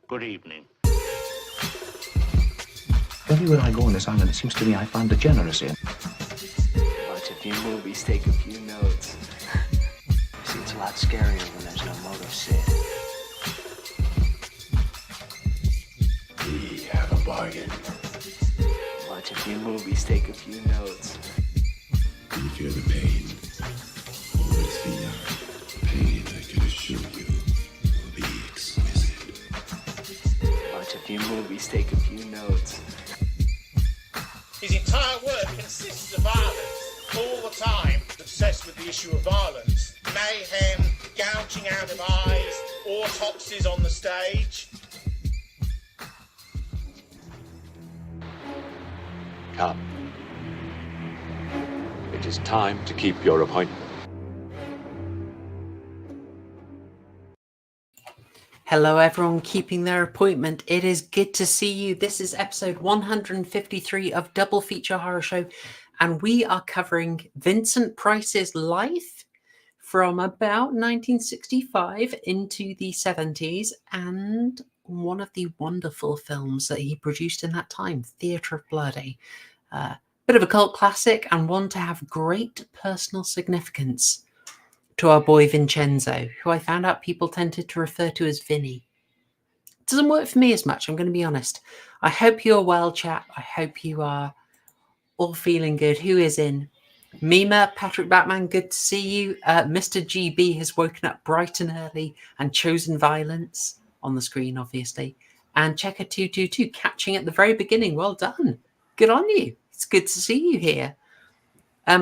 Good evening. Everywhere I go on this island, it seems to me I find degeneracy. Watch a few movies, take a few notes. See, it's a lot scarier when there's no motive, Sid. We have a bargain. Watch a few movies, take a few notes. Do you feel the pain? Oh, it's the pain, I can assure you, will be exquisite. Watch a few movies, take a few notes. His entire work consists of violence, all the time, obsessed with the issue of violence. Mayhem, gouging out of eyes, autopsies on the stage. Come. It is time to keep your appointment. Hello, everyone keeping their appointment. It is good to see you. This is episode 153 of Double Feature Horror Show, and we are covering Vincent Price's life from about 1965 into the 70s, and one of the wonderful films that he produced in that time, Theatre of Blood, a bit of a cult classic and one to have great personal significance to our boy Vincenzo, who I found out people tended to refer to as Vinny. It doesn't work for me as much, I'm going to be honest. I hope you're well, chat. I hope you are all feeling good. Who is in? Mima, Patrick Batman, good to see you. Mr. GB has woken up bright and early and chosen violence on the screen, obviously. And Checker222 catching at the very beginning. Well done. Good on you. It's good to see you here.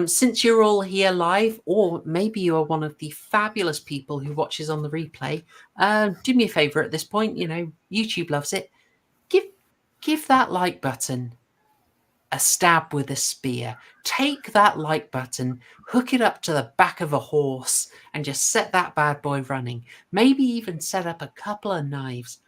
Since you're all here live, or maybe you are one of the fabulous people who watches on the replay, do me a favor at this point. You know, YouTube loves it. Give that like button a stab with a spear. Take that like button, hook it up to the back of a horse, and just set that bad boy running. Maybe even set up a couple of knives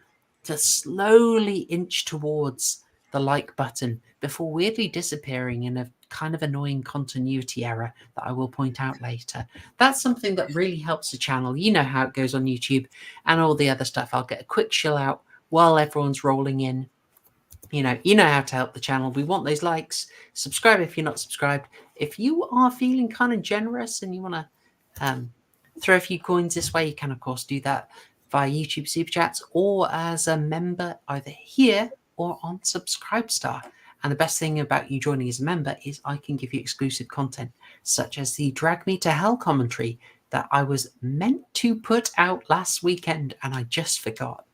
to slowly inch towards the like button before weirdly disappearing in a kind of annoying continuity error that I will point out later. That's something that really helps the channel. You know how it goes on YouTube and all the other stuff. I'll get a quick chill out while everyone's rolling in. You know how to help the channel. We want those likes. Subscribe if you're not subscribed. If you are feeling kind of generous and you want to throw a few coins this way, you can of course do that via YouTube Super Chats or as a member either here or on Subscribestar. And the best thing about you joining as a member is I can give you exclusive content, such as the Drag Me to Hell commentary that I was meant to put out last weekend and I just forgot.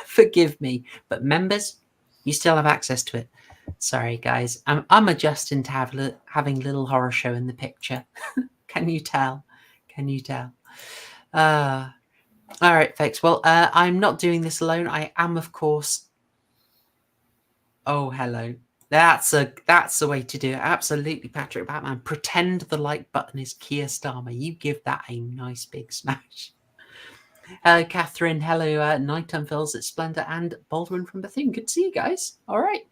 Forgive me. But members, you still have access to it. Sorry, guys. I'm adjusting to having Little Horror Show in the picture. Can you tell? Can you tell? All right, folks. Well, I'm not doing this alone. I am, of course. Oh, hello. That's the way to do it. Absolutely, Patrick Batman. Pretend the like button is Keir Starmer. You give that a nice big smash. Hello, Catherine. Hello, Night Unfills at Splendor and Baldwin from Bethune. Good to see you guys. All right.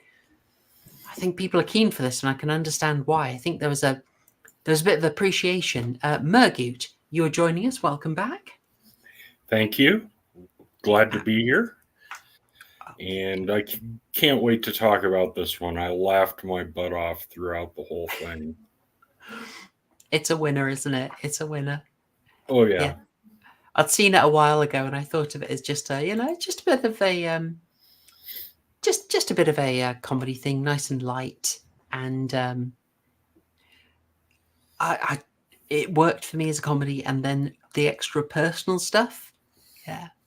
I think people are keen for this, and I can understand why. I think there was a bit of appreciation. Murgoot, you're joining us. Welcome back. Thank you. Glad to be here. And I can't wait to talk about this one. I laughed my butt off throughout the whole thing. It's a winner, isn't it? It's a winner. Oh, yeah. I'd seen it a while ago, and I thought of it as just a bit of a just a bit of a comedy thing, nice and light, and it worked for me as a comedy, and then the extra personal stuff,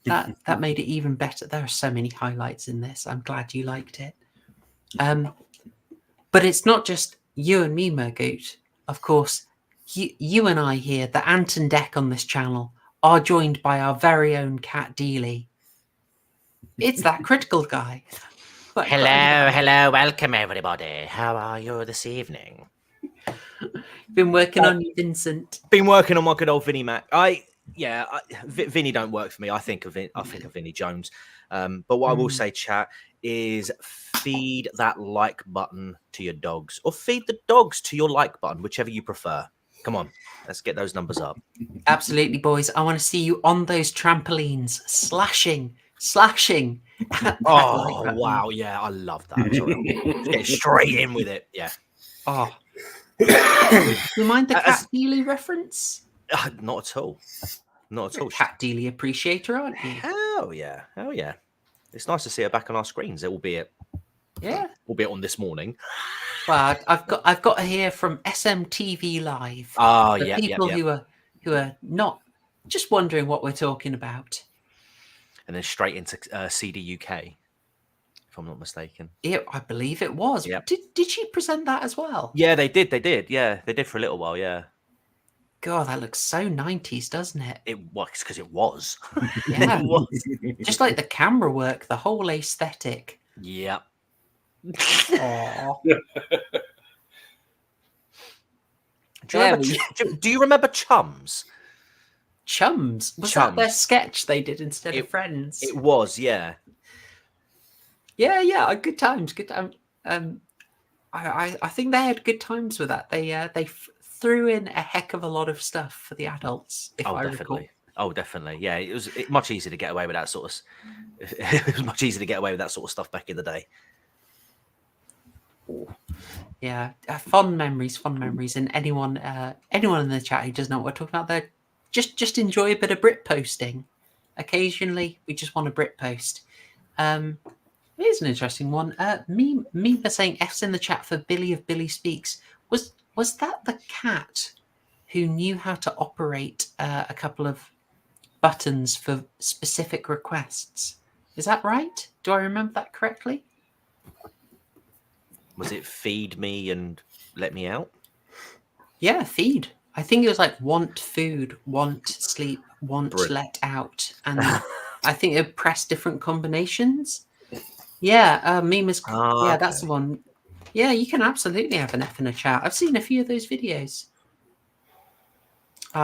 that made it even better. There are so many highlights in this. I'm glad you liked it. But it's not just you and me, Murgoot. Of course, you and I here, the Anton deck on this channel, are joined by our very own Cat Dealey. It's that critical guy. Hello, welcome everybody. How are you this evening? Been working on you, Vincent. Been working on my good old Vinnie Mac. Vinny don't work for me. I think of Vinnie Jones. But what I will say, chat, is feed that like button to your dogs, or feed the dogs to your like button, whichever you prefer. Come on, let's get those numbers up. Absolutely, boys. I want to see you on those trampolines, slashing. at that like Oh button. wow, yeah, I love that. Sorry, get straight in with it. Yeah. Oh, do you mind the As- Cat Dealey reference? Not at all. Not at all. Cat Dealey appreciator, aren't you? Hell yeah. Hell yeah. It's nice to see her back on our screens, albeit Yeah. on this morning. Well, I've got her here from SMTV Live. Oh, For yeah, people yeah. who are not just wondering what we're talking about. And then straight into CD UK, if I'm not mistaken. Yeah, I believe it was. Yep. Did she present that as well? Yeah, they did. They did. Yeah, they did for a little while. Yeah. God, that looks so 90s, doesn't it? It was because it was. Yeah. It was. Just like the camera work, the whole aesthetic. Yep. Aww. Do you remember Chums? Chums? Was that their Chums. sketch they did instead of Friends? It was, yeah. Yeah. Good times. Good time. I think they had good times with that. They threw in a heck of a lot of stuff for the adults. If I recall. Oh, definitely. Yeah, it was much easier to get away with that sort of. It was much easier to get away with that sort of stuff back in the day. Yeah, fond memories. And anyone in the chat who doesn't know what we're talking about, there, just enjoy a bit of Brit posting. Occasionally, we just want a Brit post. Here's an interesting one. Me saying F's in the chat for Billy of Billy Speaks. Was that the cat who knew how to operate a couple of buttons for specific requests? Is that right? Do I remember that correctly? Was it feed me and let me out? Yeah, feed. I think it was like want food, want sleep, want Brilliant. let out. And I think it pressed different combinations. Yeah, meme is... yeah, that's the one. Yeah, you can absolutely have an F in a chat. I've seen a few of those videos.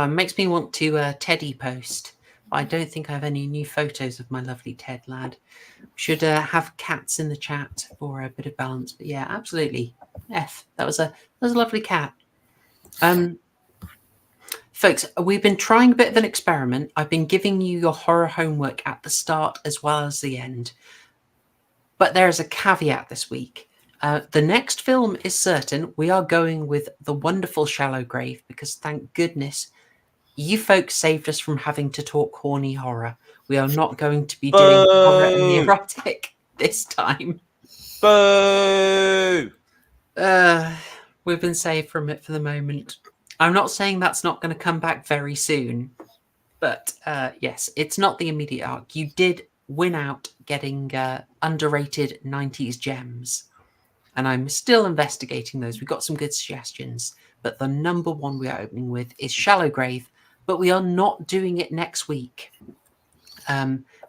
Makes me want to Teddy post. I don't think I have any new photos of my lovely Ted lad. Should have cats in the chat for a bit of balance. But yeah, absolutely. F. That was a lovely cat. Folks, we've been trying a bit of an experiment. I've been giving you your horror homework at the start as well as the end. But there is a caveat this week. The next film is certain. We are going with The Wonderful Shallow Grave because thank goodness you folks saved us from having to talk horny horror. We are not going to be doing horror and the erotic this time. Boo! We've been saved from it for the moment. I'm not saying that's not going to come back very soon. But yes, it's not the immediate arc. You did win out getting underrated 90s gems. And I'm still investigating those. We've got some good suggestions. But the number one we are opening with is Shallow Grave. But we are not doing it next week.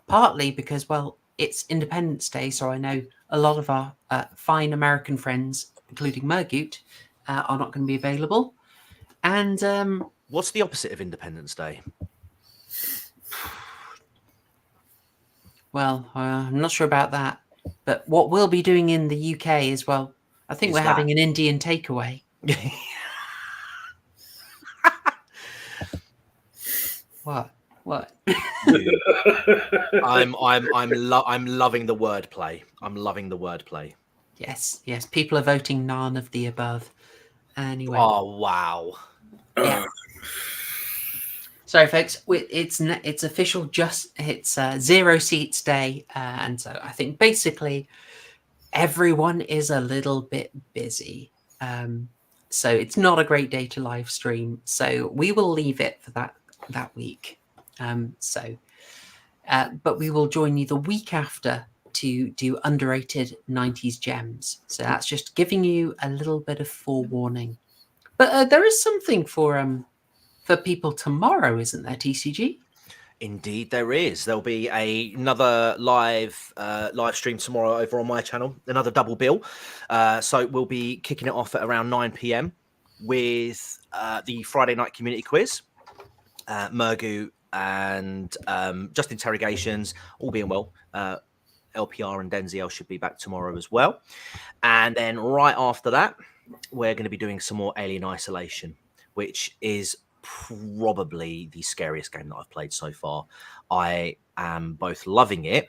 Partly because, well, it's Independence Day. So I know a lot of our fine American friends, including Murgoot, are not going to be available. And what's the opposite of Independence Day? Well, I'm not sure about that. But what we'll be doing in the UK is, well, I think we're having an Indian takeaway. What? I'm loving the wordplay. I'm loving the wordplay. Yes. People are voting none of the above. Anyway. Oh wow. Yeah. Sorry, folks. It's official. It's 0 seats day, and so I think basically everyone is a little bit busy. So it's not a great day to live stream. So we will leave it for that week. But we will join you the week after to do underrated 90s gems. So that's just giving you a little bit of forewarning. But there is something for people tomorrow, isn't there, TCG? Indeed, there is. There'll be another live stream tomorrow over on my channel, another double bill. So we'll be kicking it off at around 9 p.m. with the Friday night community quiz. Murgoot and just interrogations, all being well. LPR and Denziel should be back tomorrow as well. And then right after that, we're going to be doing some more Alien Isolation which is probably the scariest game that I've played so far. I am both loving it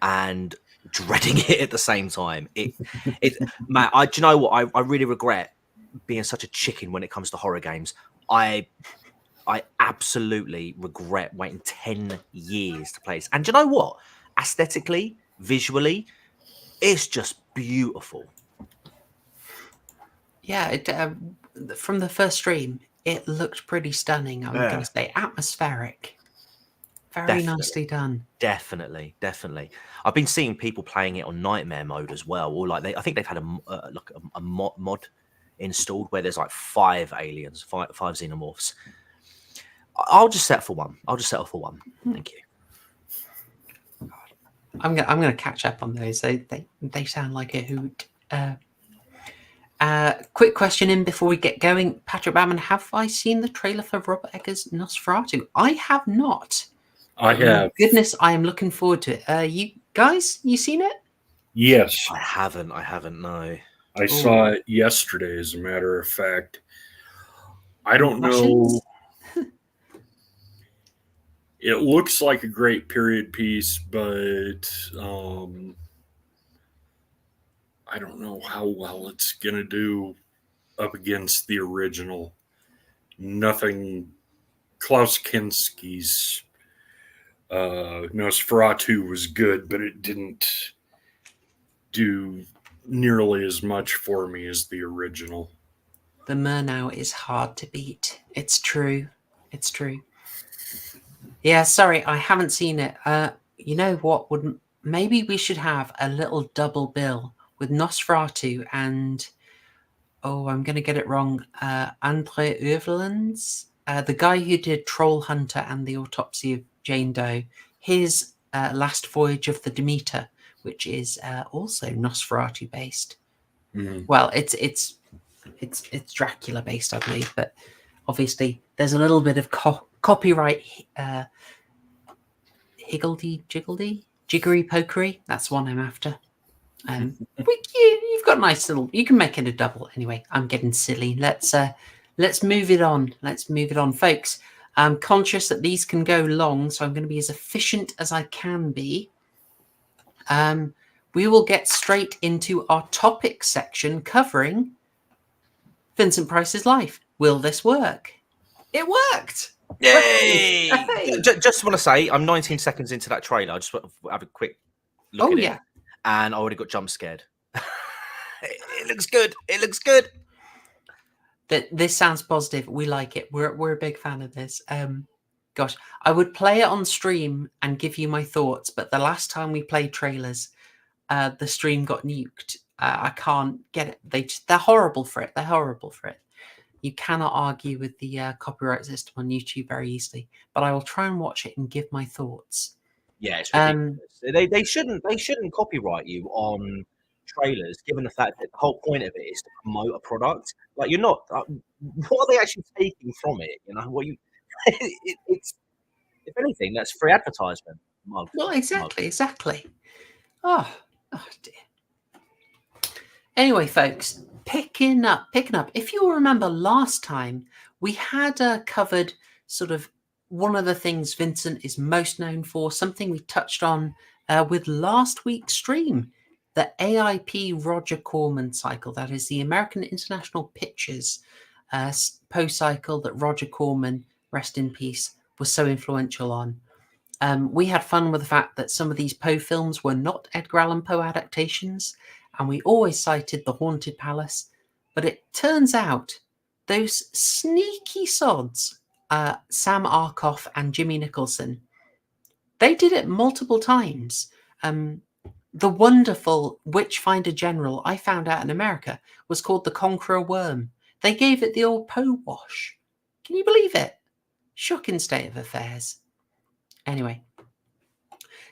and dreading it at the same time. Matt, do you know what? I really regret being such a chicken when it comes to horror games. I absolutely regret waiting 10 years to play this. And do you know what? Aesthetically, visually, it's just beautiful. Yeah, from the first stream, it looked pretty stunning. I'm going to say atmospheric. Very nicely done. Definitely. I've been seeing people playing it on nightmare mode as well. Or like I think they've had a mod installed where there's like 5 aliens, five xenomorphs. I'll just settle for one. Thank you. I'm gonna catch up on those. They sound like a hoot. Quick question in before we get going. Patrick Batman, have I seen the trailer for Robert Eggers' Nosferatu? I have not. I have. Goodness, I am looking forward to it. You guys, you seen it? Yes. I haven't, no. I saw it yesterday, as a matter of fact. I don't know. It looks like a great period piece, but I don't know how well it's going to do up against the original. Nothing. Klaus Kinski's Nosferatu was good, but it didn't do nearly as much for me as the original. The Murnau is hard to beat. It's true. Yeah, sorry, I haven't seen it. You know what? Maybe we should have a little double bill with Nosferatu and I'm going to get it wrong. Andre Överlands, the guy who did Troll Hunter and the Autopsy of Jane Doe. His Last Voyage of the Demeter, which is also Nosferatu based. Mm-hmm. Well, it's Dracula based, I believe, but obviously there's a little bit of copyright jiggery pokery. That's one I'm after. You've got a nice little. You can make it a double. Anyway, I'm getting silly. Let's move it on. Folks. I'm conscious that these can go long, so I'm going to be as efficient as I can be. We will get straight into our topic section covering Vincent Price's life. Will this work? It worked. Yay! Just want to say, I'm 19 seconds into that trailer. I just want to have a quick look at it. And I already got jump scared. It looks good. This sounds positive. We like it. We're a big fan of this. Gosh, I would play it on stream and give you my thoughts, but the last time we played trailers, the stream got nuked. I can't get it. They're horrible for it. You cannot argue with the copyright system on YouTube very easily. But I will try and watch it and give my thoughts. Yeah, it's ridiculous. They shouldn't copyright you on trailers, given the fact that the whole point of it is to promote a product. Like, you're not. What are they actually taking from it? You know, it's if anything, that's free advertisement. Well, exactly. Oh dear. Anyway, folks, picking up. If you'll remember last time, we had covered sort of one of the things Vincent is most known for, something we touched on with last week's stream, the AIP Roger Corman cycle. That is the American International Pictures Poe cycle that Roger Corman, rest in peace, was so influential on. We had fun with the fact that some of these Poe films were not Edgar Allan Poe adaptations, and we always cited The Haunted Palace. But it turns out those sneaky sods, Sam Arkoff and Jimmy Nicholson, they did it multiple times. The wonderful Witchfinder General, I found out in America, was called The Conqueror Worm. They gave it the old Poe wash. Can you believe it? Shocking state of affairs. Anyway,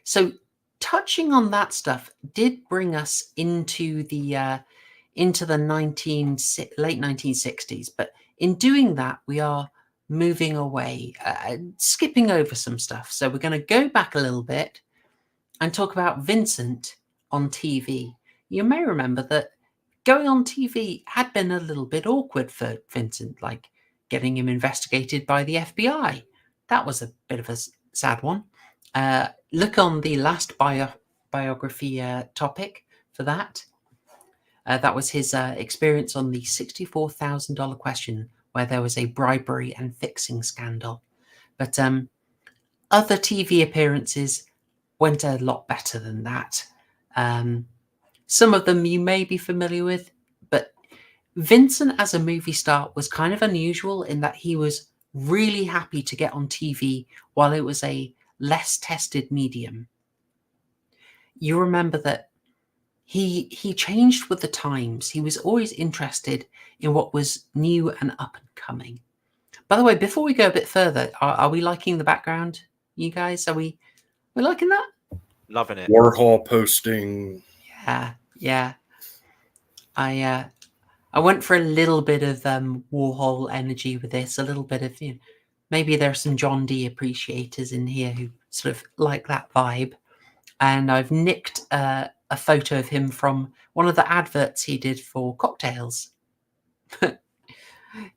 so touching on that stuff did bring us into the late 1960s. But in doing that, we are moving away, skipping over some stuff. So we're going to go back a little bit and talk about Vincent on TV. You may remember that going on TV had been a little bit awkward for Vincent, like getting him investigated by the FBI. That was a bit of a sad one. Look on the last biography topic for that. That was his experience on the $64,000 question, where there was a bribery and fixing scandal. But other TV appearances went a lot better than that. Some of them you may be familiar with, but Vincent as a movie star was kind of unusual in that he was really happy to get on TV while it was a less tested medium. You remember that he changed with the times. He was always interested in what was new and up and coming. By the way, before we go a bit further, are we liking the background, you guys? Are we liking that? Loving it. Warhol posting. Yeah. I went for a little bit of Warhol energy with this, a little bit of, maybe there are some John Dee appreciators in here who sort of like that vibe. And I've nicked a photo of him from one of the adverts he did for cocktails.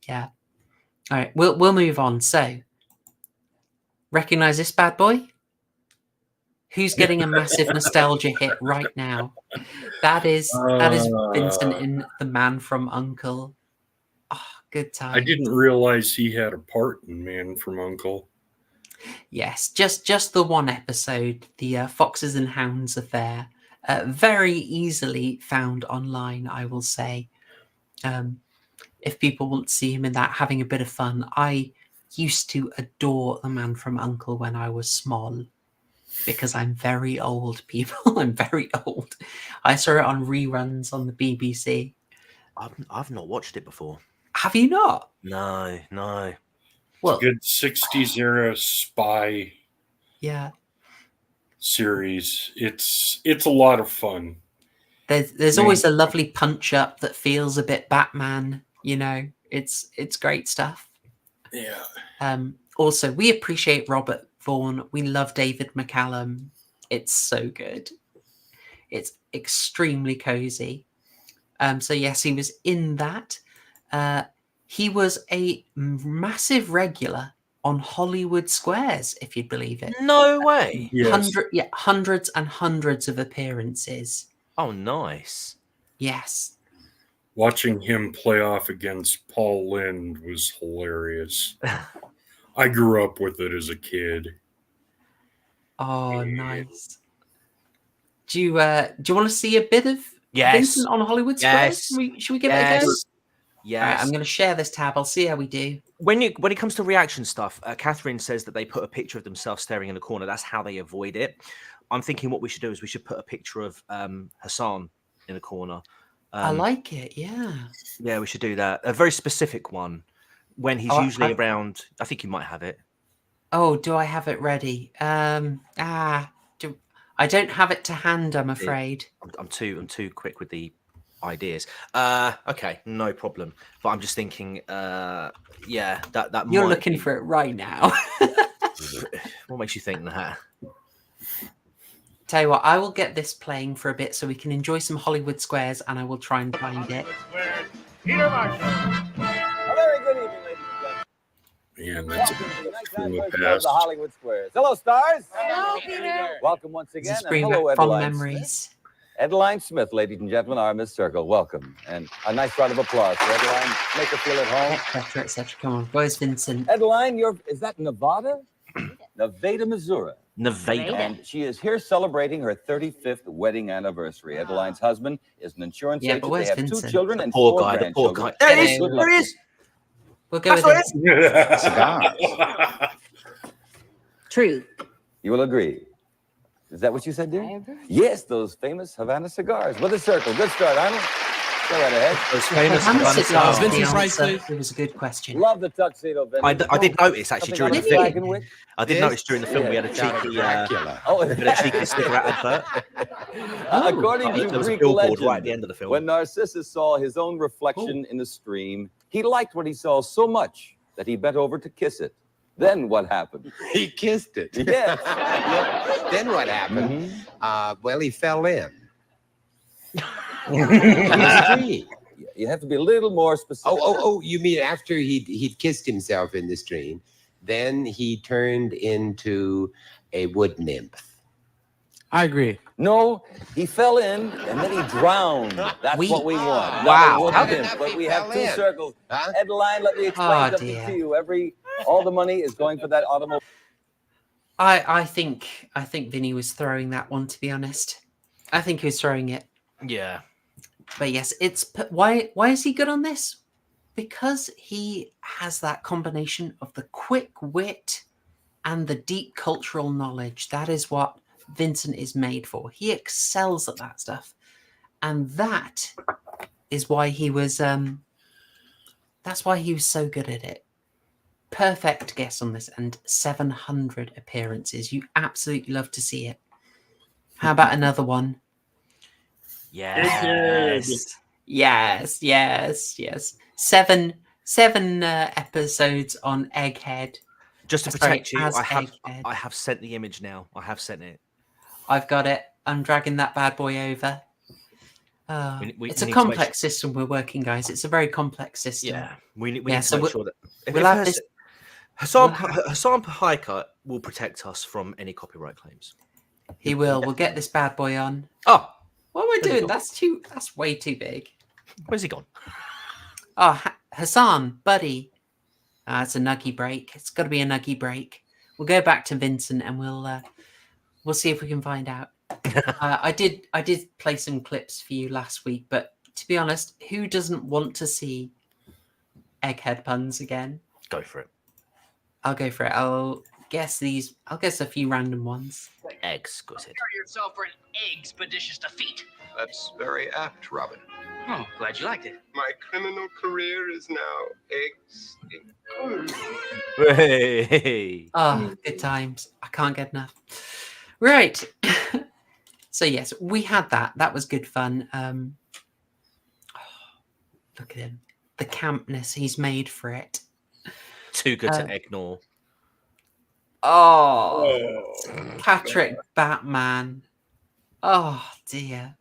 Yeah. All right, we'll move on. So, recognize this bad boy? Who's getting a massive nostalgia hit right now? That is Vincent in The Man from U.N.C.L.E. Oh, good time. I didn't realize he had a part in Man from U.N.C.L.E. Yes, just the one episode, the Foxes and Hounds affair. Very easily found online, I will say. If people want to see him in that, having a bit of fun. I used to adore The Man from U.N.C.L.E. when I was small. Because I'm very old, people. I'm very old. I saw it on reruns on the BBC. I've not watched it before. Have you not? No. Well, Good 60s era spy series. It's a lot of fun. There's always a lovely punch up that feels a bit Batman. It's great stuff. Yeah. Also, we appreciate Robert Vaughn. We love David McCallum. It's so good. It's extremely cozy. So yes, he was in that. He was a massive regular on Hollywood Squares, if you'd believe it. No way. Yes. Hundreds and hundreds of appearances. Oh, nice. Yes. Watching him play off against Paul Lynde was hilarious. I grew up with it as a kid. Oh, nice. Do you want to see a bit of Vincent on Hollywood Squares? Should we give it a go? Yes. All right, I'm going to share this tab. I'll see how we do. When it comes to reaction stuff, Catherine says that they put a picture of themselves staring in the corner. That's how they avoid it. I'm thinking what we should do is we should put a picture of Hassan in the corner. I like it. Yeah. Yeah, we should do that. A very specific one when he's usually around. I think you might have it. Oh, do I have it ready? I don't have it to hand, I'm afraid. I'm too quick with the ideas. Okay, no problem. But I'm just thinking, that you're looking for it right now. What makes you think that? Tell you what, I will get this playing for a bit so we can enjoy some Hollywood Squares, and I will try and find it. Peter Marshall. A very good evening, ladies and gentlemen. Man, that's from the past. The Hollywood Squares. Hello, stars. Hello, Peter. Welcome once again. This is And bringing hello, back fond Edeline memories. Smith. Edeline Smith, ladies and gentlemen, our Miss Circle. Welcome. And a nice round of applause for Edeline. Make her feel at home. etc. Come on. Where's Vincent? Edeline, is that Nevada? Nevada, Missouri. Nevada. And she is here celebrating her 35th wedding anniversary. Edeline's husband is an insurance agent. But where's they have Vincent? 2 children and Poor 4 guy. The poor grandchildren. guy. There he is. Good luck There he to is. We'll go with it. Cigars. True. You will agree. Is that what you said, dear? I agree. Yes, those famous Havana cigars. With a circle. Good start, Arnold. Go right ahead. Those famous Havana Havana cigars, cigars. Vincent Price, it was a good question. Love the tuxedo, Vincent. I did notice actually during the film. I did notice during the film we had a cheeky, cigarette advert. According to there was a Greek billboard legend, right at the end of the film. when Narcissus saw his own reflection in the stream, he liked what he saw so much that he bent over to kiss it. Then what happened? He kissed it. Yes. Then what happened? Well, he fell in. dream. You have to be a little more specific. Oh! You mean after he'd kissed himself in this dream, then he turned into a wood nymph. I agree. No, he fell in and then he drowned. That's what we want. Wow. How did but we have two circles. Headline, let me explain something to you. All the money is going for that automobile. I think Vinny was throwing that one, to be honest. I think he was throwing it. Yeah. But yes, why is he good on this? Because he has that combination of the quick wit and the deep cultural knowledge. That is what Vincent is made for. He excels at that stuff. And that is why he was that's why he was so good at it. Perfect guess on this, and 700 appearances. You absolutely love to see it. How about another one? Yes. Yes. Seven episodes on Egghead. Just to protect you, Egghead. I have sent the image now. I have sent it. I've got it. I'm dragging that bad boy over. It's a complex system we're working, guys. It's a very complex system. Yeah, we need to make sure that Hassan Piker will protect us from any copyright claims. He will. We'll get this bad boy on. Oh, what am I doing? That's way too big. Where's he gone? Oh, Hassan, buddy. It's a nuggy break. It's got to be a nuggy break. We'll go back to Vincent and we'll see if we can find out. I did play some clips for you last week, but to be honest, who doesn't want to see Egghead puns again? Go for it. I'll go for it. I'll guess a few random ones. Exquisite. Prepare yourself for an expeditious defeat. That's very apt, Robin. Oh, glad you liked it. My criminal career is now extinct. Hey. Oh, good times. I can't get enough. Right. So yes, we had that. That was good fun. Look at him. The campness he's made for it. Too good to ignore. Oh, Patrick Batman. Oh dear.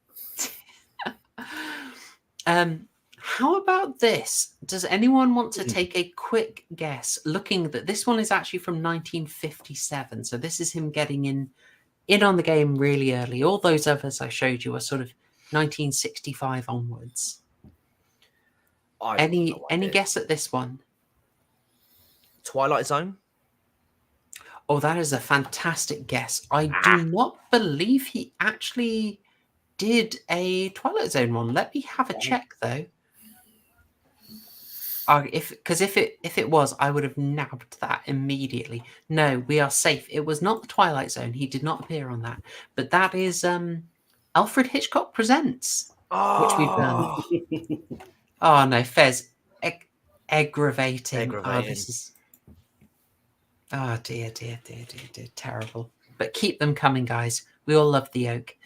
How about this? Does anyone want to take a quick guess? Looking that this one is actually from 1957, so this is him getting in on the game really early. All those others I showed you are sort of 1965 onwards. Any guess at this one? Twilight Zone? Oh, that is a fantastic guess. I do not believe he actually did a Twilight Zone one. Let me have a check though. If it was, I would have nabbed that immediately. No, we are safe. It was not the Twilight Zone. He did not appear on that. But that is Alfred Hitchcock Presents, which we've done. Oh no, Fez, aggravating. Oh dear, terrible. But keep them coming, guys. We all love the oak.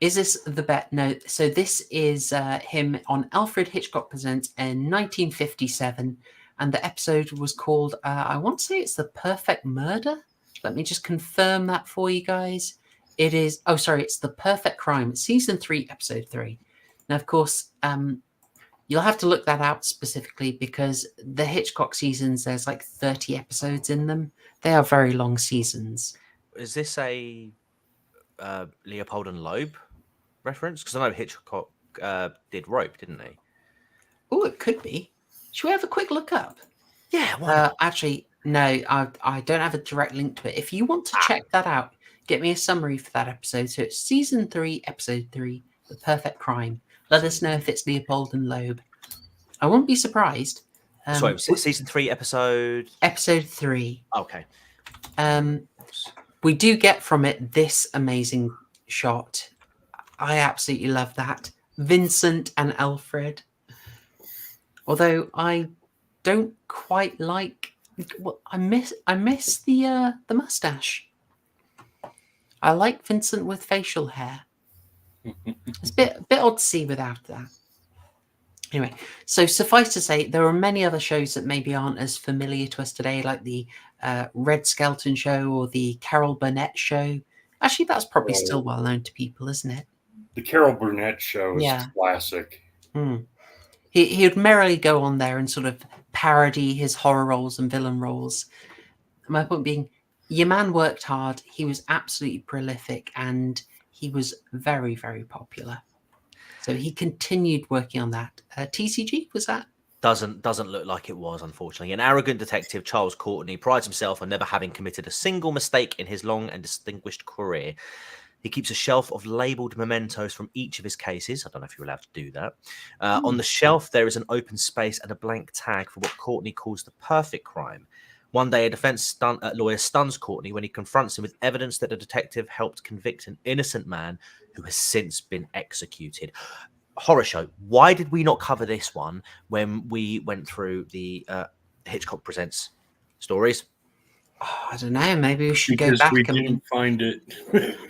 Is this the bet? No. So this is him on Alfred Hitchcock Presents in 1957, and the episode was called, I want to say it's The Perfect Murder. Let me just confirm that for you guys. It is, it's The Perfect Crime. It's season 3, episode 3. Now, of course, you'll have to look that out specifically because the Hitchcock seasons, there's like 30 episodes in them. They are very long seasons. Is this a Leopold and Loeb reference? Because I know Hitchcock did Rope, didn't he? Oh, it could be. Should we have a quick look up? Yeah. Actually, no, I don't have a direct link to it. If you want to check that out, get me a summary for that episode. So it's season 3, episode 3, The Perfect Crime. Let us know if it's Leopold and Loeb. I won't be surprised. Sorry, season 3, episode 3. Okay. We do get from it this amazing shot. I absolutely love that. Vincent and Alfred. Although I don't quite like. Well, I miss the mustache. I like Vincent with facial hair. It's a bit odd to see without that. Anyway, so suffice to say, there are many other shows that maybe aren't as familiar to us today, like the Red Skelton Show or the Carol Burnett Show. Actually, that's probably still well known to people, isn't it? The Carol Burnett show is Yeah. classic. He would merrily go on there and sort of parody his horror roles and villain roles. My point being, your man worked hard. He was absolutely prolific, and he was very, very popular. So he continued working on that. TCG, was that? Doesn't look like it was, unfortunately. An arrogant detective, Charles Courtney, prides himself on never having committed a single mistake in his long and distinguished career. He keeps a shelf of labelled mementos from each of his cases. I don't know if you're allowed to do that. On the shelf, there is an open space and a blank tag for what Courtney calls the perfect crime. One day, a defense lawyer stuns Courtney when he confronts him with evidence that a detective helped convict an innocent man who has since been executed. Horrorshow, why did we not cover this one when we went through the Hitchcock Presents stories? Oh, I don't know. Maybe we should Because go back. we didn't find it.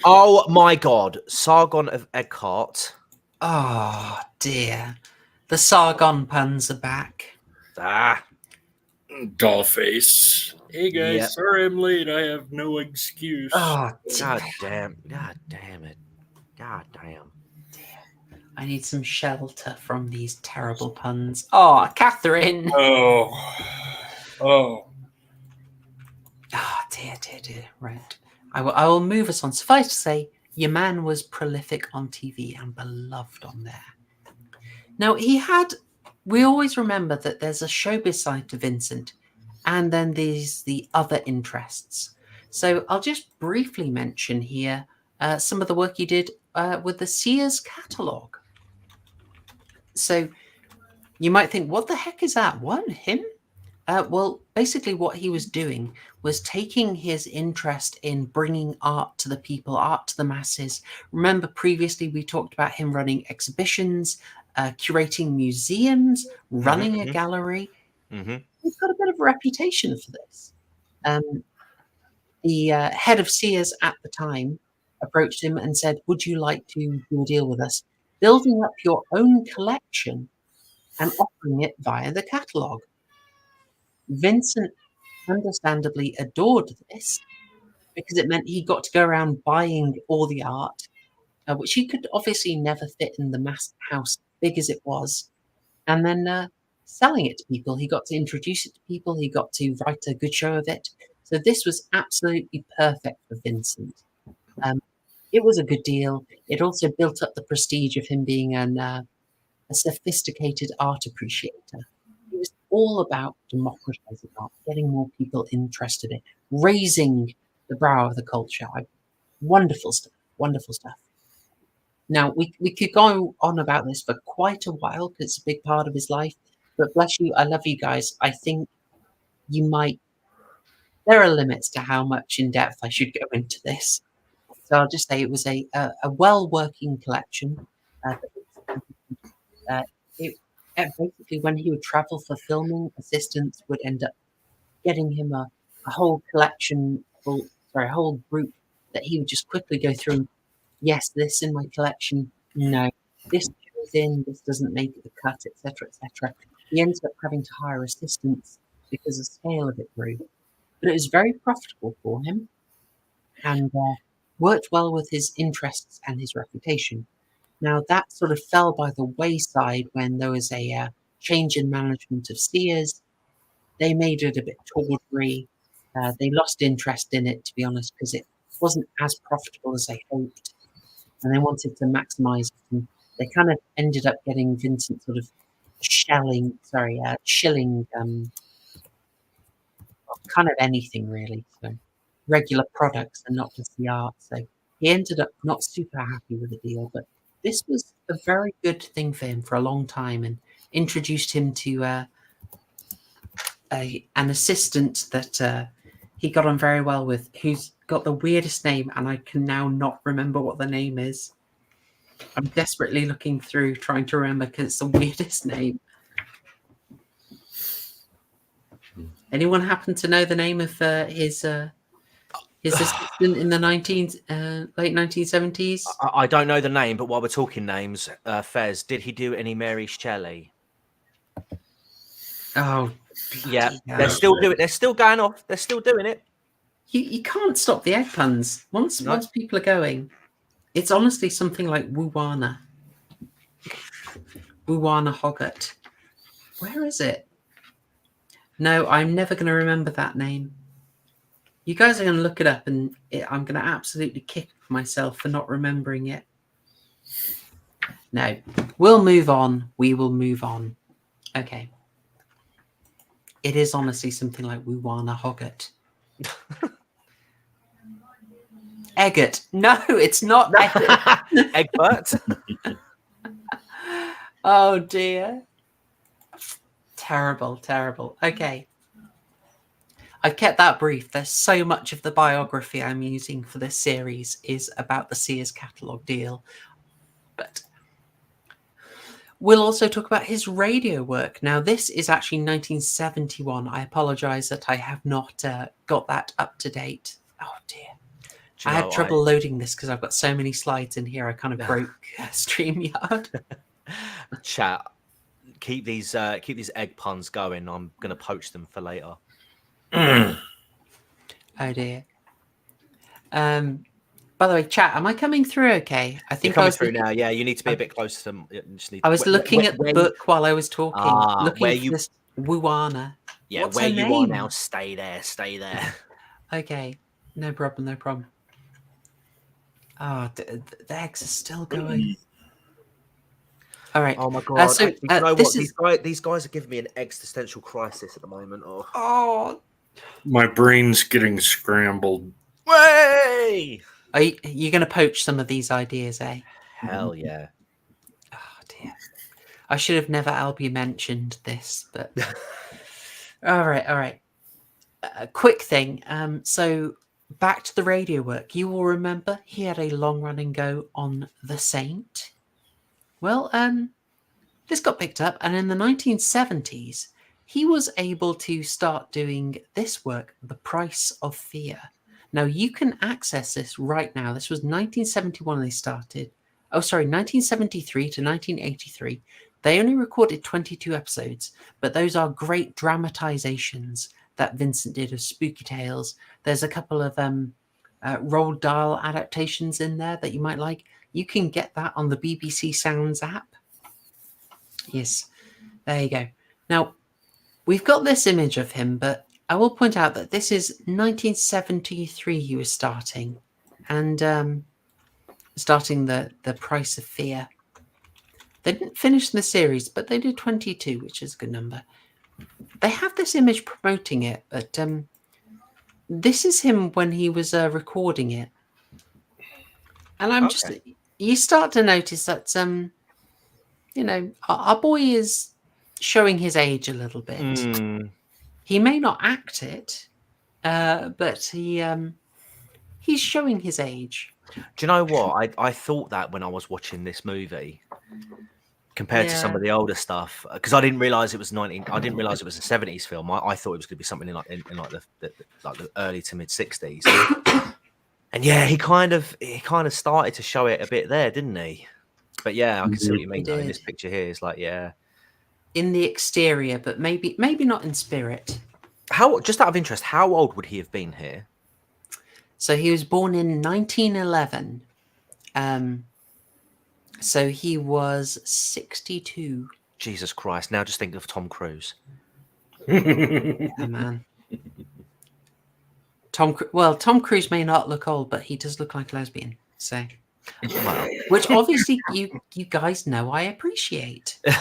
Oh my God. Sargon of Eckhart. Oh, dear. The Sargon puns are back. Dollface. Hey guys, Yep. sorry I'm late. I have no excuse. Oh, God damn it. God damn. I need some shelter from these terrible puns. Oh, Catherine. Oh, dear. Right. I will move us on. Suffice to say, your man was prolific on TV and beloved on there. Now, we always remember that there's a showbiz side to Vincent, and then there's the other interests. So I'll just briefly mention here some of the work he did with the Sears catalogue. So you might think, what the heck is that? What, him? Well, basically what he was doing was taking his interest in bringing art to the people, art to the masses. Remember, previously we talked about him running exhibitions, curating museums, running a gallery. He's got a bit of a reputation for this. The head of Sears at the time approached him and said, would you like to do a deal with us, building up your own collection and offering it via the catalogue? Vincent understandably adored this because it meant he got to go around buying all the art, which he could obviously never fit in the mass house, big as it was, and then selling it to people. He got to introduce it to people. He got to write a good show of it. So this was absolutely perfect for Vincent. It was a good deal. It also built up the prestige of him being a sophisticated art appreciator. It was all about democratizing art, getting more people interested in it, raising the brow of the culture. Wonderful stuff, wonderful stuff. Now, we could go on about this for quite a while because it's a big part of his life, but bless you, I love you guys. I think there are limits to how much in depth I should go into this. So I'll just say it was a well-working collection. Basically, when he would travel for filming, assistants would end up getting him a whole collection, a whole group that he would just quickly go through. And, yes, this in my collection. No, this goes in. This doesn't make the cut, etc., etc. He ends up having to hire assistants because the scale of it grew. But it was very profitable for him, and worked well with his interests and his reputation. Now, that sort of fell by the wayside when there was a change in management of Sears. They made it a bit tawdry. They lost interest in it, to be honest, because it wasn't as profitable as they hoped. And they wanted to maximize it. And they kind of ended up getting Vincent sort of shilling kind of anything, really. So regular products and not just the art. So he ended up not super happy with the deal, but this was a very good thing for him for a long time and introduced him to an assistant that he got on very well with, who's got the weirdest name, and I can now not remember what the name is. I'm desperately looking through, trying to remember, because it's the weirdest name. Anyone happen to know the name of his assistant in the late 1970s? I don't know the name, but while we're talking names, Fez, did he do any Mary Shelley? Oh, yeah. They're still doing. They're still going off. They're still doing it. You can't stop the egg puns once people are going. It's honestly something like Wuwana. Wuwana Hoggart. Where is it? No, I'm never going to remember that name. You guys are going to look it up, and I'm going to absolutely kick myself for not remembering it. No, we'll move on. We will move on. Okay. It is honestly something like Wuwana Hoggart. Eggert. No, it's not Eggert. Egbert. Oh dear. Terrible, terrible. Okay. I've kept that brief. There's so much of the biography I'm using for this series is about the Sears catalogue deal. But we'll also talk about his radio work. Now, this is actually 1971. I apologise that I have not got that up to date. Oh dear. I had trouble loading this because I've got so many slides in here. I kind of broke StreamYard. Chat. Keep these egg puns going. I'm going to poach them for later. Oh dear. By the way, chat, am I coming through okay? I think You're coming I was through now. Yeah, you need to be a bit closer to. I was looking at the book while I was talking. Looking for this Wuwana. Yeah, What's where her you name? are now, stay there, stay there. Okay, no problem, no problem. Ah, the eggs are still going. All right. Oh my god! So Actually, you know this what? is These guys are giving me an existential crisis at the moment. Oh, My brain's getting scrambled. way! Are you going to poach some of these ideas, eh? Hell yeah! Oh dear. I should have never Albie mentioned this, but all right, all right. A quick thing. So back to the radio work. You will remember he had a long-running go on The Saint. Well, this got picked up, and in the 1970s, he was able to start doing this work, The Price of Fear. Now, you can access this right now. This was 1971 they started. Oh, sorry, 1973 to 1983. They only recorded 22 episodes, but those are great dramatizations that Vincent did of spooky tales. There's a couple of Roald Dahl adaptations in there that you might like. You can get that on the BBC Sounds app. Yes, there you go. Now, we've got this image of him, but I will point out that this is 1973 he was starting, and starting the Price of Fear. They didn't finish the series, but they did 22, which is a good number. They have this image promoting it, but this is him when he was recording it. And I'm just, you start to notice that, you know, our boy is showing his age a little bit. He may not act it, but he's showing his age. Do you know what? I thought that when I was watching this movie, compared to some of the older stuff, because I didn't realize it was I didn't realize it was a 70s film. I thought it was going to be something in like the early to mid 60s. And yeah, he kind of started to show it a bit there, didn't he? But yeah, I can see what you mean. Though. In this picture here, it's like in the exterior, but maybe not in spirit. How, just out of interest, how old would he have been here? So he was born in 1911. So he was 62. Jesus Christ! Now just think of Tom Cruise. Yeah, man. Tom Cruise may not look old, but he does look like a lesbian. So, which obviously you guys know I appreciate. By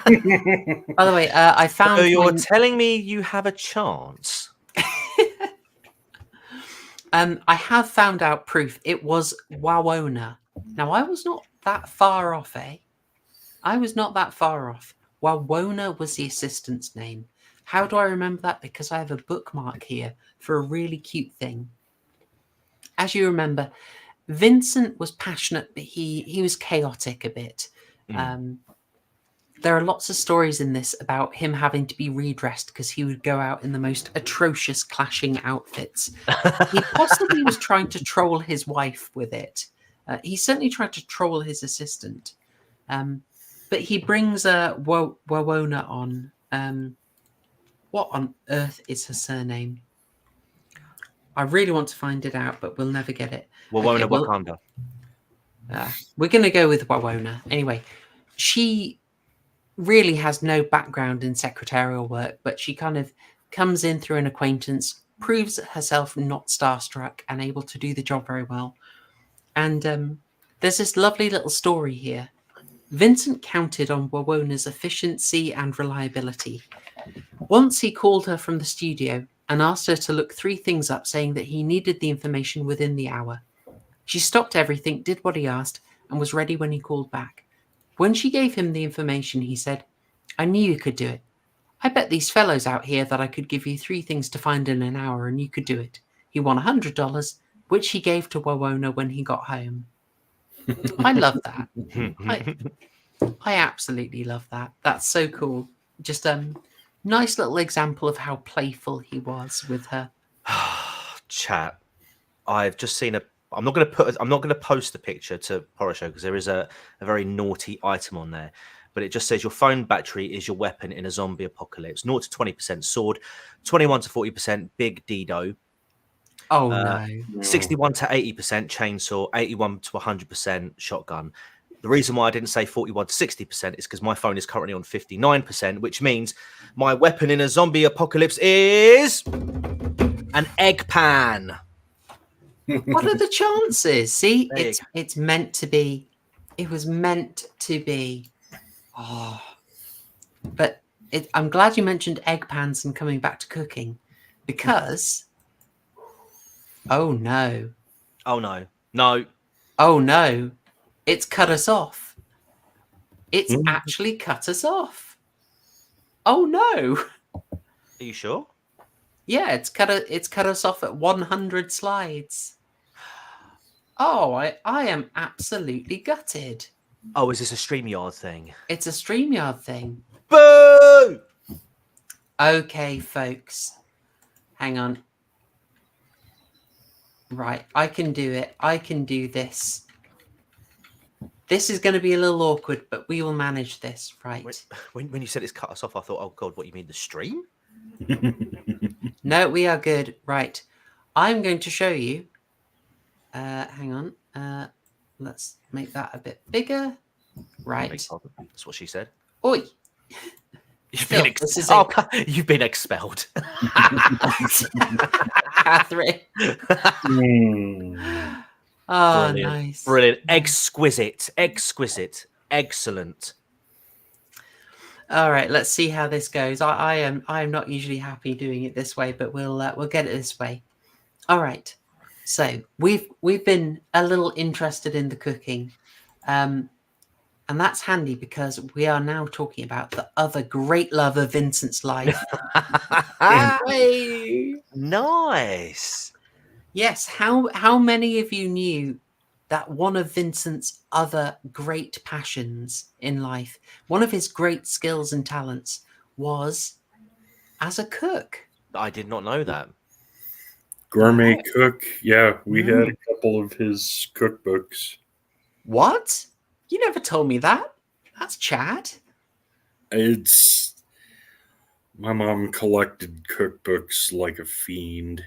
the way, I found. So you're telling me you have a chance? I have found out proof. It was Wawona. Now I was not that far off, eh? I was not that far off. Wawona was the assistant's name. How do I remember that? Because I have a bookmark here for a really cute thing. As you remember, Vincent was passionate, but he was chaotic a bit. There are lots of stories in this about him having to be redressed because he would go out in the most atrocious clashing outfits. He possibly was trying to troll his wife with it. He certainly tried to troll his assistant. But he brings Wawona on. What on earth is her surname? I really want to find it out, but we'll never get it. Wawona Wakanda. We're going to go with Wawona. Anyway, she really has no background in secretarial work, but she kind of comes in through an acquaintance, proves herself not starstruck and able to do the job very well. And there's this lovely little story here. Vincent counted on Wawona's efficiency and reliability. Once he called her from the studio and asked her to look 3 things up, saying that he needed the information within the hour. She stopped everything, did what he asked, and was ready when he called back. When she gave him the information, he said, "I knew you could do it. I bet these fellows out here that I could give you 3 things to find in an hour and you could do it." He won $100, which he gave to Wawona when he got home. I love that. I absolutely love that. That's so cool. Just nice little example of how playful he was with her. Chat. I've just seen a. I'm not going to post the picture to Horrorshow because there is a very naughty item on there. But it just says your phone battery is your weapon in a zombie apocalypse. 0 to 20% sword, 21 to 40% big Dido. Oh no. 61 to 80% chainsaw, 81 to 100% shotgun. The reason why I didn't say 41 to 60% is because my phone is currently on 59%, which means my weapon in a zombie apocalypse is an egg pan. What are the chances? See, it's meant to be. It was meant to be. Oh, but I'm glad you mentioned egg pans and coming back to cooking, because oh no, oh no, it's cut us off. It's actually cut us off. Oh no. Are you sure? Yeah, it's cut us off at 100 slides. Oh, I am absolutely gutted. Oh, is this a StreamYard thing? It's a StreamYard thing. Boo! Okay, folks. Hang on. Right, I can do it. I can do this. This is going to be a little awkward, but we will manage this, right? When you said it's cut us off, I thought, oh God, what, you mean the stream? No, we are good. Right. I'm going to show you. Hang on. Let's make that a bit bigger. Right. That's what she said. Oi. You've been expelled. Catherine. Oh, brilliant. Nice. Brilliant. Exquisite. Excellent. All right, let's see how this goes. I am not usually happy doing it this way, but we'll get it this way. All right. So we've been a little interested in the cooking, and that's handy because we are now talking about the other great love of Vincent's life. Nice. Yes. How many of you knew that one of Vincent's other great passions in life, one of his great skills and talents, was as a cook? I did not know that. Gourmet cook. Yeah, we had a couple of his cookbooks. What? You never told me that. That's Chad. My mom collected cookbooks like a fiend.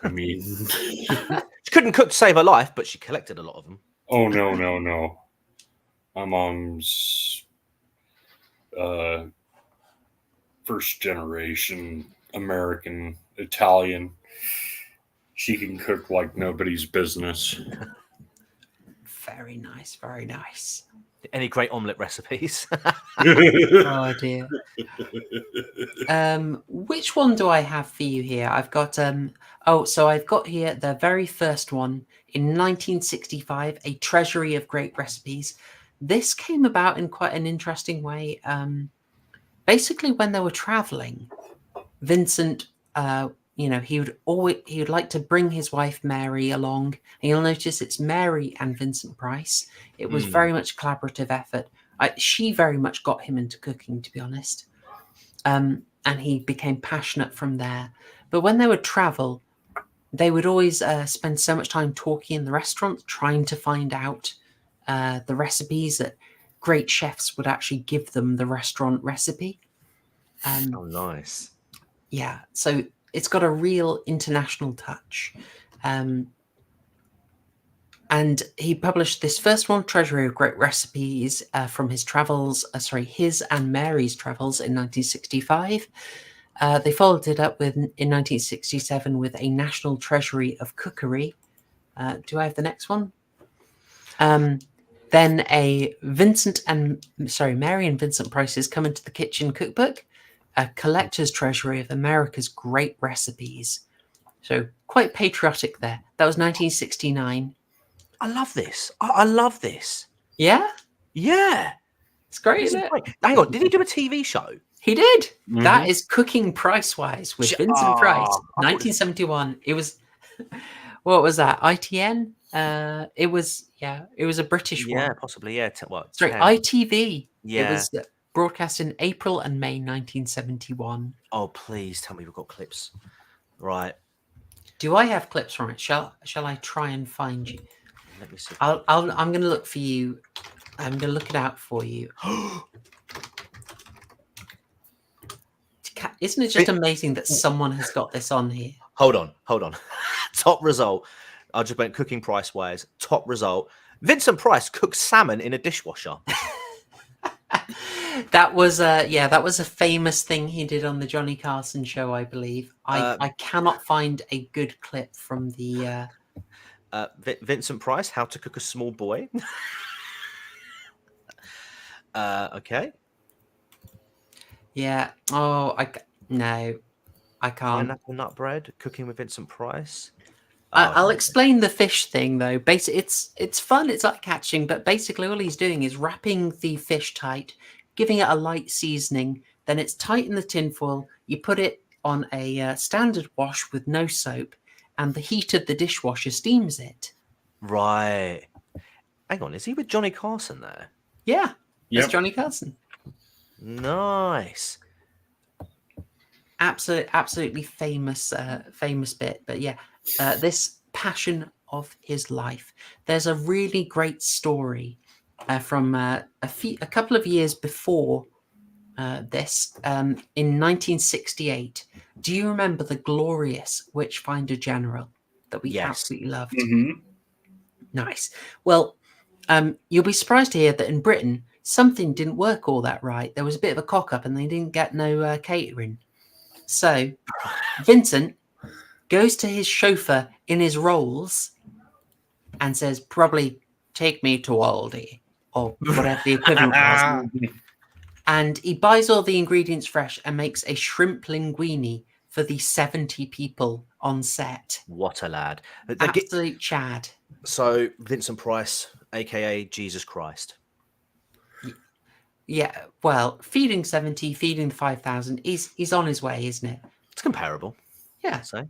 I mean, she couldn't cook to save her life, but she collected a lot of them. Oh no. My mom's first generation American Italian. She can cook like nobody's business. Very nice, very nice. Any great omelette recipes? Oh dear. Which one do I have for you here? I've got so I've got here the very first one in 1965, A Treasury of Great Recipes. This came about in quite an interesting way. Basically, when they were traveling, Vincent, he would like to bring his wife Mary along. And you'll notice it's Mary and Vincent Price. It was very much a collaborative effort. She very much got him into cooking, to be honest. And he became passionate from there. But when they would travel, they would always spend so much time talking in the restaurant, trying to find out the recipes that great chefs would actually give them the restaurant recipe. Oh, nice. Yeah, so it's got a real international touch. And he published this first one, Treasury of Great Recipes, from his travels, his and Mary's travels in 1965. They followed it up in 1967 with a National Treasury of Cookery. Do I have the next one? Then a Mary and Vincent Price's Come Into the Kitchen cookbook, a collector's treasury of America's great recipes. So quite patriotic there. That was 1969. I love this. I love this. Yeah? Yeah. It's great, This isn't is it? great. Hang on, did he do a TV show? He did. Mhm. That is Cooking Price-Wise with Vincent Price, 1971. It was, what was that? ITN? It was a British one. Yeah, possibly. Yeah. Sorry, 10. ITV. Yeah. It was broadcast in April and May 1971. Oh, please tell me we've got clips. Right. Do I have clips from it? Shall I try and find you? Let me see. I'm going to look for you. I'm going to look it out for you. Isn't it just amazing that someone has got this on here? Hold on. Top result. I just went Cooking Price-Wise. Top result. Vincent Price cooks salmon in a dishwasher. That was a famous thing he did on the Johnny Carson show, I believe. I cannot find a good clip from the Vincent Price, How to Cook a Small Boy. Okay. Yeah. Oh, no, I can't. Pineapple nut bread, cooking with Vincent Price. I'll explain the fish thing though. Basically, it's fun. It's like catching, but basically all he's doing is wrapping the fish tight, giving it a light seasoning. Then it's tight in the tinfoil. You put it on a standard wash with no soap, and the heat of the dishwasher steams it. Right. Hang on, is he with Johnny Carson there? Yeah, Yep. it's Johnny Carson. Nice. Absolutely famous bit. But yeah, this passion of his life. There's a really great story from a couple of years before this, in 1968. Do you remember the glorious Witchfinder General that we absolutely loved? Mhm. Nice. Well, you'll be surprised to hear that in Britain, something didn't work all that right. There was a bit of a cock-up and they didn't get no catering. So Vincent goes to his chauffeur in his Rolls and says, probably take me to Aldi or whatever the equivalent was. And he buys all the ingredients fresh and makes a shrimp linguine for the 70 people on set. What a lad. Absolute Chad. So Vincent Price, aka Jesus Christ. Yeah, well, feeding 70, feeding 5,000, he's on his way, isn't it? It's comparable. Yeah. So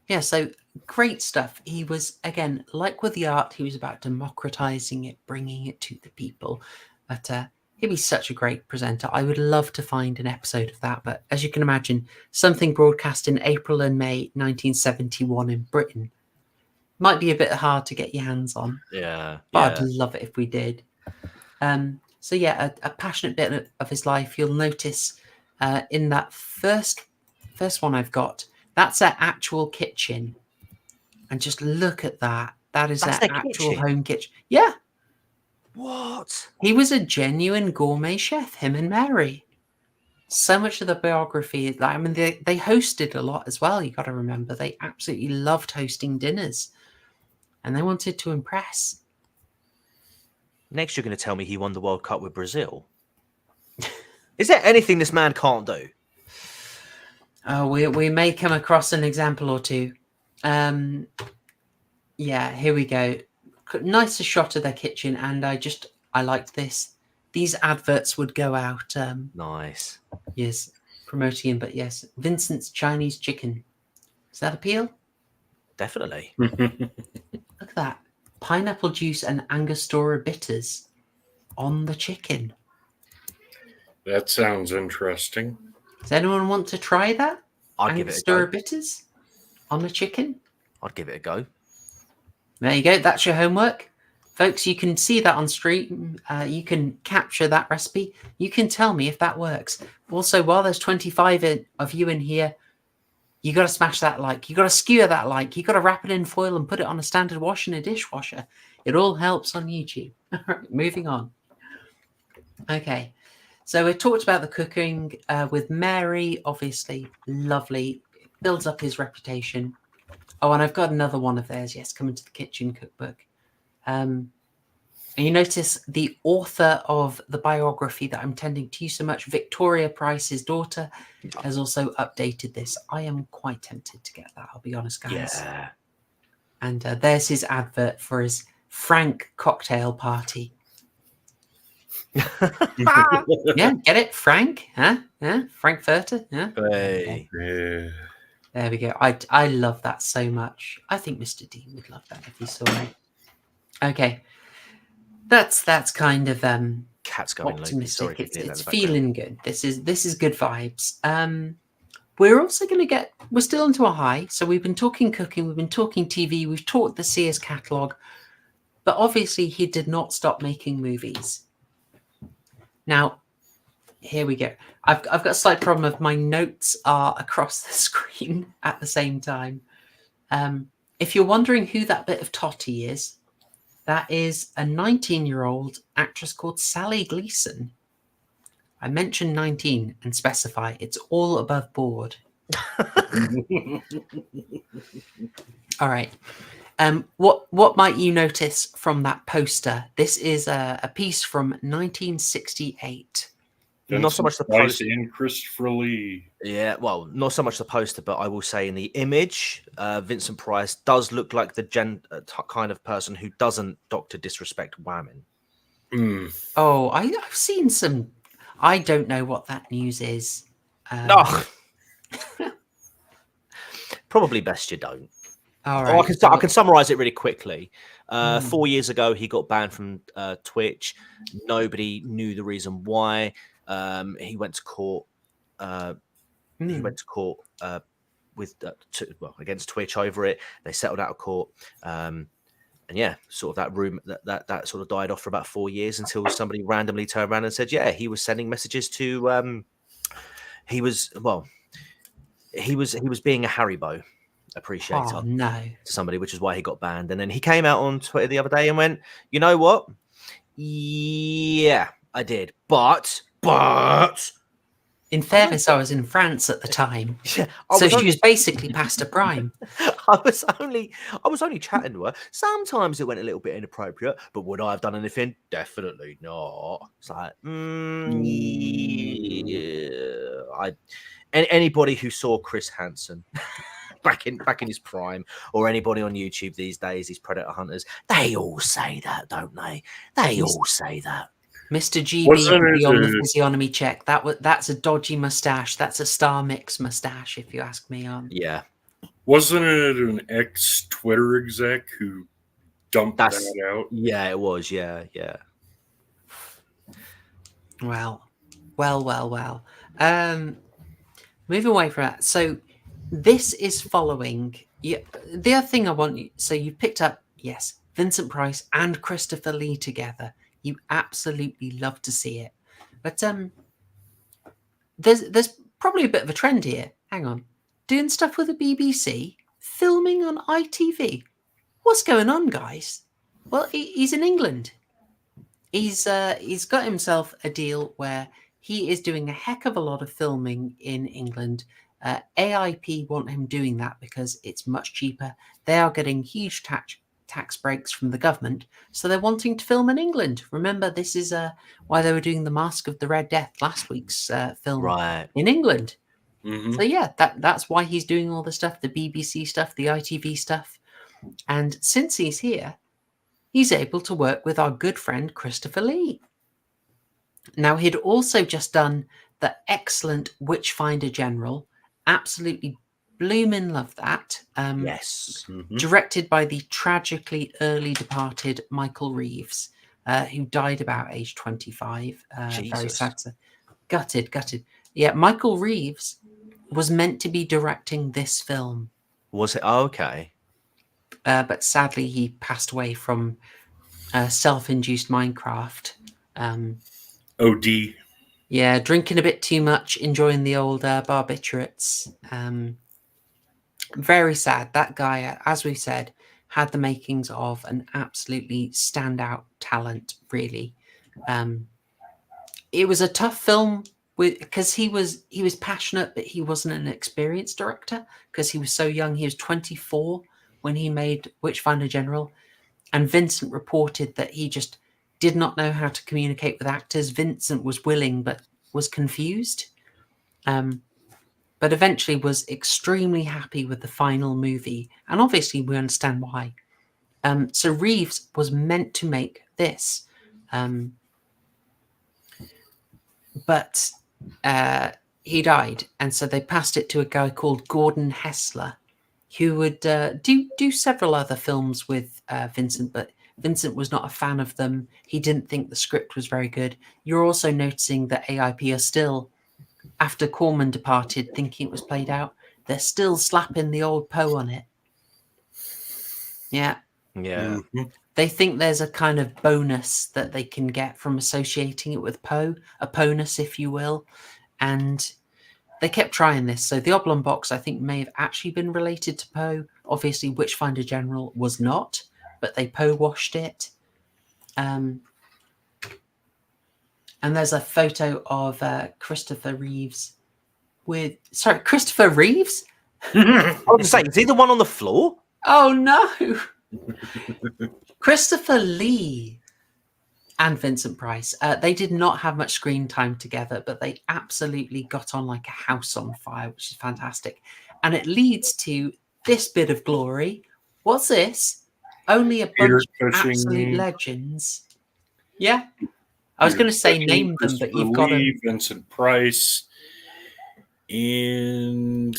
Yeah, so great stuff. He was, again, like with the art, he was about democratizing it, bringing it to the people. But he'd be such a great presenter. I would love to find an episode of that. But as you can imagine, something broadcast in April and May 1971 in Britain might be a bit hard to get your hands on. yeah. But I'd love it if we did. So yeah, a passionate bit of his life. You'll notice in that first one I've got, that's their actual kitchen. And just look at that. That's their actual kitchen? home kitchen. Yeah. What? He was a genuine gourmet chef, him and Mary. So much of the biography, I mean, they hosted a lot as well. You got to remember, they absolutely loved hosting dinners. And they wanted to impress. Next, you're going to tell me he won the World Cup with Brazil. Is there anything this man can't do? Oh, we may come across an example or two. Yeah, here we go. Nicer shot of their kitchen, and I liked this. These adverts would go out. Nice. Yes, promoting him, but yes, Vincent's Chinese chicken. Does that appeal? Definitely. Look at that. Pineapple juice and Angostura bitters on the chicken. That sounds interesting. Does anyone want to try that? I'd give it a Angostura go. bitters on the chicken? I'd give it a go. There you go. That's your homework. Folks, you can see that on stream. You can capture that recipe. You can tell me if that works. Also, while there's 25 of you in here, You got to smash that like. You got to skewer that like. You got to wrap it in foil and put it on a standard wash in a dishwasher. It all helps on YouTube. All right, moving on. Okay, so we talked about the cooking with Mary. Obviously, lovely. Builds up his reputation. Oh, and I've got another one of theirs. Yes, Coming to the Kitchen cookbook. And you notice the author of the biography that I'm tending to use so much, Victoria Price's daughter, has also updated this. I am quite tempted to get that, I'll be honest, guys. Yeah. And there's his advert for his Frank cocktail party. Yeah, get it? Frank? Huh? Yeah? Frankfurter? Yeah? Hey. Yeah. There we go. I love that so much. I think Mr. Dean would love that if he saw it. Okay. That's kind of Cat's going optimistic. It's feeling good. This is good vibes. We're also going to get. We're still into a high. So we've been talking cooking. We've been talking TV. We've talked the Sears catalog, but obviously he did not stop making movies. Now, here we go. I've got a slight problem of my notes are across the screen at the same time. If you're wondering who that bit of totty is, that is a 19-year-old actress called Sally Gleason. I mentioned 19 and specify it's all above board. All right. What might you notice from that poster? This is a piece from 1968. Not so much the Price poster. and Christopher Lee. Yeah, well, not so much the poster, but I will say in the image, Vincent Price does look like the kind of person who doesn't Dr. Disrespect women. Oh, I've seen some. I don't know what that news is. No. Probably best you don't. All Oh, right. I can summarize it really quickly. 4 years ago, he got banned from Twitch. Nobody knew the reason why. He went to court. He went to court with against Twitch over it. They settled out of court, and yeah, sort of that room that sort of died off for about 4 years until somebody randomly turned around and said, yeah, he was sending messages to. He was being a Haribo appreciator to somebody, which is why he got banned. And then he came out on Twitter the other day and went, you know what? Yeah, I did, but. In fairness, I was in France at the time, yeah, so she was basically past her prime. I was only chatting to her. Sometimes it went a little bit inappropriate, but would I have done anything? Definitely not. It's like, yeah. Anybody who saw Chris Hansen back in his prime, or anybody on YouTube these days, these predator hunters, they all say that, don't they? They all say that. Mr. GB would be on the physiognomy check. That's a dodgy mustache. That's a Star Mix mustache, if you ask me. Yeah. Wasn't it an ex-Twitter exec who dumped that out? Yeah, it was. Yeah. Well. Moving away from that. So this is following. Yeah, the other thing I want you. So you picked up, yes, Vincent Price and Christopher Lee together. You absolutely love to see it. But there's probably a bit of a trend here. Hang on. Doing stuff with the BBC, filming on ITV. What's going on, guys? Well, he's in England. He's got himself a deal where he is doing a heck of a lot of filming in England. AIP want him doing that because it's much cheaper. They are getting huge tax breaks from the government, so they're wanting to film in England. Remember, this is why they were doing the Mask of the Red Death last week's film in England. Mm-hmm. So yeah, that's why he's doing all the stuff, the BBC stuff, the ITV stuff. And since he's here, he's able to work with our good friend Christopher Lee. Now, he'd also just done the excellent Witchfinder General. Absolutely bloomin' love that. Yes. Mm-hmm. Directed by the tragically early departed Michael Reeves, who died about age 25. Very sad. Gutted. Yeah, Michael Reeves was meant to be directing this film. Was it? Oh, okay. But sadly, he passed away from self-induced Minecraft. OD. Yeah, drinking a bit too much, enjoying the old barbiturates. Very sad. That guy, as we said, had the makings of an absolutely standout talent, really. It was a tough film because he was passionate, but he wasn't an experienced director because he was so young. He was 24 when he made Witchfinder General, and Vincent reported that he just did not know how to communicate with actors. Vincent was willing but was confused, but eventually was extremely happy with the final movie, and obviously we understand why. So Reeves was meant to make this, but he died, and so they passed it to a guy called Gordon Hessler, who would do several other films with Vincent, but Vincent was not a fan of them. He didn't think the script was very good. You're also noticing that AIP are still, after Corman departed, thinking it was played out, they're still slapping the old Poe on it. Yeah. Yeah. They think there's a kind of bonus that they can get from associating it with Poe, a bonus, if you will. And they kept trying this. So the Oblong Box, I think, may have actually been related to Poe. Obviously, Witchfinder General was not, but they Poe washed it. And there's a photo of Christopher Reeves with... Sorry, Christopher Reeves? I was saying, is he the one on the floor? Oh, no. Christopher Lee and Vincent Price. They did not have much screen time together, but they absolutely got on like a house on fire, which is fantastic. And it leads to this bit of glory. What's this? Only a bunch of absolute legends. Yeah. I was going to say name them, but you've got them. Vincent Price, and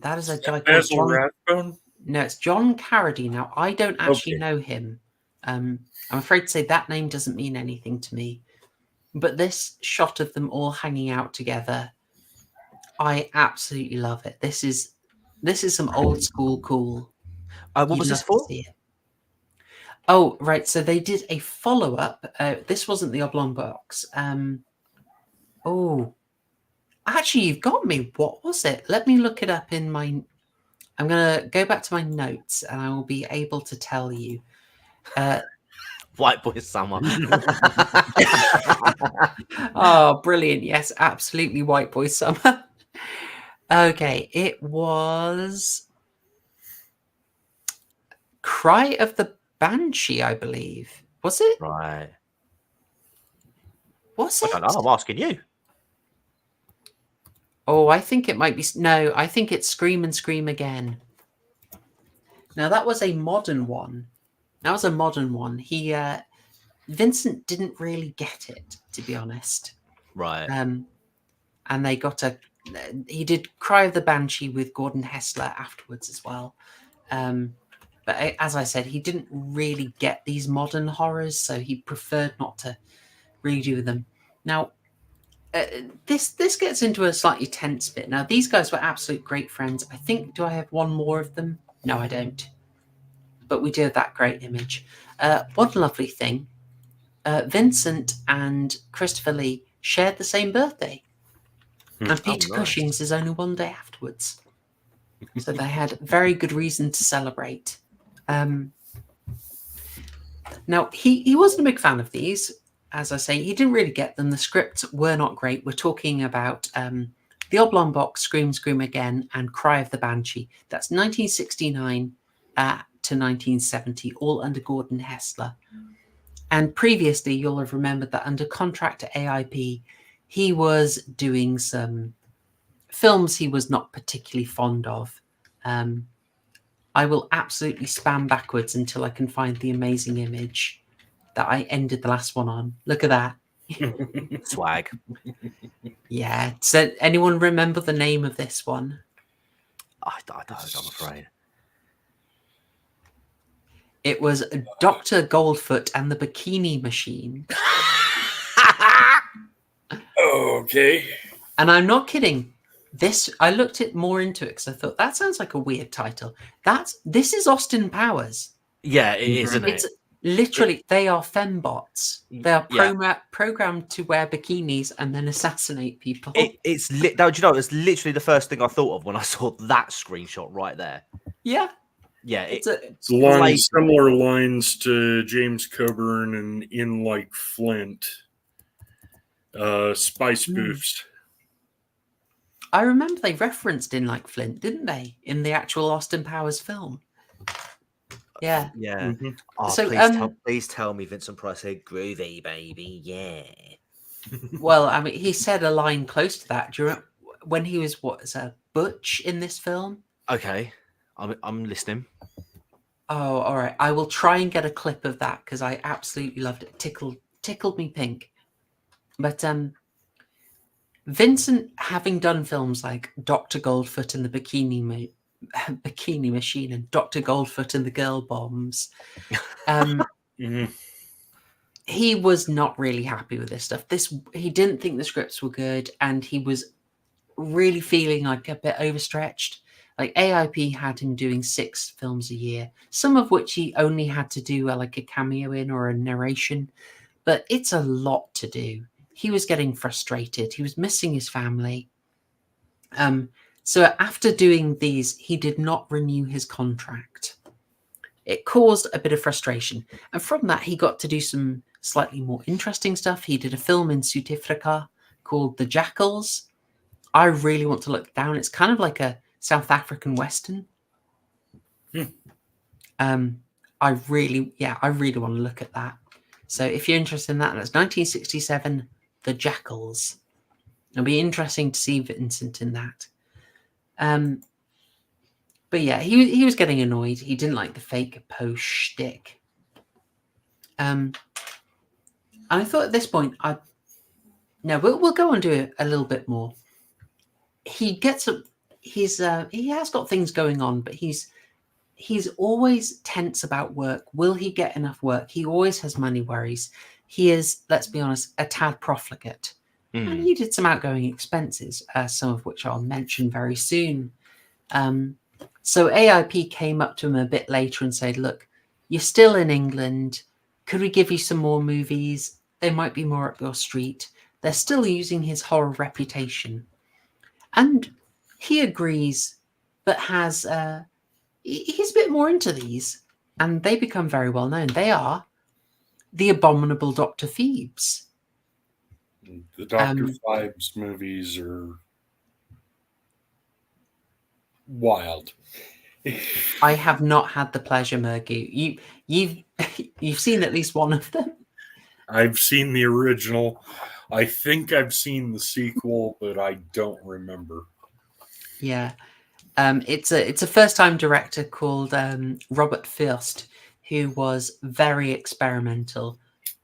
that is a guy called Basil John. Rathbone. No, it's John Carradine. Now, I don't actually know him. I'm afraid to say that name doesn't mean anything to me. But this shot of them all hanging out together, I absolutely love it. This is some old school cool. What was this for? Oh, right. So they did a follow-up. This wasn't the Oblong Box. Oh, actually, you've got me. What was it? Let me look it up in my... I'm going to go back to my notes and I will be able to tell you. White Boy Summer. Oh, brilliant. Yes, absolutely. White Boy Summer. Okay, it was Cry of the Banshee, I believe. Was it? Right. Was it? I don't know. I'm asking you. Oh, I think it might be... No, I think it's Scream and Scream Again. Now, that was a modern one. That was a modern one. Vincent didn't really get it, to be honest. Right. And they got he did Cry of the Banshee with Gordon Hessler afterwards as well. But as I said, he didn't really get these modern horrors, so he preferred not to redo them. Now, this gets into a slightly tense bit. Now, these guys were absolute great friends. I think, do I have one more of them? No, I don't. But we do have that great image. One lovely thing, Vincent and Christopher Lee shared the same birthday. And Peter Cushing's is only one day afterwards. So they had very good reason to celebrate. Now, he wasn't a big fan of these. As I say, he didn't really get them. The scripts were not great. We're talking about The Oblong Box, Scream, Scream Again, and Cry of the Banshee. That's 1969 to 1970, all under Gordon Hessler. And previously, you'll have remembered that under contract to AIP, he was doing some films he was not particularly fond of. I will absolutely spam backwards until I can find the amazing image that I ended the last one on. Look at that. Swag. Yeah. So anyone remember the name of this one? I don't, I'm afraid. It was Dr. Goldfoot and the Bikini Machine. Okay. And I'm not kidding. I looked more into it because I thought that sounds like a weird title. This is Austin Powers. Yeah, it is, isn't it? It's Literally, they are fembots. They are Yeah. programmed to wear bikinis and then assassinate people. It's lit. No, do you know? It's literally the first thing I thought of when I saw that screenshot right there. Yeah. Yeah, It's It's along similar lines to James Coburn and In Like Flint, spy spoofs. I remember they referenced In Like Flint, didn't they, in the actual Austin Powers film? Yeah. Yeah. Oh, So, please tell me Vincent Price said groovy, baby. Yeah. well, I mean, he said a line close to that during when he was Butch in this film. Okay, I'm listening. Oh, all right. I will try and get a clip of that because I absolutely loved it. Tickled me pink. But Vincent, having done films like Dr. Goldfoot and the Bikini Machine and Dr. Goldfoot and the Girl Bombs, he was not really happy with this stuff. He didn't think the scripts were good, and he was really feeling like a bit overstretched. Like AIP had him doing 6 films a year, some of which he only had to do like a cameo in or a narration, but it's a lot to do. He was getting frustrated. He was missing his family. So after doing these, he did not renew his contract. It caused a bit of frustration. And from that, he got to do some slightly more interesting stuff. He did a film in Suid-Afrika called The Jackals. I really want to look down. It's kind of like a South African Western. I really want to look at that. So if you're interested in that, that's 1967, The Jackals. It'll be interesting to see Vincent in that. But yeah, he was getting annoyed. He didn't like the fake post shtick. And I thought at this point, we'll go and do a little bit more. He has got things going on, but he's always tense about work. Will he get enough work? He always has money worries. He is, let's be honest, a tad profligate. And he did some outgoing expenses, some of which I'll mention very soon. So AIP came up to him a bit later and said, look, you're still in England. Could we give you some more movies? They might be more up your street. They're still using his horror reputation. And he agrees, but he's a bit more into these. And they become very well known. They are The Abominable Dr. Phoebes. The Dr. Phibes movies are wild. I have not had the pleasure, Murgoot. You've seen at least one of them. I've seen the original. I think I've seen the sequel, but I don't remember. Yeah, it's a first-time director called Robert Fürst, who was very experimental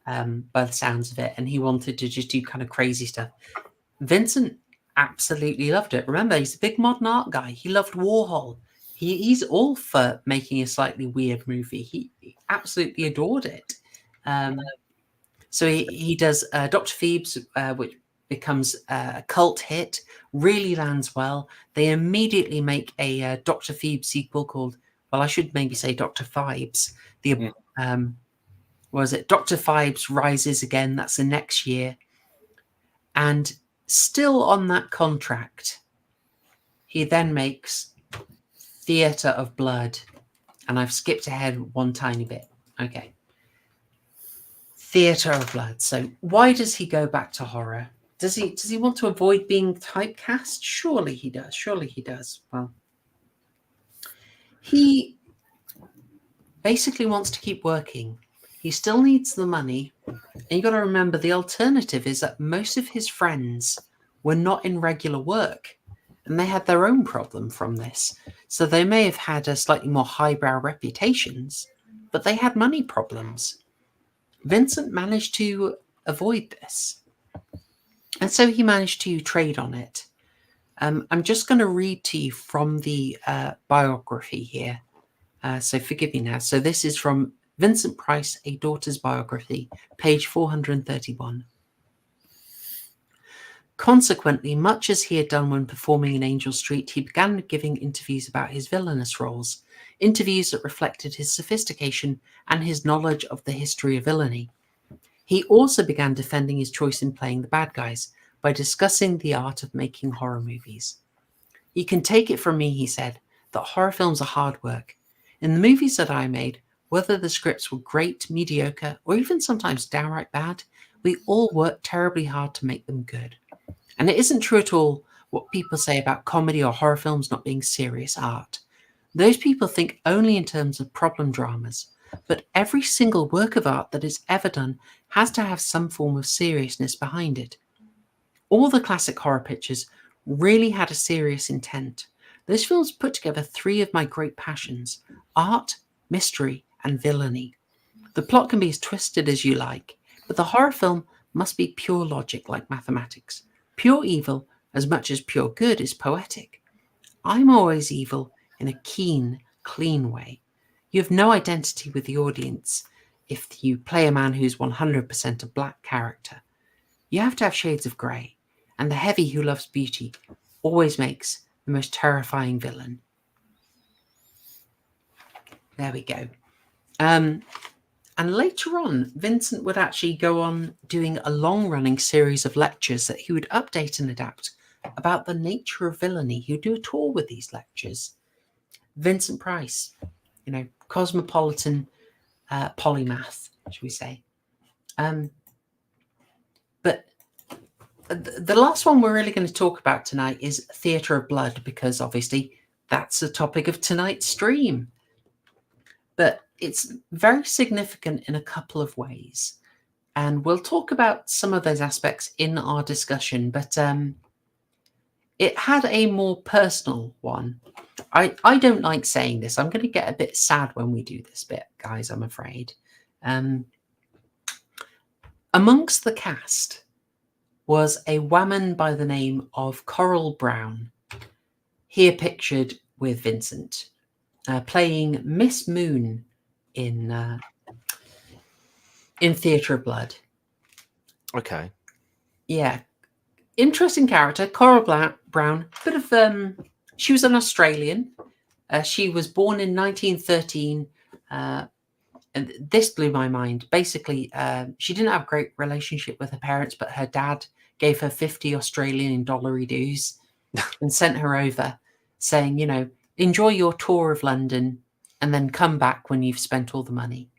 by the sounds of it, and he wanted to just do kind of crazy stuff. Vincent absolutely loved it. Remember, he's a big modern art guy. He loved Warhol. He's all for making a slightly weird movie. He absolutely adored it. So he does Dr. Phoebes, which becomes a cult hit, really lands well. They immediately make a Dr. Phoebes sequel called, well, I should maybe say Dr. Phibes. Dr. Phibes Rises Again. That's the next year. And still on that contract, he then makes Theatre of Blood. And I've skipped ahead one tiny bit. Okay. Theatre of Blood. So why does he go back to horror? Does he want to avoid being typecast? Surely he does. Well, he basically wants to keep working. He still needs the money. And you got to remember, the alternative is that most of his friends were not in regular work, and they had their own problem from this. So they may have had a slightly more highbrow reputations, but they had money problems. Vincent managed to avoid this. And so he managed to trade on it. I'm just going to read to you from the biography here. So forgive me now. So this is from Vincent Price, A Daughter's Biography, page 431. Consequently, much as he had done when performing in Angel Street, he began giving interviews about his villainous roles, interviews that reflected his sophistication and his knowledge of the history of villainy. He also began defending his choice in playing the bad guys by discussing the art of making horror movies. "You can take it from me," he said, "that horror films are hard work. In the movies that I made, whether the scripts were great, mediocre, or even sometimes downright bad, we all worked terribly hard to make them good. And it isn't true at all what people say about comedy or horror films not being serious art. Those people think only in terms of problem dramas, but every single work of art that is ever done has to have some form of seriousness behind it. All the classic horror pictures really had a serious intent. Those films put together three of my great passions: art, mystery, and villainy. The plot can be as twisted as you like, but the horror film must be pure logic like mathematics. Pure evil, as much as pure good, is poetic. I'm always evil in a keen, clean way. You have no identity with the audience if you play a man who's 100% a black character. You have to have shades of grey, and the heavy who loves beauty always makes the most terrifying villain." There we go. And later on, Vincent would actually go on doing a long-running series of lectures that he would update and adapt about the nature of villainy. He would do a tour with these lectures. Vincent Price, cosmopolitan polymath, should we say. But the last one we're really going to talk about tonight is Theatre of Blood, because obviously that's the topic of tonight's stream. But it's very significant in a couple of ways. And we'll talk about some of those aspects in our discussion. But it had a more personal one. I don't like saying this. I'm going to get a bit sad when we do this bit, guys, I'm afraid. Amongst the cast was a woman by the name of Coral Brown, here pictured with Vincent, playing Miss Moon in Theatre of Blood. Okay. Yeah. Interesting character, Coral Brown. Bit of she was an Australian. She was born in 1913. And this blew my mind. Basically, she didn't have a great relationship with her parents, but her dad gave her 50 Australian dollar dues and sent her over saying, enjoy your tour of London and then come back when you've spent all the money.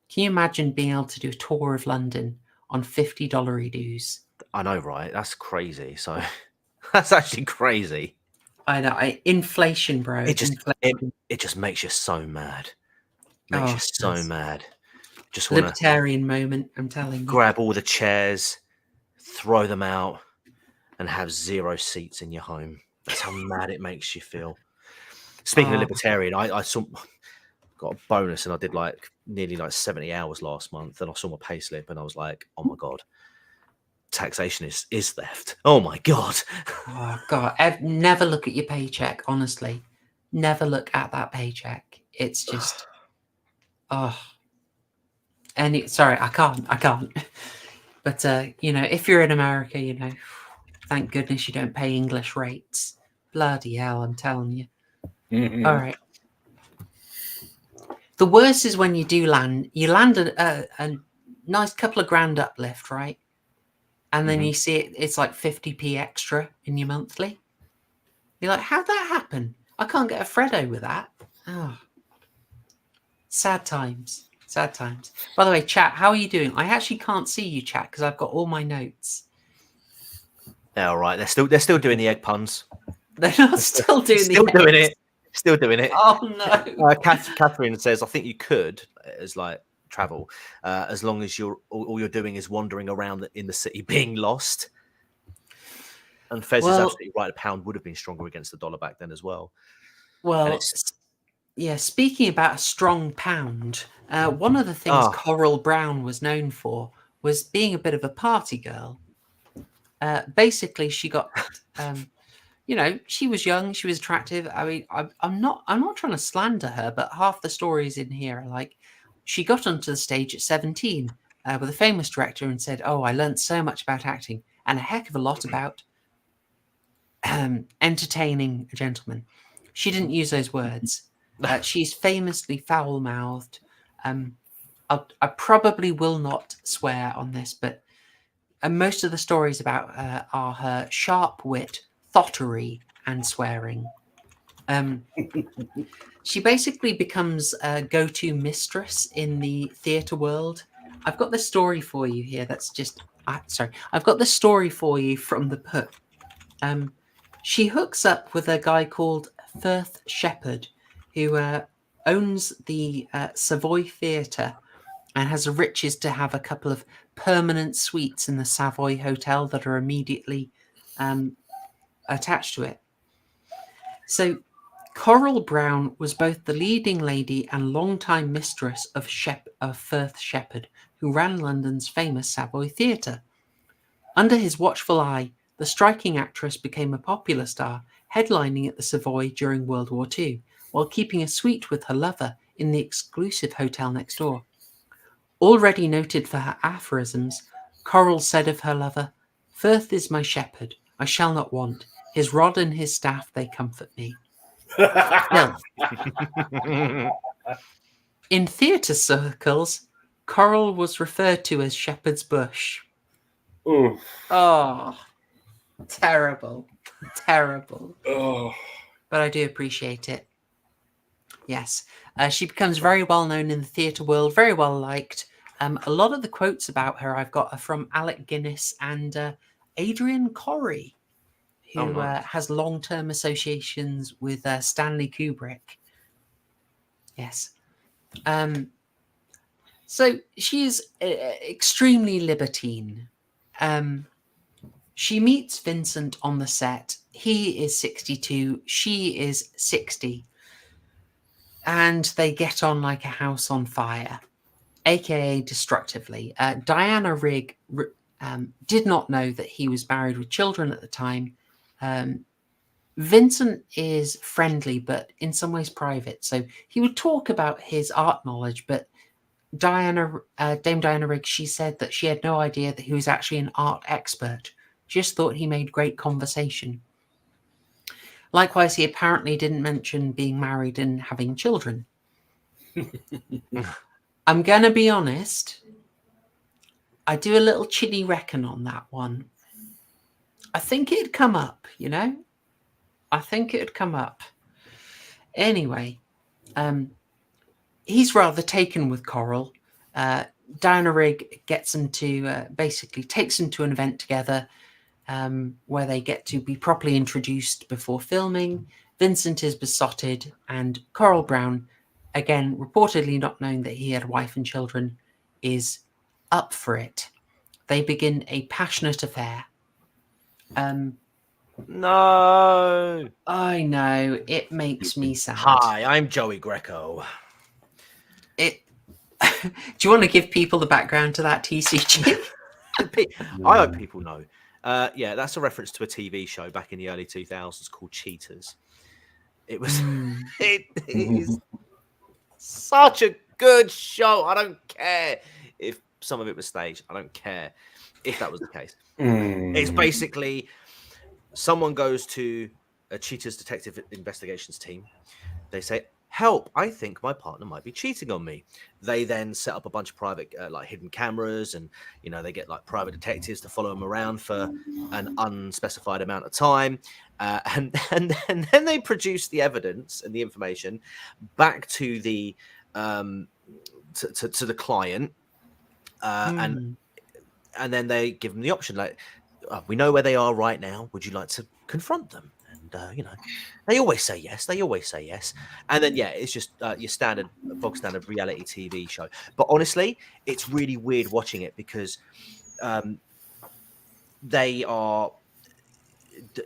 Can you imagine being able to do a tour of London on $50 dues? I know, right? That's crazy. So that's actually crazy. I know. Inflation, bro. It just makes you so mad. Makes you so mad. Just want libertarian moment, I'm telling you. Grab all the chairs, throw them out, and have 0 seats in your home. That's how mad it makes you feel. Speaking of libertarian, I got a bonus and I did nearly 70 hours last month, and I saw my payslip and I was like, oh my God, taxation is theft. Oh my God. Oh God. Never look at your paycheck, honestly. Never look at that paycheck. It's just and sorry, I can't. But if you're in America, thank goodness you don't pay English rates. Bloody hell, I'm telling you. Mm-hmm. All right. The worst is when you land a nice couple of grand uplift, right? And then you see it's like 50p extra in your monthly. You're like, how'd that happen? I can't get a Freddo with that. Oh. Sad times. Sad times. By the way, chat, how are you doing? I actually can't see you, chat, because I've got all my notes. Yeah, all right. They're still doing the egg puns. They're not still doing it. Still doing it. Oh no. Catherine says, I think you could, as travel, as long as all you're doing is wandering around in the city being lost. And Fez is absolutely right. A pound would have been stronger against the dollar back then as well. Well, yeah, speaking about a strong pound, one of the things Coral Brown was known for was being a bit of a party girl. Basically, she got, she was young, she was attractive. I mean, I'm not trying to slander her, but half the stories in here are like, she got onto the stage at 17 with a famous director and said, "Oh, I learned so much about acting," and a heck of a lot about entertaining a gentleman. She didn't use those words. She's famously foul-mouthed. I probably will not swear on this, but most of the stories about her are her sharp wit, thottery, and swearing. She basically becomes a go-to mistress in the theatre world. I've got this story for you here. I've got this story for you from the book. She hooks up with a guy called Firth Shepherd, who owns the Savoy Theatre and has the riches to have a couple of permanent suites in the Savoy Hotel that are immediately attached to it. So Coral Brown was both the leading lady and long-time mistress of Firth Shepherd, who ran London's famous Savoy Theatre. Under his watchful eye, the striking actress became a popular star, headlining at the Savoy during World War II, while keeping a suite with her lover in the exclusive hotel next door. Already noted for her aphorisms, Coral said of her lover, "Firth is my shepherd, I shall not want. His rod and his staff, they comfort me." Now, in theatre circles, Coral was referred to as Shepherd's Bush. Ooh. Oh, terrible. Terrible. Oh. But I do appreciate it. Yes. She becomes very well known in the theatre world, very well liked. A lot of the quotes about her I've got are from Alec Guinness and Adrian Corey, who has long-term associations with Stanley Kubrick. Yes. So she's extremely libertine. She meets Vincent on the set. He is 62. She is 60. And they get on like a house on fire, aka destructively. Diana Rigg did not know that he was married with children at the time. Vincent is friendly, but in some ways private. So he would talk about his art knowledge, but Dame Diana Rigg, she said that she had no idea that he was actually an art expert. Just thought he made great conversation. Likewise, he apparently didn't mention being married and having children. I'm going to be honest. I do a little chinny reckon on that one. I think it'd come up, you know? I think it'd come up. Anyway, he's rather taken with Coral. Diana Rigg gets him to basically takes him to an event together where they get to be properly introduced before filming. Vincent is besotted, and Coral Brown, again, reportedly not knowing that he had a wife and children, is up for it. They begin a passionate affair. No. I know. It makes me sad. Hi, I'm Joey Greco. Do you want to give people the background to that TCG? I hope people know. Yeah, that's a reference to a TV show back in the early 2000s called Cheaters. It was. It is such a good show. I don't care if some of it was staged. I don't care if that was the case. It's basically someone goes to a Cheaters detective investigations team. They say, "Help, I think my partner might be cheating on me." They then set up a bunch of private like hidden cameras, and they get like private detectives to follow them around for an unspecified amount of time, and then they produce the evidence and the information back to the to the client, and then they give them the option like, "We know where they are right now. Would you like to confront them?" And they always say yes. And then it's just your standard, bog standard reality TV show. But honestly, it's really weird watching it because they are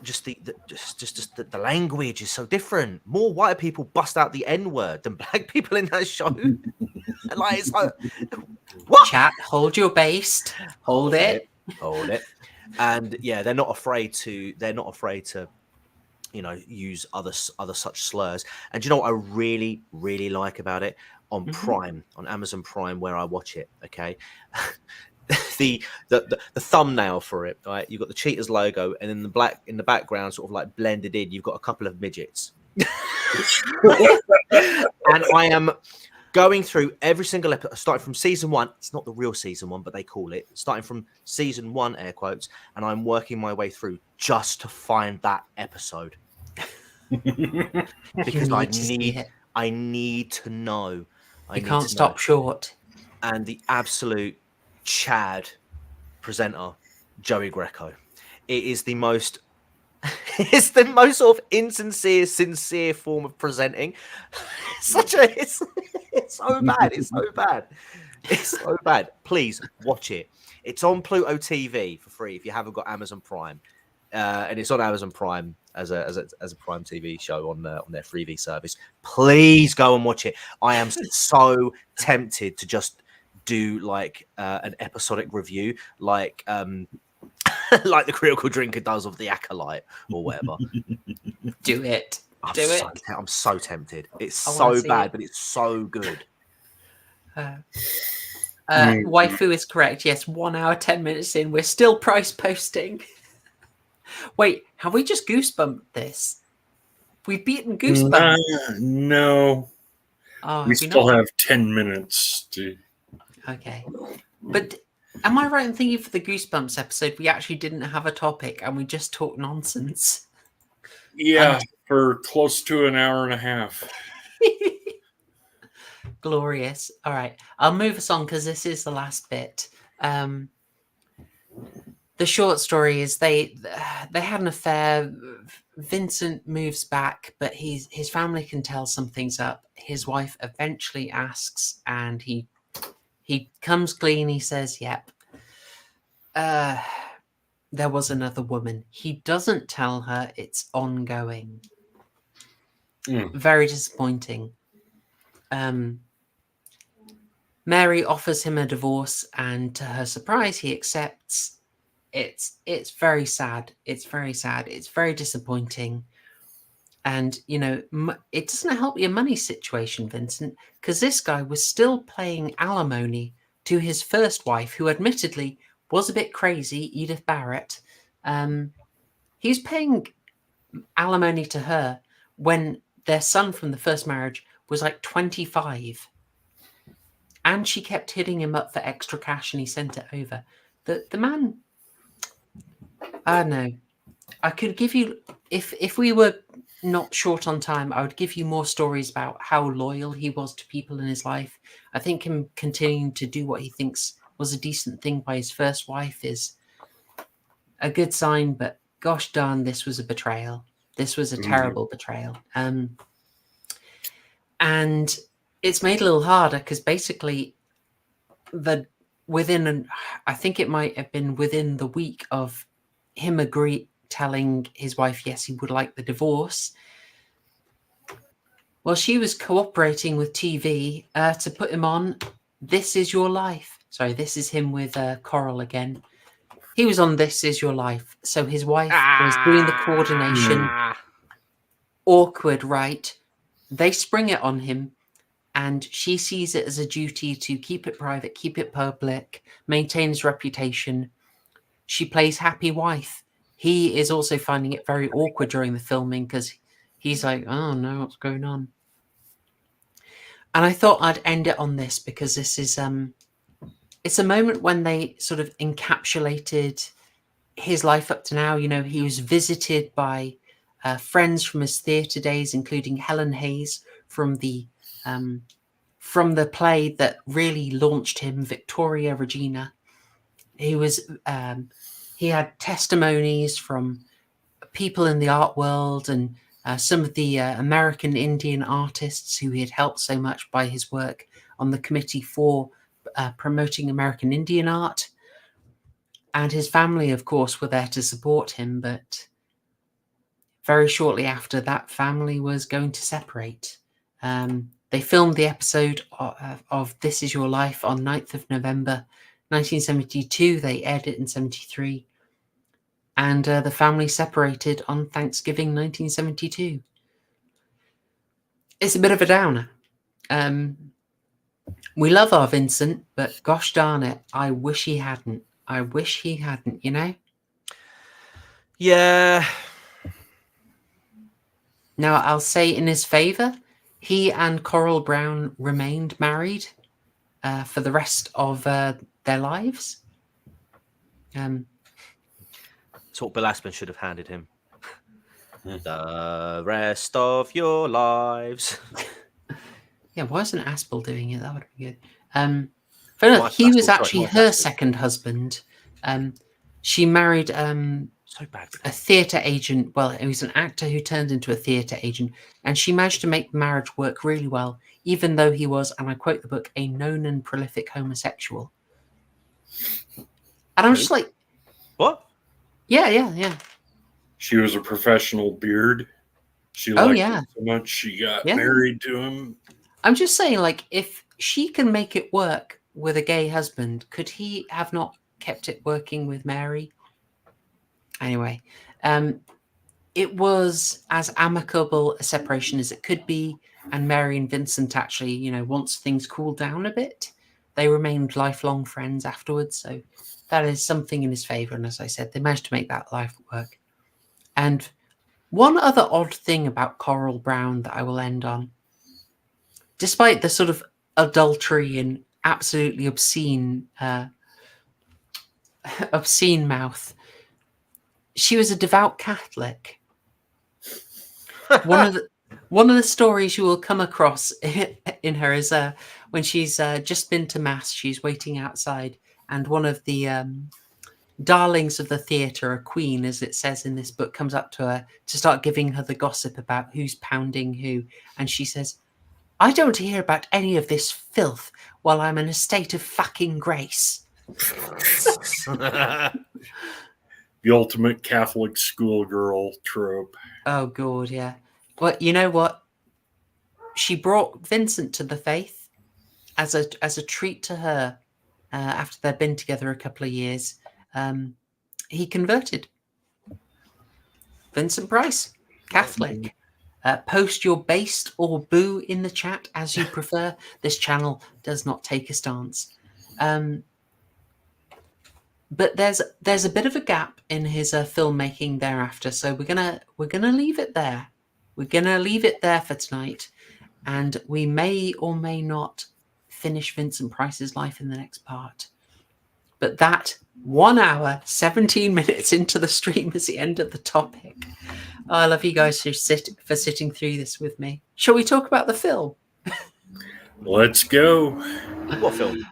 just the language is so different. More white people bust out the N-word than black people in that show. Like it's like, what? Chat, hold your bass, hold it. And they're not afraid to use other such slurs. And do you know what I really, really like about it? On Prime, on Amazon Prime, where I watch it, okay? the thumbnail for it, right? You've got the Cheetahs logo, and in the background, sort of like blended in, you've got a couple of midgets. And I am going through every single episode, starting from season 1. It's not the real season 1, but they call it. Starting from season 1, air quotes, and I'm working my way through just to find that episode. Because I need to know. You can't stop short. And the absolute Chad presenter, Joey Greco. It is the most it's the most sort of insincere, sincere form of presenting. It's so bad. It's so bad. It's so bad. Please watch it. It's on Pluto TV for free if you haven't got Amazon Prime. And it's on Amazon Prime as a Prime TV show on their freebie service. Please go and watch it. I am so tempted to just do like an episodic review, like like the Critical Drinker does of The Acolyte or whatever. Do it. I'm so tempted. It's so bad, but it's so good. Waifu is correct. Yes, 1 hour, 10 minutes in. We're still price posting. Wait, have we just goosebumped this? We've beaten Goosebumps. No. Oh, we still have 10 minutes to. Okay. But am I right in thinking for the Goosebumps episode, we actually didn't have a topic and we just talked nonsense? Yeah, for close to an hour and a half. Glorious. All right. I'll move us on because this is the last bit. The short story is they had an affair. Vincent moves back, but his family can tell something's up. His wife eventually asks, and he comes clean. He says, "Yep, there was another woman." He doesn't tell her it's ongoing. Very disappointing. Mary offers him a divorce, and to her surprise, he accepts. It's very sad. It's very sad. It's very disappointing. And, you know, it doesn't help your money situation, Vincent, because this guy was still paying alimony to his first wife, who admittedly was a bit crazy, Edith Barrett. He's paying alimony to her when their son from the first marriage was like 25. And she kept hitting him up for extra cash and he sent it over. The man... I don't know. I could give you, if we were not short on time, I would give you more stories about how loyal he was to people in his life. I think him continuing to do what he thinks was a decent thing by his first wife is a good sign, but gosh darn, this was a betrayal. This was a terrible betrayal. And it's made a little harder because basically I think it might have been within the week of him telling his wife, yes, he would like the divorce. Well, she was cooperating with TV to put him on This Is Your Life. Sorry, this is him with Coral again. He was on This Is Your Life. So his wife was doing the coordination. Awkward, right? They spring it on him. And she sees it as a duty to keep it private, keep it public, maintain his reputation. She plays happy wife. He is also finding it very awkward during the filming because he's like, oh no, what's going on? And I thought I'd end it on this because this is it's a moment when they sort of encapsulated his life up to now. You know, he was visited by friends from his theatre days, including Helen Hayes from the play that really launched him, Victoria Regina. He had testimonies from people in the art world and some of the American Indian artists who he had helped so much by his work on the committee for promoting American Indian art. And his family, of course, were there to support him. But very shortly after, that family was going to separate. They filmed the episode of This Is Your Life on 9th of November, 1972. They aired it in 73. And the family separated on Thanksgiving 1972. It's a bit of a downer. We love our Vincent, but gosh darn it, I wish he hadn't. I wish he hadn't, you know? Yeah. Now, I'll say in his favour, he and Coral Brown remained married for the rest of their lives. That's what Bill Aspin should have handed him. The rest of your lives. Yeah, why isn't Aspel doing it? That would be good. He was actually her second husband. She married a theatre agent. Well, he was an actor who turned into a theatre agent, and she managed to make the marriage work really well, even though he was, and I quote the book, a known and prolific homosexual. And I'm just like, what? Yeah. She was a professional beard. She liked him so much she got married to him. I'm just saying, like, if she can make it work with a gay husband, could he have not kept it working with Mary? Anyway, it was as amicable a separation as it could be, and Mary and Vincent actually, you know, once things cooled down a bit, they remained lifelong friends afterwards. So that is something in his favour. And as I said, they managed to make that life work. And one other odd thing about Coral Brown that I will end on, despite the sort of adultery and absolutely obscene mouth, she was a devout Catholic. One of the stories you will come across in her is when she's just been to mass. She's waiting outside, and one of the darlings of the theatre, a queen, as it says in this book, comes up to her to start giving her the gossip about who's pounding who, and she says, "I don't hear about any of this filth while I'm in a state of fucking grace." The ultimate Catholic schoolgirl trope. Oh, God, yeah. Well, you know what? She brought Vincent to the faith as a treat to her after they'd been together a couple of years. He converted. Vincent Price, Catholic. Post your based or boo in the chat as you prefer. This channel does not take a stance. But there's a bit of a gap in his filmmaking thereafter, so we're gonna leave it there. We're gonna leave it there for tonight, and we may or may not finish Vincent Price's life in the next part. But that 1 hour 17 minutes into the stream is the end of the topic. I love you guys for sitting through this with me. Shall we talk about the film? Let's go. What film?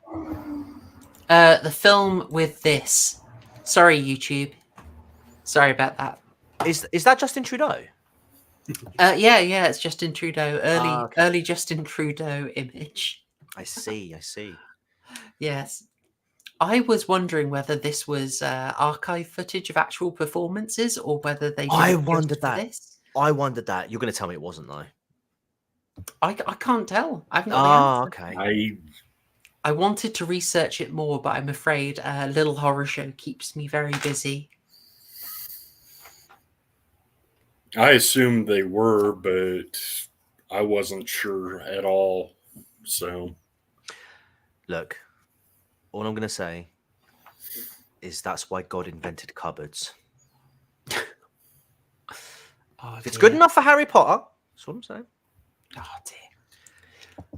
The film with this. Sorry, YouTube. Sorry about that. Is that Justin Trudeau? Yeah, it's Justin Trudeau. Early Justin Trudeau image. I see. Yes. I was wondering whether this was archive footage of actual performances or whether they. I wondered that. You're going to tell me it wasn't, though. I can't tell. I've not. Okay. I wanted to research it more, but I'm afraid Little Horror Show keeps me very busy. I assumed they were, but I wasn't sure at all. So, look, all I'm going to say is that's why God invented cupboards. If it's good enough for Harry Potter, that's what I'm saying. Oh, dear.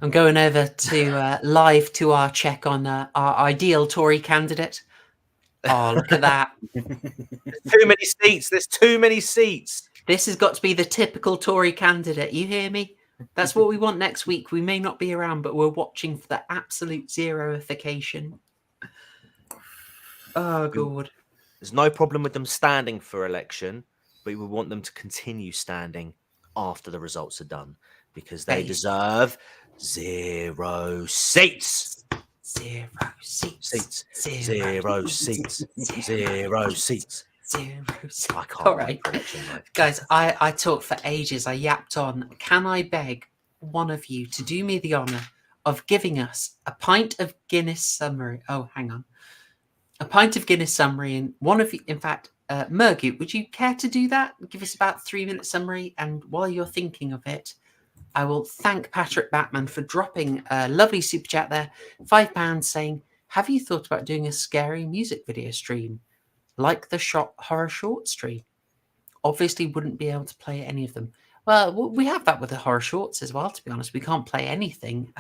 I'm going over to live to our check on our ideal Tory candidate. Oh, look at that. There's too many seats. This has got to be the typical Tory candidate. You hear me? That's what we want next week. We may not be around, but we're watching for the absolute zeroification. Oh, God. There's no problem with them standing for election, but we want them to continue standing after the results are done because they deserve 0 seats. 0 seats. 0 seats. 0 seats. 0 seats. I can't. All right. Guys, I talked for ages. I yapped on. Can I beg one of you to do me the honour of giving us a pint of Guinness summary? Oh, hang on. A pint of Guinness summary. And one of you, in fact, Murgoot, would you care to do that? Give us about 3-minute summary. And while you're thinking of it, I will thank Patrick Batman for dropping a lovely super chat there, £5, saying, "Have you thought about doing a scary music video stream like the horror short stream? Obviously, wouldn't be able to play any of them." Well, we have that with the horror shorts as well. To be honest, we can't play anything.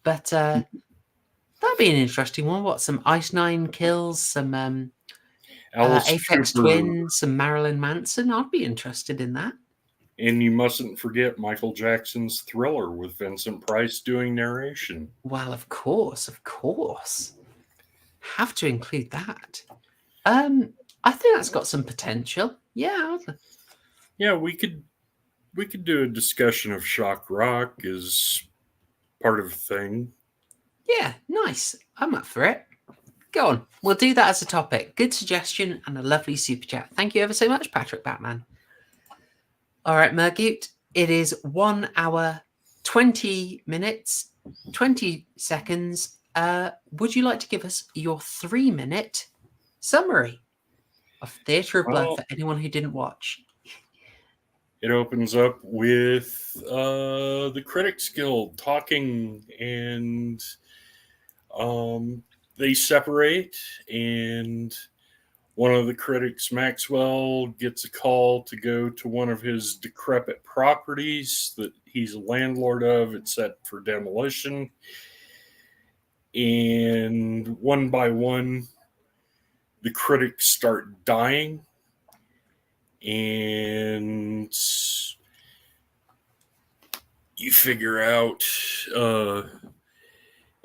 But that'd be an interesting one. What, some Ice Nine kills, some Alice Aphex Cooper. Twin, some Marilyn Manson. I'd be interested in that. And you mustn't forget Michael Jackson's Thriller with Vincent Price doing narration. Well, of course. Have to include that. I think that's got some potential. Yeah. Yeah, we could do a discussion of shock rock as part of a thing. Yeah, nice. I'm up for it. Go on. We'll do that as a topic. Good suggestion and a lovely super chat. Thank you ever so much, Patrick Batman. All right, Murgoot. It is 1 hour, 20 minutes, 20 seconds. Would you like to give us your 3-minute summary of Theatre of Blood for anyone who didn't watch? It opens up with the Critics Guild talking, and they separate, and one of the critics, Maxwell, gets a call to go to one of his decrepit properties that he's a landlord of. It's set for demolition. And one by one, the critics start dying. And you figure out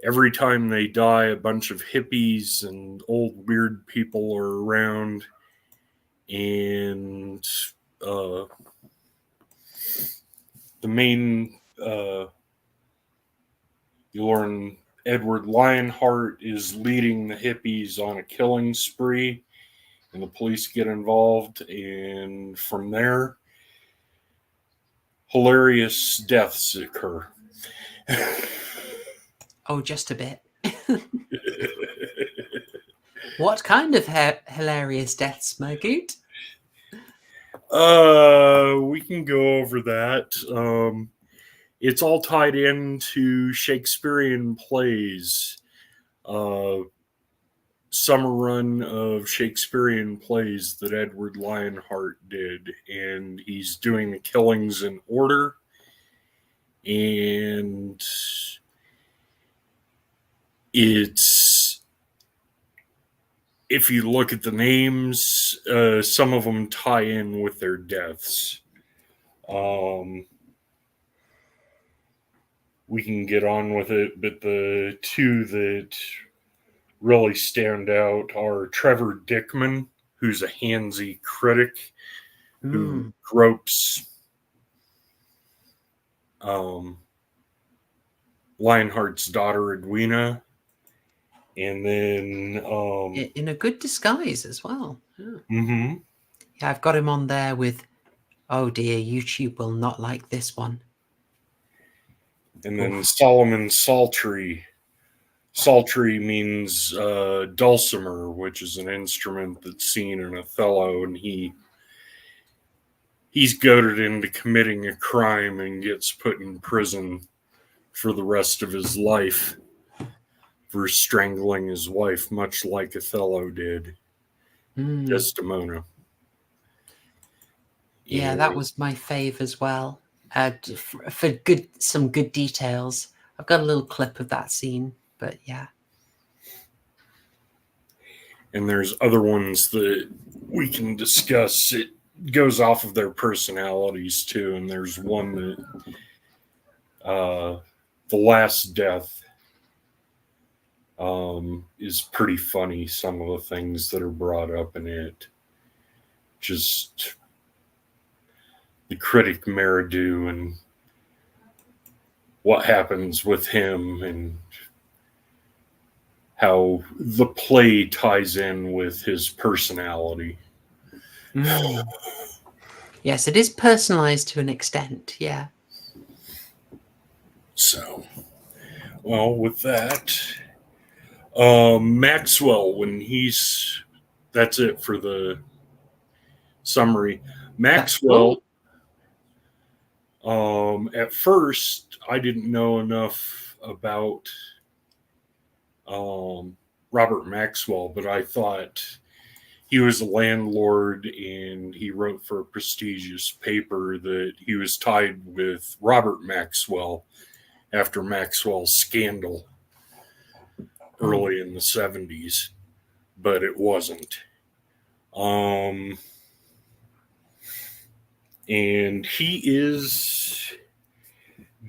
every time they die, a bunch of hippies and old weird people are around. And the main, you learn Edward Lionheart is leading the hippies on a killing spree. And the police get involved, and from there, hilarious deaths occur. Oh, just a bit. What kind of hilarious deaths, Murgoot? We can go over that. It's all tied into Shakespearean plays. Summer run of Shakespearean plays that Edward Lionheart did, and he's doing the killings in order. And it's, if you look at the names, some of them tie in with their deaths. We can get on with it, but the two that really stand out are Trevor Dickman, who's a handsy critic who gropes Lionheart's daughter Edwina, and then in a good disguise as well. Yeah. Mm-hmm. Yeah, I've got him on there with, oh dear, YouTube will not like this one. And then Solomon Saltrey. Saltrey means dulcimer, which is an instrument that's seen in Othello, and he's goaded into committing a crime and gets put in prison for the rest of his life for strangling his wife, much like Othello did. Desdemona. Yeah, And that was my fave as well. For some good details. I've got a little clip of that scene, but yeah. And there's other ones that we can discuss. It goes off of their personalities too. And there's one that The Last Death is pretty funny. Some of the things that are brought up in it. Just the critic Meridew and what happens with him and how the play ties in with his personality. Yes, it is personalized to an extent. Yeah. So, well, with that, Maxwell, that's it for the summary. Maxwell At first, I didn't know enough about Robert Maxwell, but I thought he was a landlord and he wrote for a prestigious paper that he was tied with Robert Maxwell after Maxwell's scandal early in the 70s, but it wasn't. And he is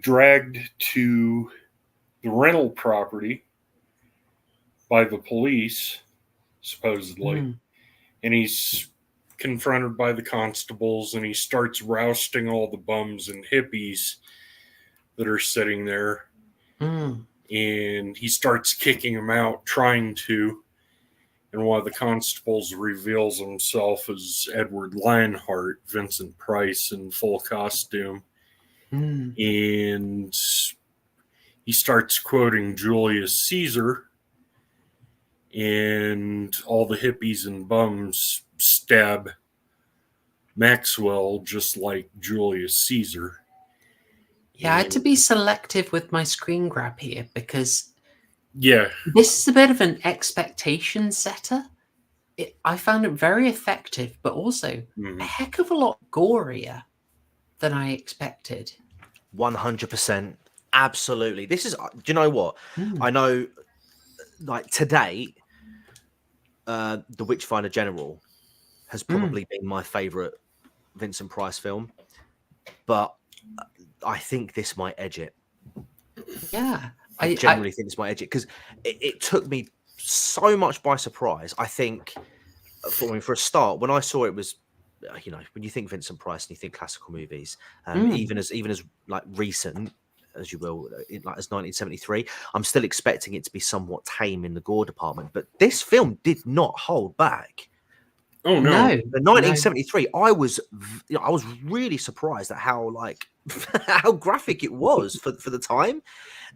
dragged to the rental property by the police, supposedly, and he's confronted by the constables, and he starts rousting all the bums and hippies that are sitting there, and he starts kicking them out, trying to, and one of the constables reveals himself as Edward Lionheart, Vincent Price in full costume, and he starts quoting Julius Caesar, and all the hippies and bums stab Maxwell just like Julius Caesar. Yeah, I had to be selective with my screen grab here because yeah, this is a bit of an expectation setter. I found it very effective, but also a heck of a lot gorier than I expected. 100%. Absolutely. This is, do you know what? I know, like, today, The Witchfinder General has probably been my favorite Vincent Price film, but I think this might edge it. Yeah. I generally think this might edge it because it took me so much by surprise. I think, for a start, when I saw it was, you know, when you think Vincent Price and you think classical movies, even as like recent as you will, like as 1973, I'm still expecting it to be somewhat tame in the gore department. But this film did not hold back. Oh no! The 1973, I was really surprised at how how graphic it was for the time,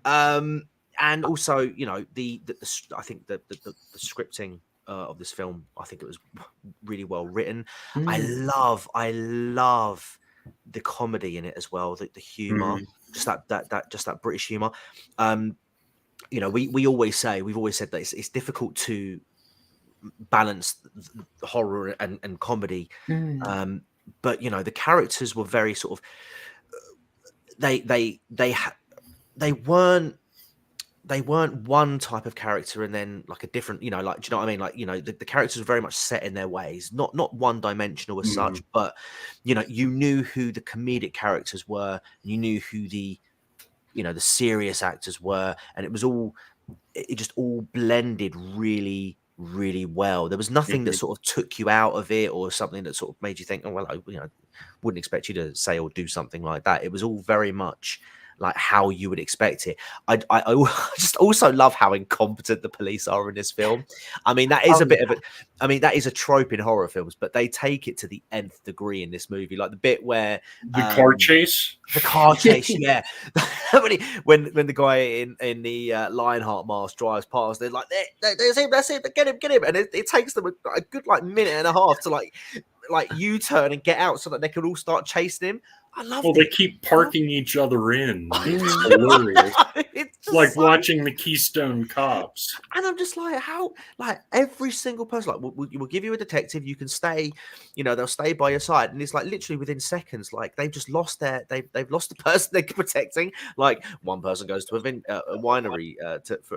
and also, you know, I think the scripting of this film, I think it was really well written. I love the comedy in it as well, the humor, just that British humor. You know, we've always said that it's difficult to balance horror and comedy, but you know, the characters were very sort of they weren't one type of character and then like a different, you know, like, do you know what I mean? Like, you know, the characters were very much set in their ways, not one dimensional as such, but you know, you knew who the comedic characters were, you knew who the, you know, the serious actors were, and it just all blended really well. There was nothing that sort of took you out of it or something that sort of made you think, oh well, I, you know, wouldn't expect you to say or do something like that. It was all very much like how you would expect it. I just also love how incompetent the police are in this film. I mean, that is that is a trope in horror films, but they take it to the nth degree in this movie. Like the bit where the car chase, yeah. when the guy in the Lionheart mask drives past, they're like, "There's him, that's it, get him," and it takes them a good like minute and a half to like U-turn and get out so that they can all start chasing him. I love they keep parking each other in. It's hilarious. It's like watching the Keystone Cops. And I'm just like, how, like every single person, like we'll give you a detective, you can stay, you know, they'll stay by your side. And it's like literally within seconds, like they've just lost they've lost the person they're protecting. Like one person goes to a winery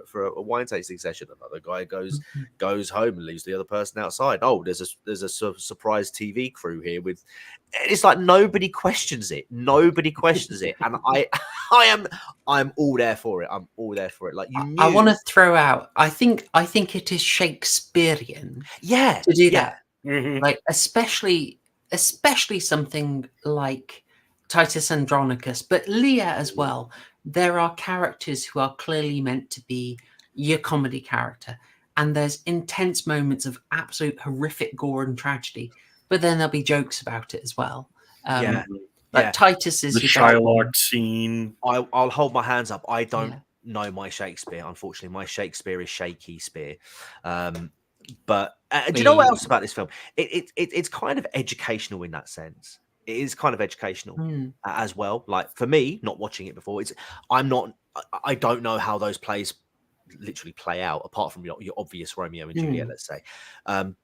for a wine tasting session. Another guy goes home and leaves the other person outside. Oh, there's a surprise TV crew here with, it's like nobody questions it. And I'm all there for it. I'm all there for it. Like I want to throw out, I think it is Shakespearean to do that. Like especially something like Titus Andronicus, but Lear as well. There are characters who are clearly meant to be your comedy character, and there's intense moments of absolute horrific gore and tragedy, but then there'll be jokes about it as well. Titus is the Shylock scene. I'll hold my hands up. I don't know my Shakespeare, unfortunately. My Shakespeare is shaky spear. But do you know what else about this film? It's kind of educational in that sense. it is kind of educational Mm. as well. Like for me, not watching it before, I don't know how those plays literally play out, apart from your obvious Romeo and Juliet, Mm. let's say. And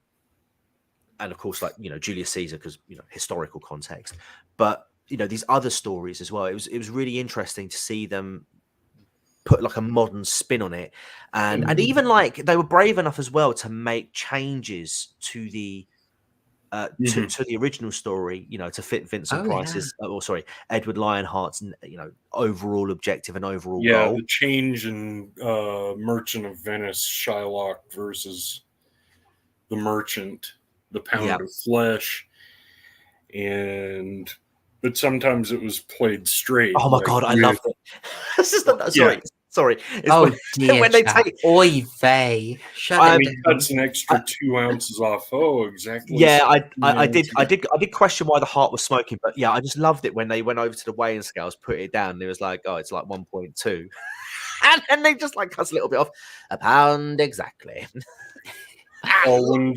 of course, like, Julius Caesar, because, historical context. But, these other stories as well, it was really interesting to see them put like a modern spin on it. And even like they were brave enough as well to make changes to the to the original story, to fit Vincent Oh, yeah. Price's, Edward Lionheart's, overall objective and overall Yeah, goal. the change in Merchant of Venice, Shylock versus the Merchant, the pound of flesh, but sometimes it was played straight. Oh my god, I loved it. This is sorry. Oh dear, when they chat. take Oy vey. Shut I it mean, down. cuts an extra 2 ounces off. Oh, exactly. Yeah, I did question why the heart was smoking, but yeah, I just loved it when they went over to the weighing scales, put it down, and it was like, oh, it's like 1.2. And then they just like cuts a little bit off. A pound exactly. When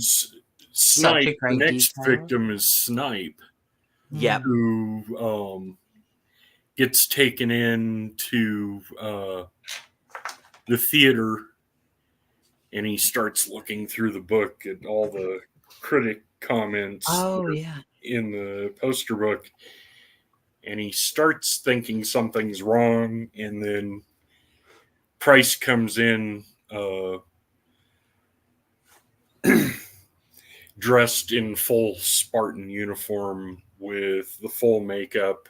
Snipe, the next detail. victim is Snipe. Yeah. Who gets taken into the theater, and he starts looking through the book at all the critic comments in the poster book, and he starts thinking something's wrong, and then Price comes in dressed in full Spartan uniform with the full makeup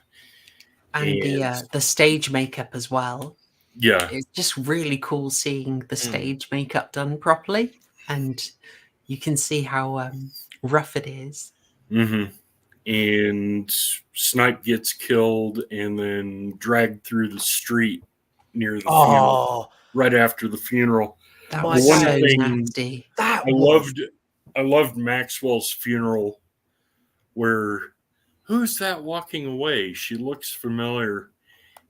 And the stage makeup as well. Yeah. It's just really cool seeing the stage makeup done properly, and you can see how rough it is. And Snipe gets killed and then dragged through the street near the funeral, right after the funeral. That was so nasty. I loved Maxwell's funeral, where who's that walking away? She looks familiar,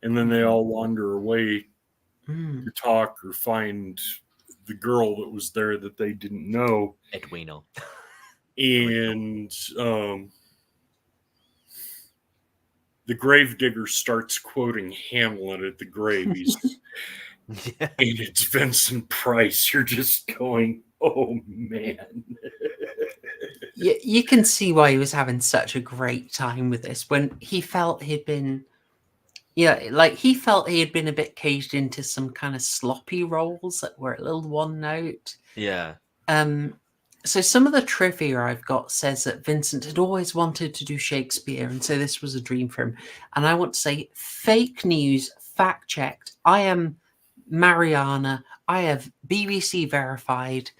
and then they all wander away to talk or find the girl that was there that they didn't know. Edwina. And the gravedigger starts quoting Hamlet at the grave. And it's Vincent Price. You're just going, oh man. You can see why he was having such a great time with this, when he felt he'd been, he felt he had been a bit caged into some kind of sloppy roles that were a little one note. Yeah. So some of the trivia I've got says that Vincent had always wanted to do Shakespeare, and so this was a dream for him. And I want to say, fake news, fact checked. I am Mariana. I have BBC verified.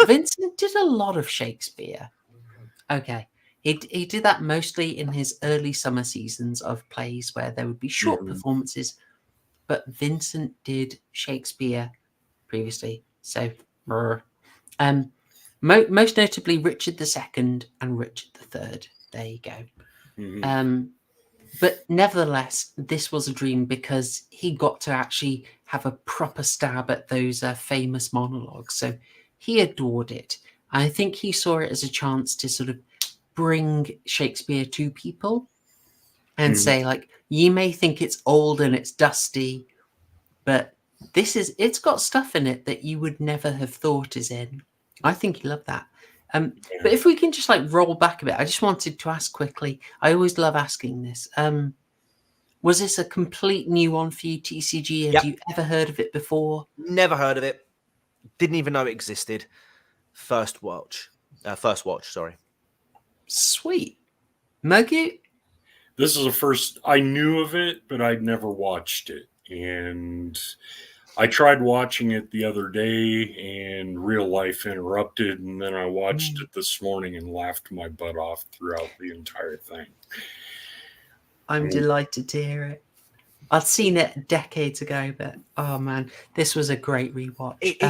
Vincent did a lot of Shakespeare. Okay. He did that mostly in his early summer seasons of plays where there would be short performances. But Vincent did Shakespeare previously. So, most notably Richard II and Richard III. There you go. But nevertheless, this was a dream because he got to actually have a proper stab at those famous monologues. So he adored it. I think he saw it as a chance to sort of bring Shakespeare to people and say, like, you may think it's old and it's dusty, but it's got stuff in it that you would never have thought is in. I think he loved that. But if we can just like roll back a bit, I just wanted to ask quickly. I always love asking this. Was this a complete new one for you, TCG? Had you ever heard of it before? Never heard of it. Didn't even know it existed. First watch, sorry. Sweet. Murgoot? This is the first I knew of it, but I'd never watched it. And I tried watching it the other day and real life interrupted, and then I watched it this morning and laughed my butt off throughout the entire thing. I'm delighted to hear it. I'd seen it decades ago, but oh man, this was a great rewatch. It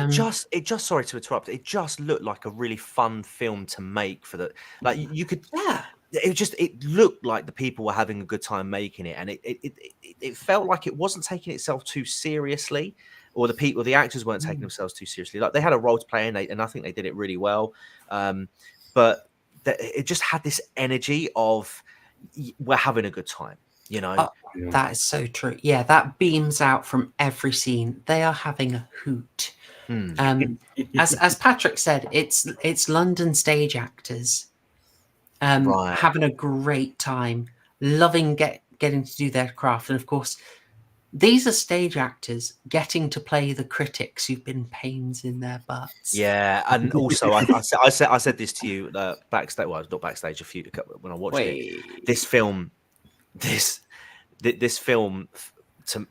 just sorry to interrupt. It just looked like a really fun film to make for the you could it looked like the people were having a good time making it, and it felt like it wasn't taking itself too seriously, or the actors weren't taking themselves too seriously. Like they had a role to play, and I think they did it really well. But it just had this energy of we're having a good time, you know. That is so true. Yeah, that beams out from every scene. They are having a hoot. As Patrick said, it's London stage actors Right. having a great time, loving getting to do their craft, and of course, these are stage actors getting to play the critics who've been pains in their butts. Yeah, and also I said this to you backstage. Well, not backstage. When I watched it. This film, this film, to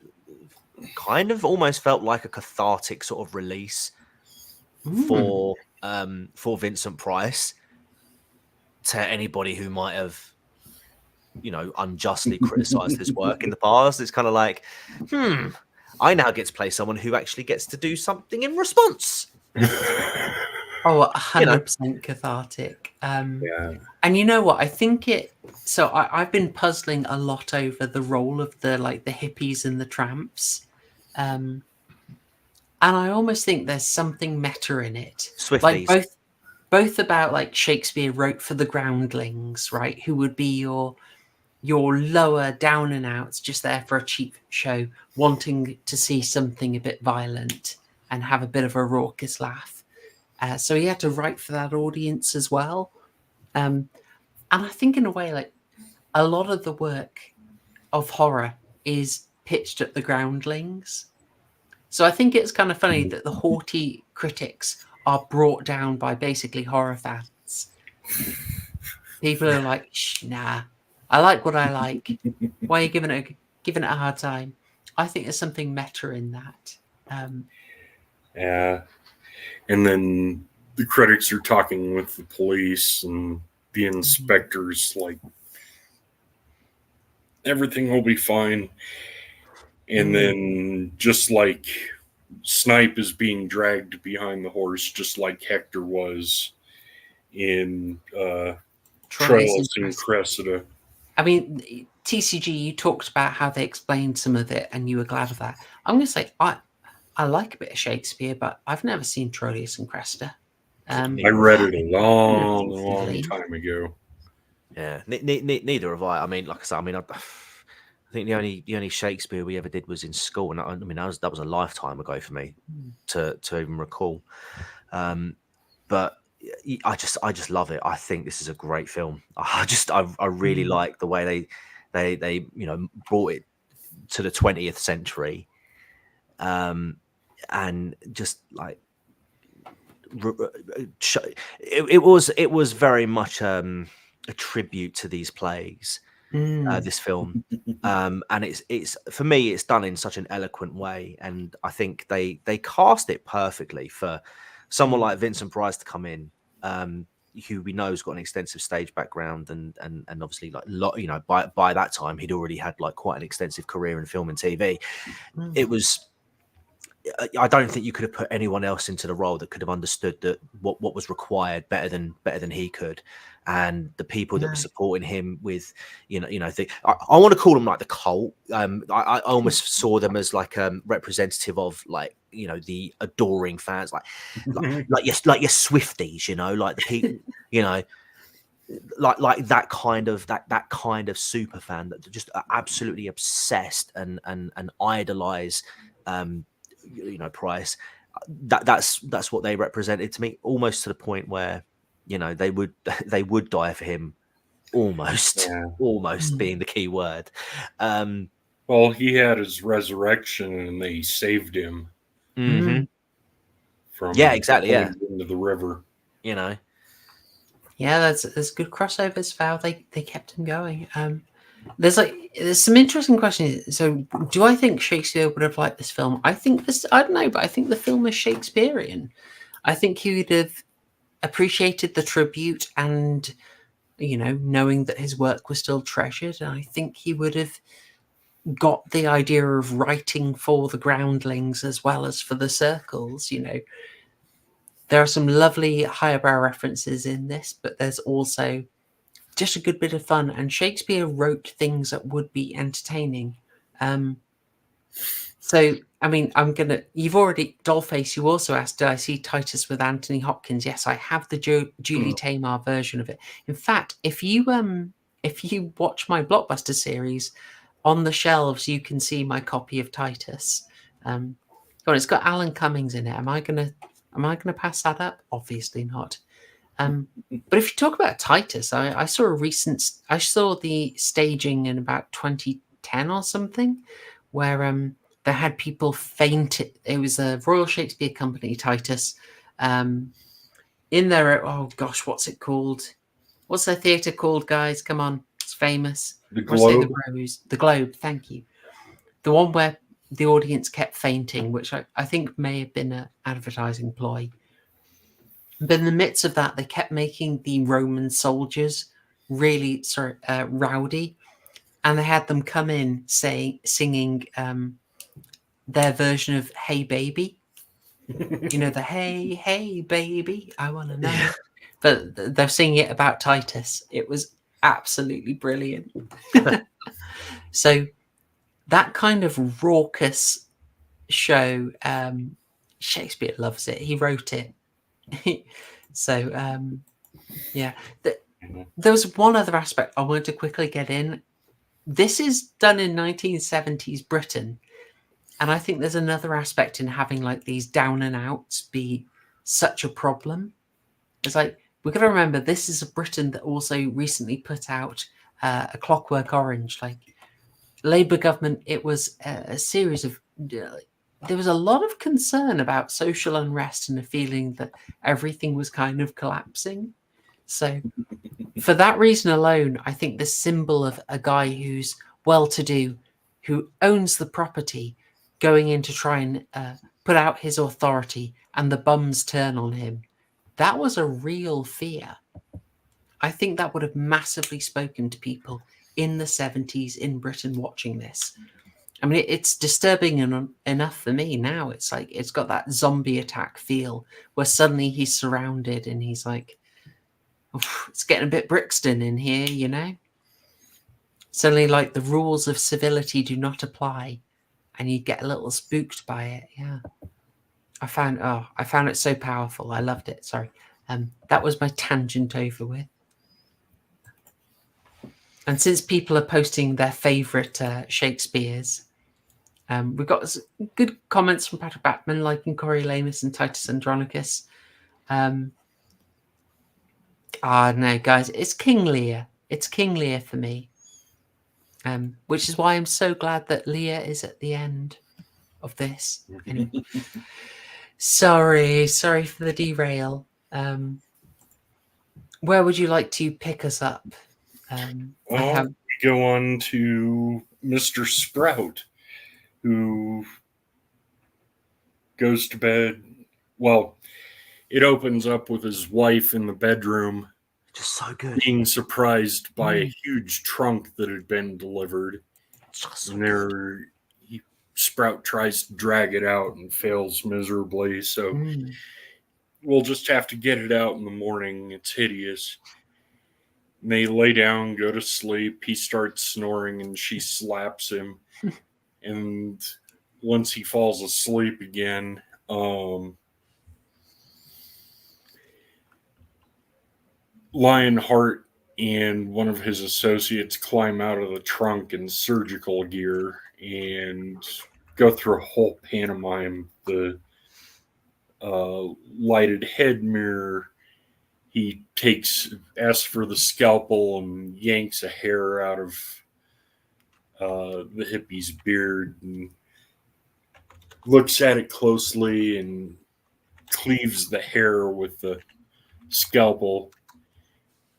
kind of almost felt like a cathartic sort of release for Vincent Price to anybody who might have, you know, unjustly criticized his work in the past. It's kind of like, I now get to play someone who actually gets to do something in response. 100% cathartic. And you know what? I think I've been puzzling a lot over the role of the hippies and the tramps. And I almost think there's something meta in it. Swifties. Like both about like Shakespeare wrote for the groundlings, right? Who would be your lower down and outs, just there for a cheap show, wanting to see something a bit violent and have a bit of a raucous laugh. So he had to write for that audience as well. And I think in a way, like a lot of the work of horror is pitched at the groundlings. So I think it's kind of funny that the haughty critics are brought down by basically horror fans. People are like, nah, I like what I like. Why are you giving it a hard time? I think there's something meta in that. Yeah. And then the critics are talking with the police and the inspectors, like, everything will be fine. And then just like Snipe is being dragged behind the horse, just like Hector was in Troilus and Cressida. I mean, TCG, you talked about how they explained some of it and you were glad of that. I'm going to say, I like a bit of Shakespeare, but I've never seen Troilus and Cressida. I read it a long time ago. Yeah, neither have I. I mean, like I said, I think the only Shakespeare we ever did was in school, and I mean that was a lifetime ago for me to even recall. But I just love it. I think this is a great film. I really like the way they brought it to the 20th century, and just like it was very much a tribute to these plays. This film, and it's for me, it's done in such an eloquent way, and I think they cast it perfectly for someone like Vincent Price to come in, who we know has got an extensive stage background, and obviously by that time he'd already had like quite an extensive career in film and TV. It was. I don't think you could have put anyone else into the role that could have understood that what was required better than he could, and the people that were supporting him with, I want to call them like the cult. I almost saw them as like representative of like the adoring fans, like your Swifties, like the people, like that kind of super fan that just are absolutely obsessed and idolize. Price. That's what they represented to me, almost to the point where they would die for him, almost being the key word. Well, he had his resurrection, and they saved him from exactly into the river. Yeah, there's good crossovers for how they kept him going. There's some interesting questions. So, do I think Shakespeare would have liked this film? I don't know, but I think the film is Shakespearean. I think he would have appreciated the tribute and, knowing that his work was still treasured. And I think he would have got the idea of writing for the groundlings as well as for the circles. There are some lovely highbrow references in this, but there's also just a good bit of fun, and Shakespeare wrote things that would be entertaining. So, I mean, you've already, Dollface, you also asked, did I see Titus with Anthony Hopkins? Yes, I have the Julie Taymor version of it. In fact, if you if you watch my Blockbuster series, on the shelves you can see my copy of Titus. God, it's got Alan Cummings in it. Am I gonna pass that up? Obviously not. But if you talk about Titus, I saw the staging in about 2010 or something, where they had people faint. It was a Royal Shakespeare Company, Titus. In there, oh gosh, what's it called? What's the theatre called, guys? Come on, it's famous. The I say Globe. The Globe, thank you. The one where the audience kept fainting, which I think may have been an advertising ploy. But in the midst of that, they kept making the Roman soldiers really rowdy, and they had them come in singing their version of "Hey Baby," you know, the "Hey Hey Baby, I want to know." Yeah. But they're singing it about Titus. It was absolutely brilliant. So that kind of raucous show, Shakespeare loves it. He wrote it. So yeah, there was one other aspect I wanted to quickly get in. This is done in 1970s Britain, and I think there's another aspect in having like these down and outs be such a problem. It's like, we've got to remember, this is a Britain that also recently put out A Clockwork Orange. Like, Labour government, it was a series of there was a lot of concern about social unrest and a feeling that everything was kind of collapsing. So for that reason alone, I think the symbol of a guy who's well-to-do, who owns the property, going in to try and put out his authority, and the bums turn on him, that was a real fear. I think that would have massively spoken to people in the 70s in Britain watching this. I mean, it's disturbing enough for me now. It's like, it's got that zombie attack feel where suddenly he's surrounded and he's like, it's getting a bit Brixton in here, you know? Suddenly, like, the rules of civility do not apply and you get a little spooked by it. Yeah. I found it so powerful. I loved it. Sorry. That was my tangent over with. And since people are posting their favourite Shakespeares, we've got good comments from Patrick Batman, liking Coriolanus and Titus Andronicus. No, guys, it's King Lear. It's King Lear for me. Which is why I'm so glad that Lear is at the end of this. Anyway. Sorry for the derail. Where would you like to pick us up? We go on to Mr. Sprout, who goes to bed. Well, it opens up with his wife in the bedroom. Just so good. Being surprised by a huge trunk that had been delivered. So and there, Sprout tries to drag it out and fails miserably. So we'll just have to get it out in the morning. It's hideous. And they lay down, go to sleep. He starts snoring and she slaps him. And once he falls asleep again, Lionheart and one of his associates climb out of the trunk in surgical gear and go through a whole pantomime. The lighted head mirror. He asks for the scalpel and yanks a hair out of the hippie's beard and looks at it closely and cleaves the hair with the scalpel.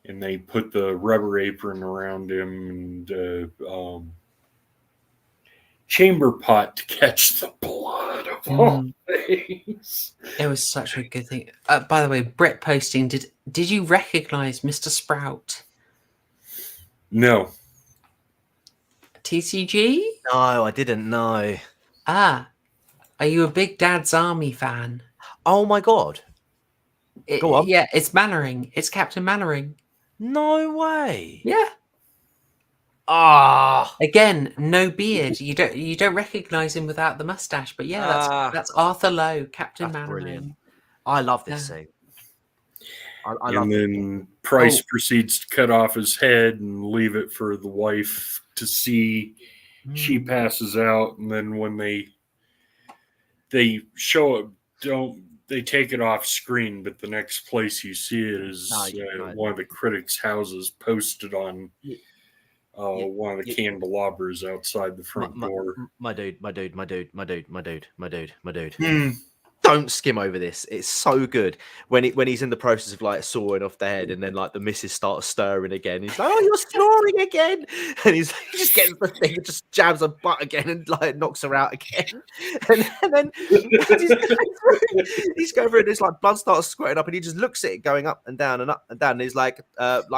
And they put the rubber apron around him and chamber pot to catch the blood of all things. It was such a good thing. By the way, Brett posting, did you recognize Mr. Sprout? No. TCG? No, I didn't know. Are you a big Dad's Army fan? Oh my god. Go on. Yeah, it's Mannering. It's Captain Mannering. No way. Yeah. Again, no beard. You don't recognize him without the mustache, but yeah, that's Arthur Lowe, Captain Mannering. Brilliant. I love this scene. I love And then Price proceeds to cut off his head and leave it for the wife to see. She passes out, and then when they show it, they take it off screen, but the next place you see it is one of the critics' houses, posted on one of the candelabras outside the front door. My dude. Don't skim over this. It's so good when he's in the process of like sawing off the head, and then like the missus starts stirring again. He's like, "Oh, you're snoring again," and he just gets the thing and just jabs her butt again and like knocks her out again. And then he's going through, and there's like blood starts squirting up, and he just looks at it going up and down and up and down. And he's like get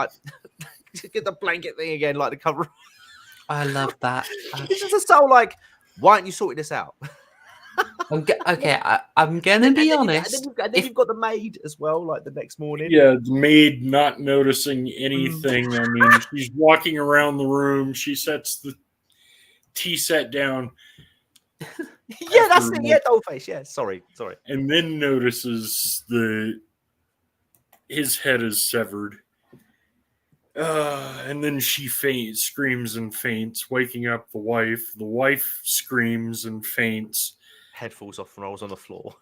the blanket thing again, like the cover. I love that. It's just so like, why aren't you sorting this out? Okay, I'm gonna be honest. And then you've got the maid as well, like the next morning. Yeah, the maid not noticing anything. I mean, she's walking around the room. She sets the tea set down. Yeah, that's it. Yeah, Dollface. Yeah, sorry. And then notices his head is severed. And then she screams and faints, waking up the wife. The wife screams and faints. Head falls off and rolls on the floor.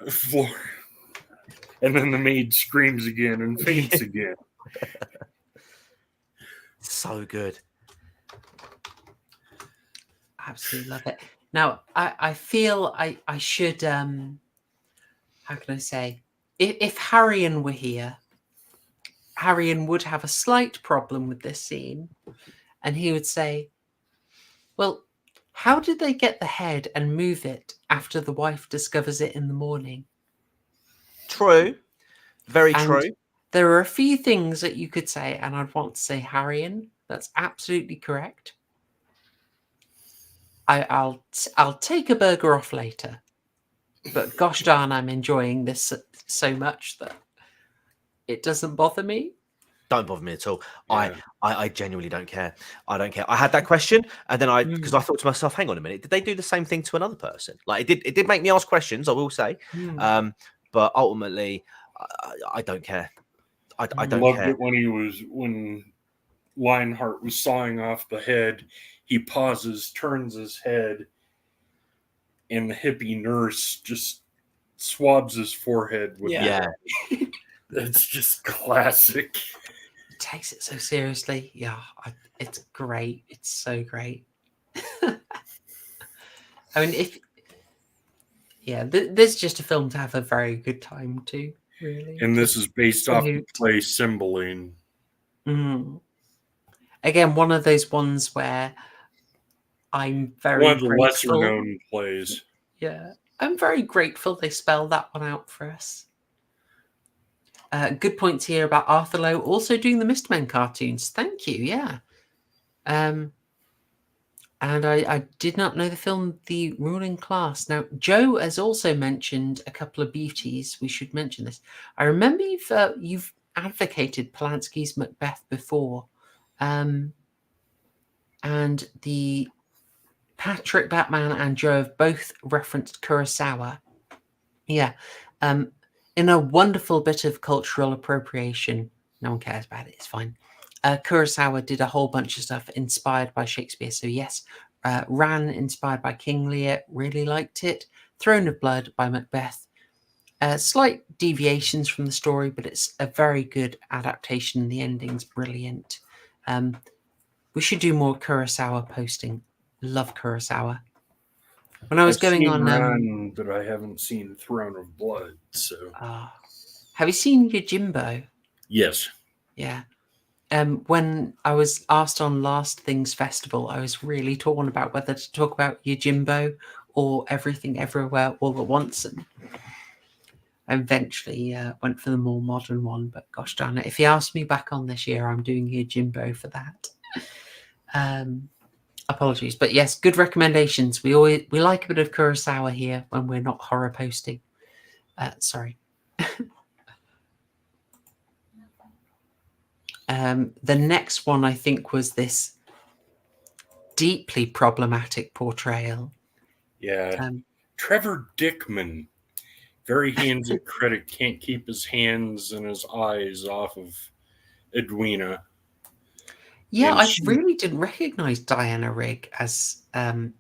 And then the maid screams again and faints again. So good. Absolutely love it. Now, I feel I should, how can I say, if Harrian were here, Harrian would have a slight problem with this scene, and he would say, well, how did they get the head and move it after the wife discovers it in the morning? True. Very true. There are a few things that you could say, and I'd want to say, Harrian, that's absolutely correct. I'll take a burger off later, but gosh darn, I'm enjoying this so much that it doesn't bother me. Don't bother me at all. Yeah. I genuinely don't care. I don't care. I had that question, and then because I thought to myself, hang on a minute, did they do the same thing to another person? Like it did make me ask questions, I will say. But ultimately, I don't care. I don't loved care. It when Lionheart was sawing off the head. He pauses, turns his head, and the hippie nurse just swabs his forehead with That's just classic. Takes it so seriously. Yeah, it's great. It's so great. I mean, this is just a film to have a very good time too, really. And this is based off the play Cymbeline. Again, one of those ones where I'm very one of the grateful. lesser known plays. Yeah, I'm very grateful they spelled that one out for us. Good points here about Arthur Lowe also doing the Mistmen cartoons. Thank you. Yeah. And I did not know the film The Ruling Class. Now, Joe has also mentioned a couple of beauties. We should mention this. I remember you've advocated Polanski's Macbeth before. And the Patrick, Batman, and Joe have both referenced Kurosawa. Yeah. In a wonderful bit of cultural appropriation. No one cares about it. It's fine. Kurosawa did a whole bunch of stuff inspired by Shakespeare. So yes, Ran inspired by King Lear. Really liked it. Throne of Blood by Macbeth. Slight deviations from the story, but it's a very good adaptation. The ending's brilliant. We should do more Kurosawa posting. Love Kurosawa. When I was going on, Ran, but I haven't seen Throne of Blood. So, have you seen Yojimbo? Yes. Yeah. When I was asked on Last Things Festival, I was really torn about whether to talk about Yojimbo or Everything Everywhere All at Once, and I eventually went for the more modern one. But gosh darn it, if he asked me back on this year, I'm doing Yojimbo for that. Apologies, but yes, good recommendations. We like a bit of Kurosawa here when we're not horror posting. Sorry. The next one I think was this deeply problematic portrayal. Yeah, Trevor Dickman, very handsy critic can't keep his hands and his eyes off of Edwina. Yeah, And I she- really didn't recognize Diana Rigg as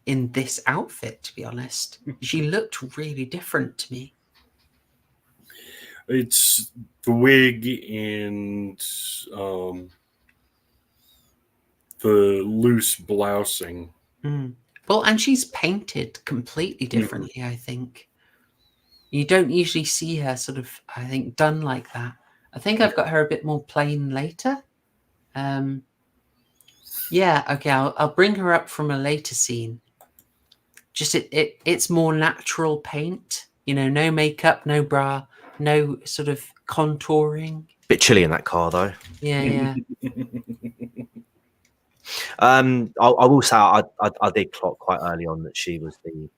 in this outfit, to be honest. She looked really different to me. It's the wig and the loose blousing. Well, and she's painted completely differently, I think. You don't usually see her sort of, I think, done like that. I think I've got her a bit more plain later. Yeah, okay, I'll bring her up from a later scene. Just it's more natural paint, you know, no makeup, no bra, no sort of contouring. Bit chilly in that car though. Yeah. I will say I did clock quite early on that she was the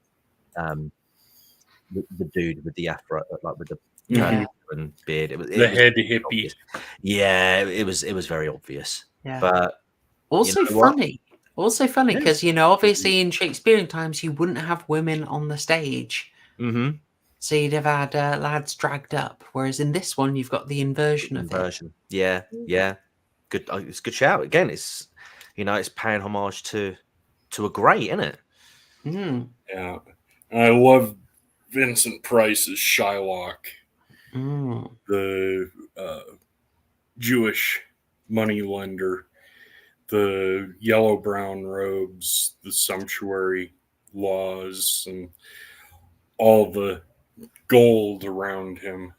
dude with the afro, like with the Yeah. and beard. It was head hippie. Obvious. Yeah, it was very obvious. Yeah. But Also you know what? funny. Also funny because, you know, obviously in Shakespearean times, you wouldn't have women on the stage. Mm-hmm. So you'd have had lads dragged up. Whereas in this one, you've got the inversion of it. Yeah. Good. It's a good shout. Again, it's, you know, it's paying homage to a great, isn't it? Yeah. And I love Vincent Price as Shylock, the Jewish moneylender, the yellow-brown robes, the sumptuary laws, and all the gold around him.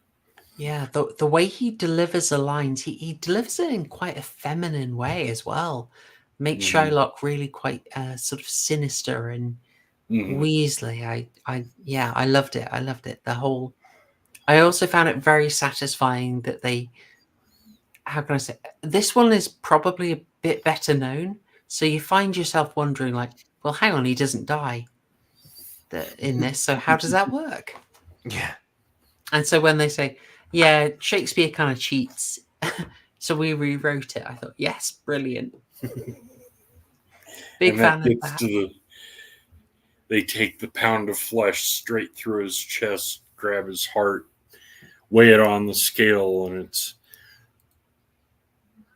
Yeah, the way he delivers the lines, he delivers it in quite a feminine way as well. Makes Shylock really quite sort of sinister and Weasley. I loved it. I loved it. The whole. I also found it very satisfying that they. How can I say? This one is probably a bit better known, so you find yourself wondering, like, well, hang on, he doesn't die in this, so how does that work? Yeah. And so when they say, yeah, Shakespeare kind of cheats, so we rewrote it, I thought, yes, brilliant. Big fan of that. They take the pound of flesh straight through his chest, grab his heart, weigh it on the scale, and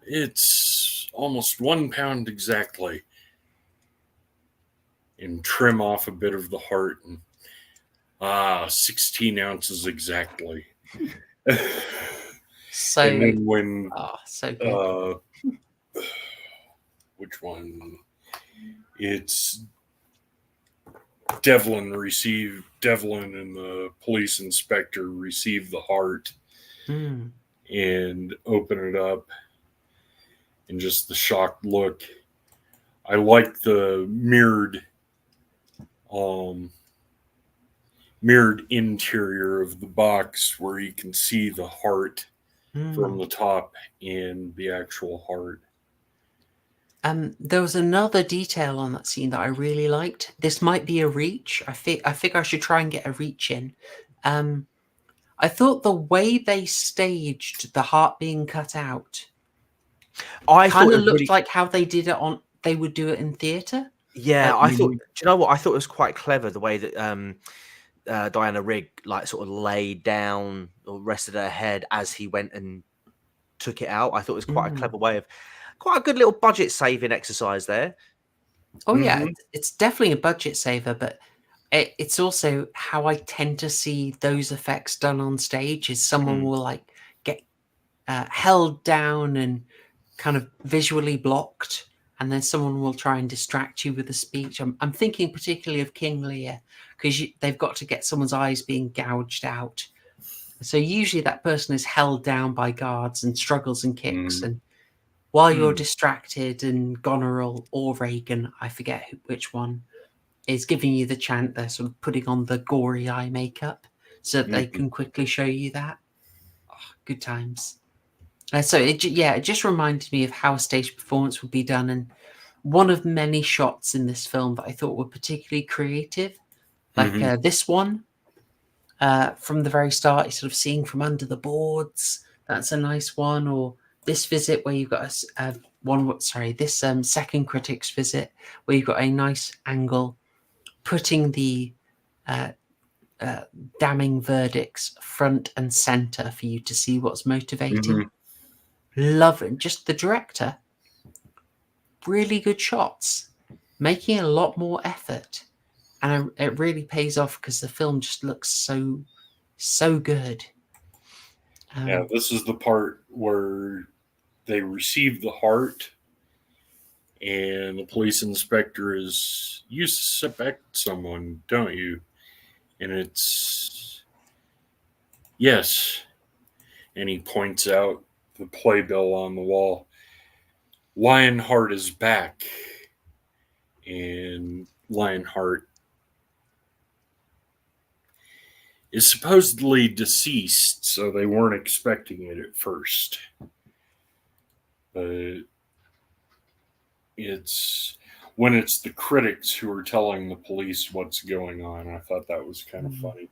it's almost 1 pound exactly, and trim off a bit of the heart, and 16 ounces exactly. So, and then when so good. Which one? It's Devlin and the police inspector receive the heart and open it up, and just the shocked look. I like the mirrored interior of the box where you can see the heart from the top and the actual heart. There was another detail on that scene that I really liked. This might be a reach. I figure I should try and get a reach in. I thought the way they staged the heart being cut out, I kind thought of looked like how they did it on. They would do it in theatre. Yeah, I thought. Do you know what? I thought it was quite clever the way that Diana Rigg like sort of laid down or rested her head as he went and took it out. I thought it was quite a clever way of, quite a good little budget saving exercise there. Oh yeah, it's definitely a budget saver, but it's also how I tend to see those effects done on stage. Is someone will like get held down and kind of visually blocked, and then someone will try and distract you with a speech. I'm thinking particularly of King Lear, because they've got to get someone's eyes being gouged out. So usually that person is held down by guards and struggles and kicks, and while you're distracted, and Goneril or Reagan, I forget which one, is giving you the chant, they're sort of putting on the gory eye makeup so that they can quickly show you that. Oh, good times. So it just reminded me of how a stage performance would be done, and one of many shots in this film that I thought were particularly creative, like this one from the very start, you're sort of seeing from under the boards. That's a nice one. Or this visit where you've got this second critic's visit where you've got a nice angle, putting the damning verdicts front and center for you to see what's motivating. Love it. Just the director, really good shots, making a lot more effort, and it really pays off because the film just looks so good. Yeah, this is the part where they receive the heart, and the police inspector is, you suspect someone, don't you? And it's, yes. And he points out the playbill on the wall. Lionheart is back. And Lionheart is supposedly deceased, so they weren't expecting it at first. But it's when it's the critics who are telling the police what's going on. I thought that was kind of funny.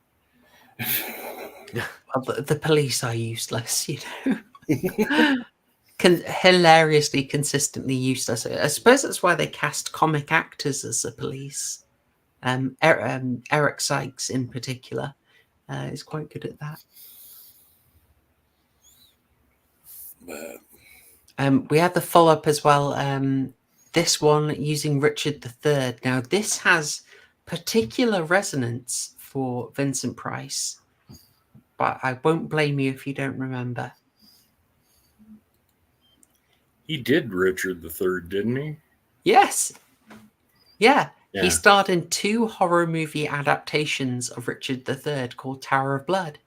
Well, the police are useless, you know. Hilariously, consistently useless. I suppose that's why they cast comic actors as the police. Eric Sykes, in particular, is quite good at that. We had the follow-up as well. This one using Richard III. Now, this has particular resonance for Vincent Price, but I won't blame you if you don't remember. He did Richard III, didn't he? Yes. Yeah. He starred in 2 horror movie adaptations of Richard III called Tower of Blood.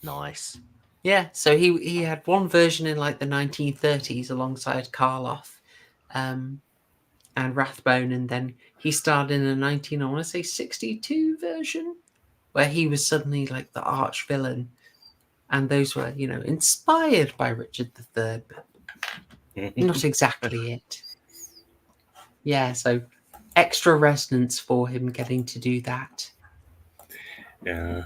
Nice. Yeah, so he had one version in like the 1930s alongside Karloff and Rathbone, and then he starred in a 62 version where he was suddenly like the arch villain, and those were, you know, inspired by Richard III, but not exactly it. Yeah, so extra resonance for him getting to do that. Yeah.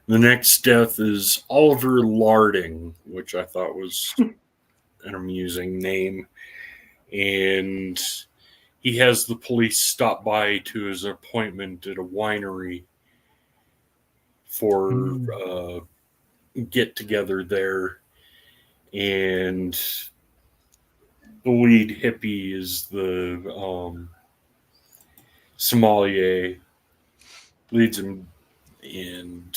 The next death is Oliver Larding, which I thought was an amusing name. And he has the police stop by to his appointment at a winery for get together there. And the lead hippie is the sommelier, leads him, and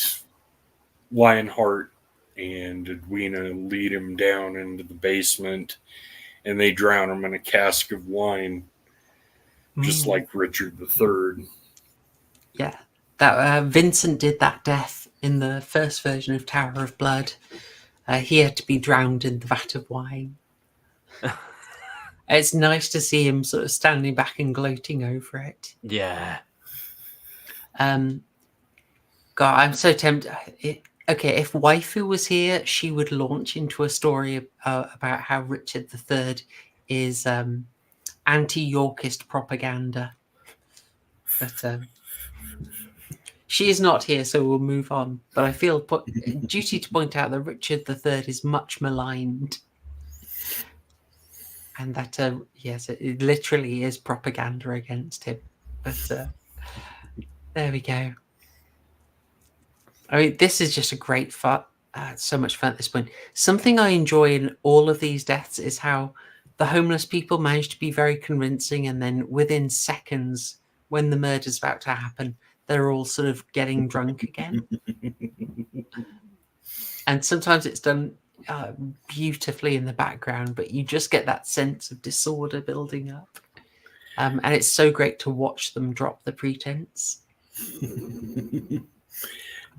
Lionheart and Edwina lead him down into the basement, and they drown him in a cask of wine, just like Richard III. Yeah, that Vincent did that death in the first version of Tower of Blood. He had to be drowned in the vat of wine. It's nice to see him sort of standing back and gloating over it. Yeah. God, I'm so tempted. Okay, if Waifu was here, she would launch into a story about how Richard III is anti-Yorkist propaganda. But she is not here, so we'll move on. But I feel duty to point out that Richard III is much maligned. And that, yes, it literally is propaganda against him. But there we go. I mean, this is just a great fun. So much fun at this point. Something I enjoy in all of these deaths is how the homeless people manage to be very convincing, and then within seconds, when the murder's about to happen, they're all sort of getting drunk again. And sometimes it's done beautifully in the background, but you just get that sense of disorder building up. And it's so great to watch them drop the pretense.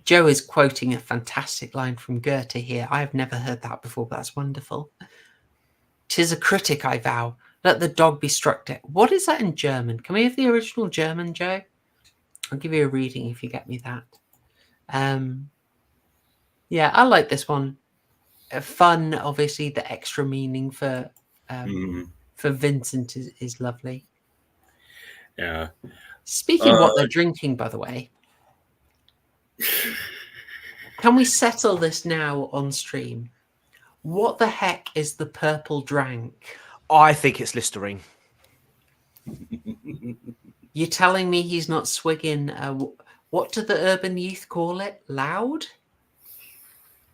Joe is quoting a fantastic line from Goethe here. I have never heard that before, but that's wonderful. "'Tis a critic, I vow. Let the dog be struck dead." What is that in German? Can we have the original German, Joe? I'll give you a reading if you get me that. Yeah, I like this one. Fun, obviously. The extra meaning for Vincent is lovely. Yeah. Speaking of what they're drinking, by the way, can we settle this now on stream? What the heck is the purple drank? I think it's Listerine. You're telling me he's not swigging What do the urban youth call it? Loud?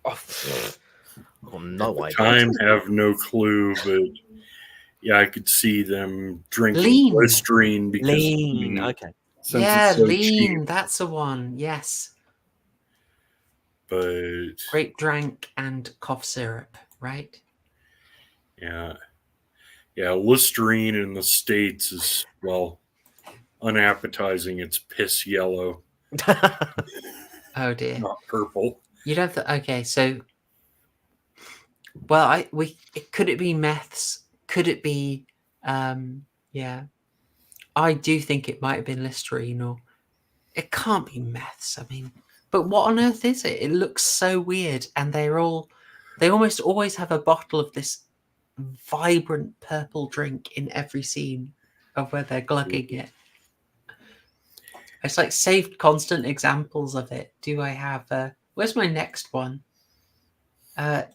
Oh, no idea. Time have no clue, but yeah, I could see them drinking Lean. Listerine because Lean. Okay. since Yeah, it's so lean. cheap. That's the one. Yes. But Grape drank and cough syrup, right? yeah, Listerine in the States is, well, unappetizing. It's piss yellow, Oh dear. not purple. You'd have to. Okay, so. Well, could it be meths? Could it be? Yeah. I do think it might have been Listerine, or it can't be meths. I mean, but what on earth is it? It looks so weird, and they almost always have a bottle of this vibrant purple drink in every scene of where they're glugging it. It's like saved constant examples of it. Do I have? Where's my next one?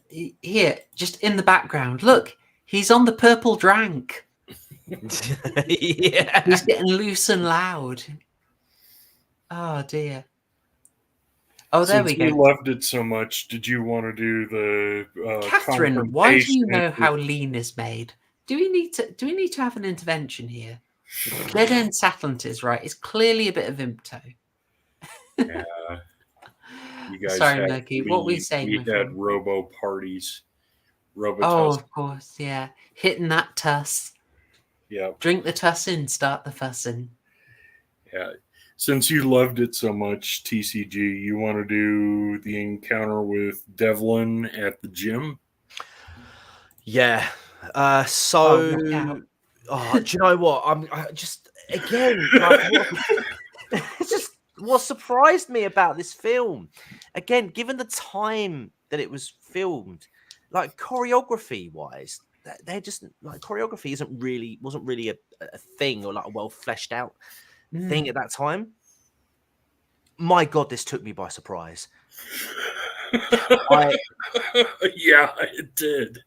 Here, just in the background. Look, he's on the purple drank. Yeah. He's getting loose and loud. Oh dear. Oh, there Since we go. you loved it so much, did you want to do the Catherine, why do you confrontation? know how lean is made? Do we need to have an intervention here? Dead End Sattlant is right. It's clearly a bit of Impto. Yeah. You guys Sorry, had Murgoot. What were you saying, we my had friend? robo parties. Oh, Robotuss. of course, yeah. Hitting that tuss. Yeah. Drink the tussin, start the fussin. Yeah. Since you loved it so much, TCG, you want to do the encounter with Devlin at the gym? Yeah. Oh, look out. Do you know what? I just again, like, it's just what surprised me about this film. Again, given the time that it was filmed, like choreography wise, they're just like choreography wasn't really a thing, or like a well fleshed out thing at that time. My God, this took me by surprise. Yeah, it did.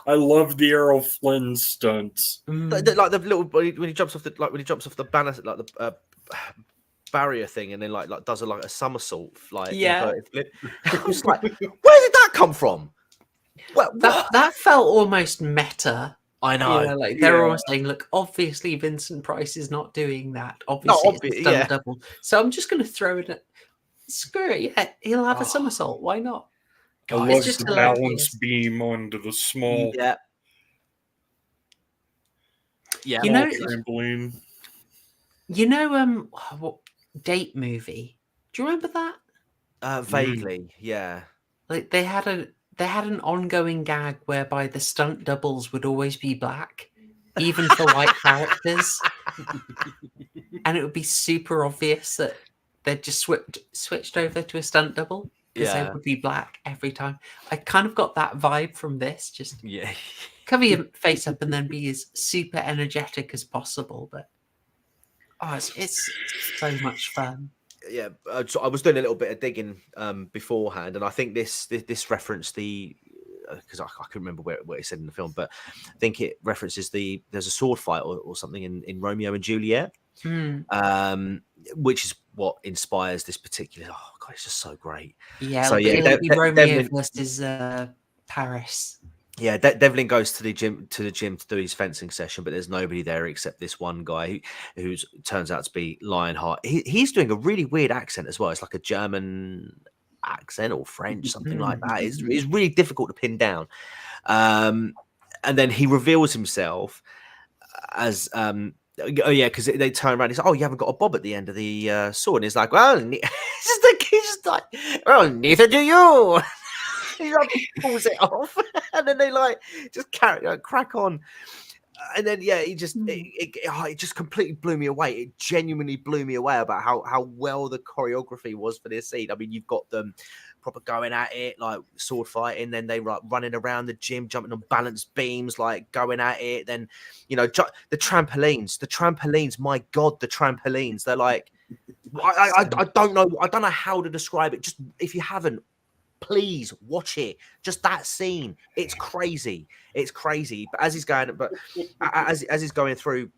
I love the Errol Flynn stunts. Like the little when he jumps off the banner, like the barrier thing, and then like does a somersault, like inverted flip. I was like, where did that come from? That felt almost meta. I know. You know, like they're almost saying, look, obviously Vincent Price is not doing that. Obviously, it's a stunt double. So I'm just going to throw it at. Screw it. Yeah, he'll have a somersault. Why not? I love the balance beam onto the small You know, trampoline. You know, what date movie? Do you remember that? Vaguely, yeah. Like they had an ongoing gag whereby the stunt doubles would always be black, even for white characters, and it would be super obvious that they'd just switched over to a stunt double because they would be black every time. I kind of got that vibe from this. Just cover your face up and then be as super energetic as possible. But it's so much fun. Yeah, so I was doing a little bit of digging beforehand, and I think this referenced the because I couldn't remember what it said in the film, but I think it references there's a sword fight or something in Romeo and Juliet, which is what inspires this particular. Oh God, it's just so great. Yeah, so it'll be Romeo versus Paris. Yeah, Devlin goes to the gym to do his fencing session, but there's nobody there except this one guy who turns out to be Lionheart. He's doing a really weird accent as well. It's like a German accent or French, something like that. It's really difficult to pin down. And then he reveals himself as because they turn around. He's like, "Oh, you haven't got a bob at the end of the sword." And he's like, "Well," he's just like, "Well, neither do you." He like pulls it off, and then they like just crack on, and then it just completely blew me away. It genuinely blew me away about how well the choreography was for this scene. I mean, you've got them proper going at it, like sword fighting, then they like running around the gym, jumping on balance beams, like going at it. Then the trampolines. My God, the trampolines. They're like, I don't know how to describe it. Just if you haven't, please watch it. Just that scene, it's crazy. But as he's going through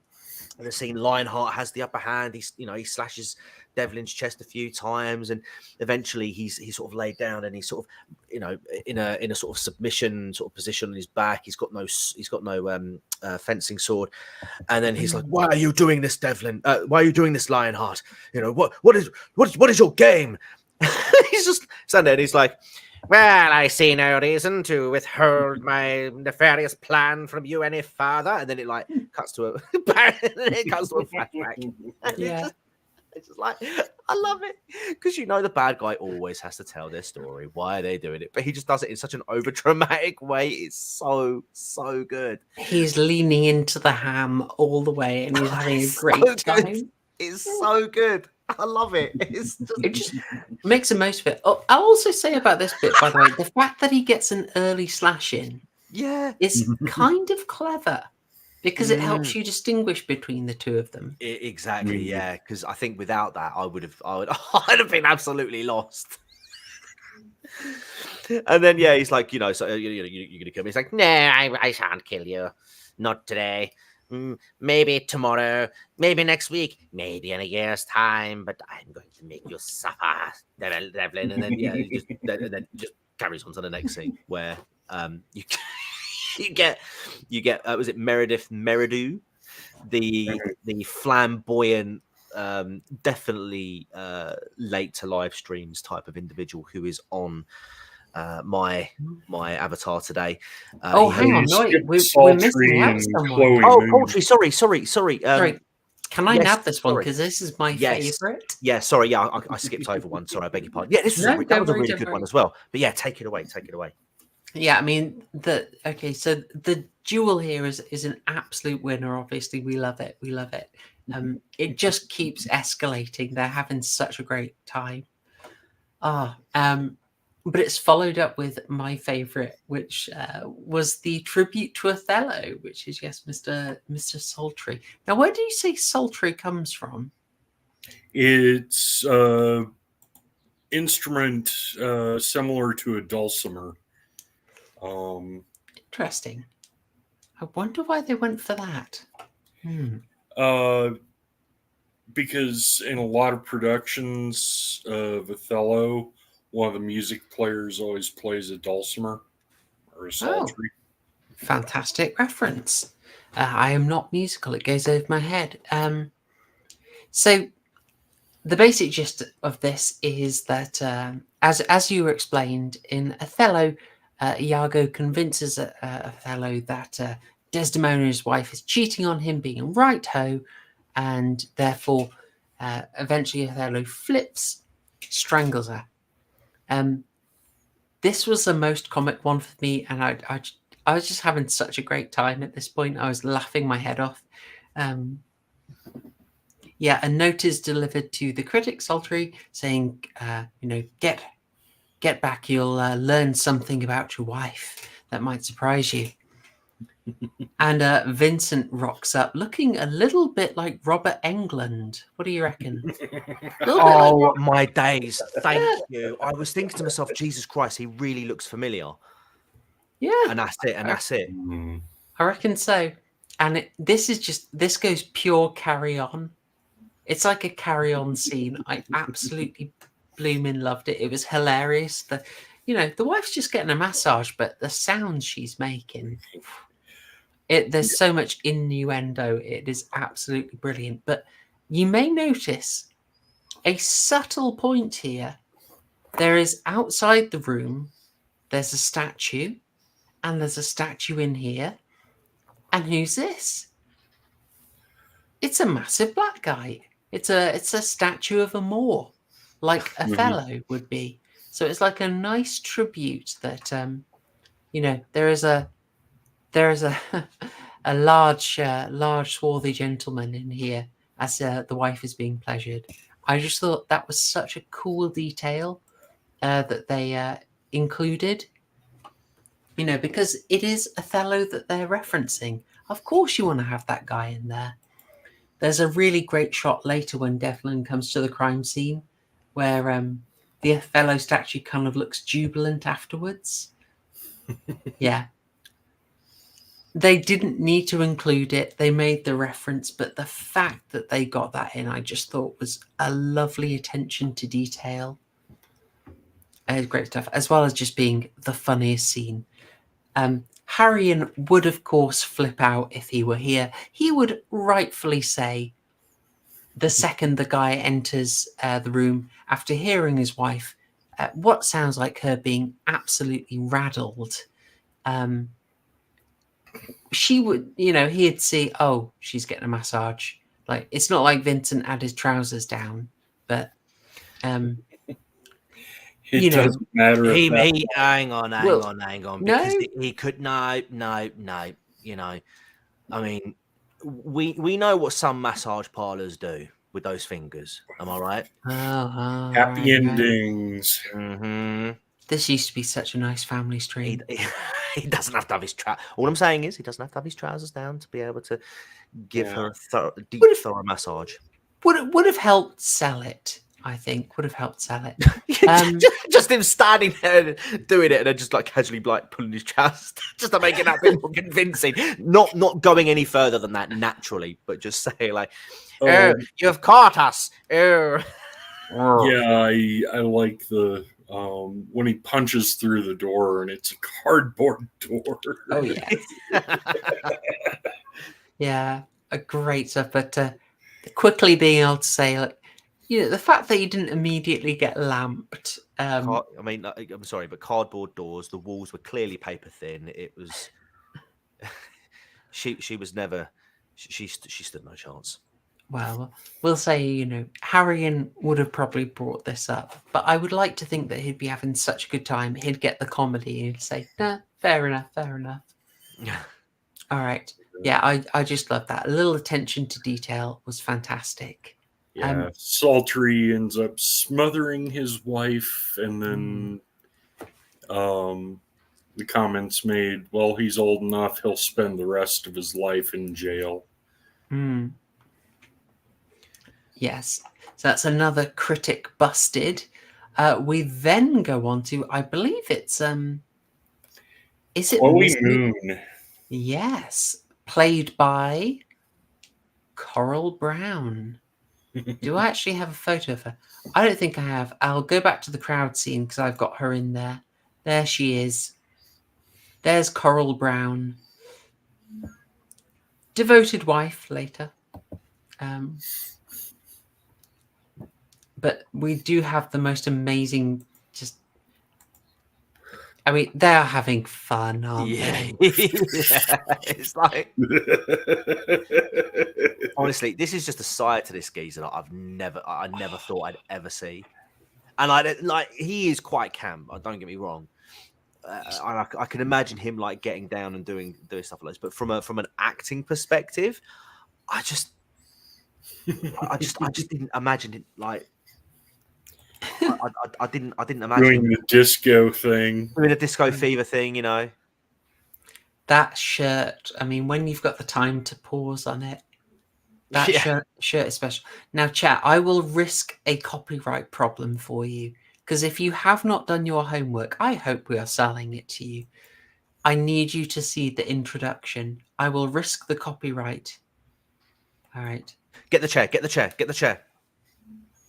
the scene, Lionheart has the upper hand. He slashes Devlin's chest a few times, and eventually he's sort of laid down, and he's sort of, in a sort of submission sort of position on his back. He's got no fencing sword, and then he's like, "Why are you doing this, Devlin? Why are you doing this, Lionheart? What is your game?" He's just standing there, and he's like, "Well, I see no reason to withhold my nefarious plan from you any further." And then it cuts to a flashback. Yeah. It's just like, I love it, because the bad guy always has to tell their story. Why are they doing it? But he just does it in such an over dramatic way. It's so good. He's leaning into the ham all the way, and he's having a great time. It's so good. I love it. It just makes the most of it. Oh, I'll also say about this bit, by the way, the fact that he gets an early slash in, is kind of clever, because it helps you distinguish between the two of them. Exactly, yeah. Because I think without that, I'd have been absolutely lost. And then he's like, so you're gonna kill me. He's like, no, I shan't kill you, not today. Maybe tomorrow, maybe next week, maybe in a year's time, but I'm going to make you suffer, Devlin. And then then just carries on to the next scene where you get was it Meredith Meridew, the flamboyant, definitely late to live streams type of individual who is on my avatar today. Hang on, no, we're missing out someone. Oh, Poultry, sorry. Sorry, can I nab this one, because this is my favorite? Yeah, sorry, I skipped over one. Sorry, I beg your pardon. Yeah, this was that was a really good one as well. But yeah, take it away. Yeah, I mean, so the duel here is an absolute winner. Obviously, we love it. It just keeps escalating. They're having such a great time. But it's followed up with my favorite, which was the tribute to Othello, which is Mr. Sultry. Now, where do you say sultry comes from? It's instrument similar to a dulcimer. Interesting. I wonder why they went for that. Because in a lot of productions of Othello, one of the music players always plays a dulcimer or a psaltery. Fantastic reference. I am not musical. It goes over my head. So the basic gist of this is that, as you were explained, in Othello, Iago convinces Othello that Desdemona, his wife, is cheating on him, being a right hoe, and therefore, eventually Othello flips, strangles her. This was the most comic one for me, and I was just having such a great time at this point. I was laughing my head off. A note is delivered to the critic, Sultry, saying, get back, you'll learn something about your wife that might surprise you. And Vincent rocks up looking a little bit like Robert Englund. What do you reckon? Oh, my days. Thank you. I was thinking to myself, Jesus Christ, he really looks familiar. Yeah. And that's it. I reckon so. And this goes pure Carry On. It's like a Carry On scene. I absolutely blooming loved it. It was hilarious. The wife's just getting a massage, but the sounds she's making... There's so much innuendo. It is absolutely brilliant. But you may notice a subtle point here. There is outside the room, there's a statue, and there's a statue in here. And who's this? It's a massive black guy. It's a statue of a Moor, like Othello would be. So it's like a nice tribute that there is a a large swarthy gentleman in here as the wife is being pleasured. I just thought that was such a cool detail that they included. Because it is Othello that they're referencing. Of course you want to have that guy in there. There's a really great shot later when Devlin comes to the crime scene where the Othello statue kind of looks jubilant afterwards. Yeah. They didn't need to include it. They made the reference, but the fact that they got that in, I just thought was a lovely attention to detail. Great stuff, as well as just being the funniest scene. Harrion would, of course, flip out if he were here. He would rightfully say, the second the guy enters the room after hearing his wife, what sounds like her being absolutely rattled. She would, he'd see, oh, she's getting a massage. Like, it's not like Vincent had his trousers down, but it doesn't matter. He hang on, because no. he could no. I mean, we know what some massage parlors do with those fingers. Am I right? Happy endings. Mm-hmm. This used to be such a nice family stream. He doesn't have to have his all I'm saying is he doesn't have to have his trousers down to be able to give her a deep, thorough massage. Would have helped sell it. I think would have helped sell it. Just him standing there and doing it, and then just like casually like pulling his trousers just to make it that bit more convincing. Not going any further than that naturally, but just saying like, "Oh, you've caught us." Oh. Yeah, I like the when he punches through the door and it's a cardboard door. Oh yeah, yeah, a great stuff. But quickly being able to say, like, the fact that he didn't immediately get lamped. I mean, I'm sorry, but cardboard doors. The walls were clearly paper thin. It was. She was never. She stood no chance. Well, we'll say, Harrion would have probably brought this up, but I would like to think that he'd be having such a good time. He'd get the comedy and he'd say, nah, fair enough. All right. Yeah, I just love that. A little attention to detail was fantastic. Yeah, Sultry ends up smothering his wife, and then the comments made, well, he's old enough, he'll spend the rest of his life in jail. Yes, so that's another critic busted. We then go on to, I believe it's is it Chloe Moon? Yes, played by Coral Brown. Do I actually have a photo of her? I don't think I have. I'll go back to the crowd scene because I've got her in there. There she is. There's Coral Brown. Devoted wife later. But we do have the most amazing, I mean, they're having fun, aren't they? Yeah, it's like honestly, this is just a side to this geezer that I never thought I'd ever see, and he is quite camp. Don't get me wrong. I can imagine him like getting down and doing stuff like this, but from an acting perspective, I just didn't imagine it like. I didn't imagine doing the disco thing, doing a disco fever thing, That shirt. I mean, when you've got the time to pause on it, that shirt is special. Now, chat, I will risk a copyright problem for you because if you have not done your homework, I hope we are selling it to you. I need you to see the introduction. I will risk the copyright. All right. Get the chair.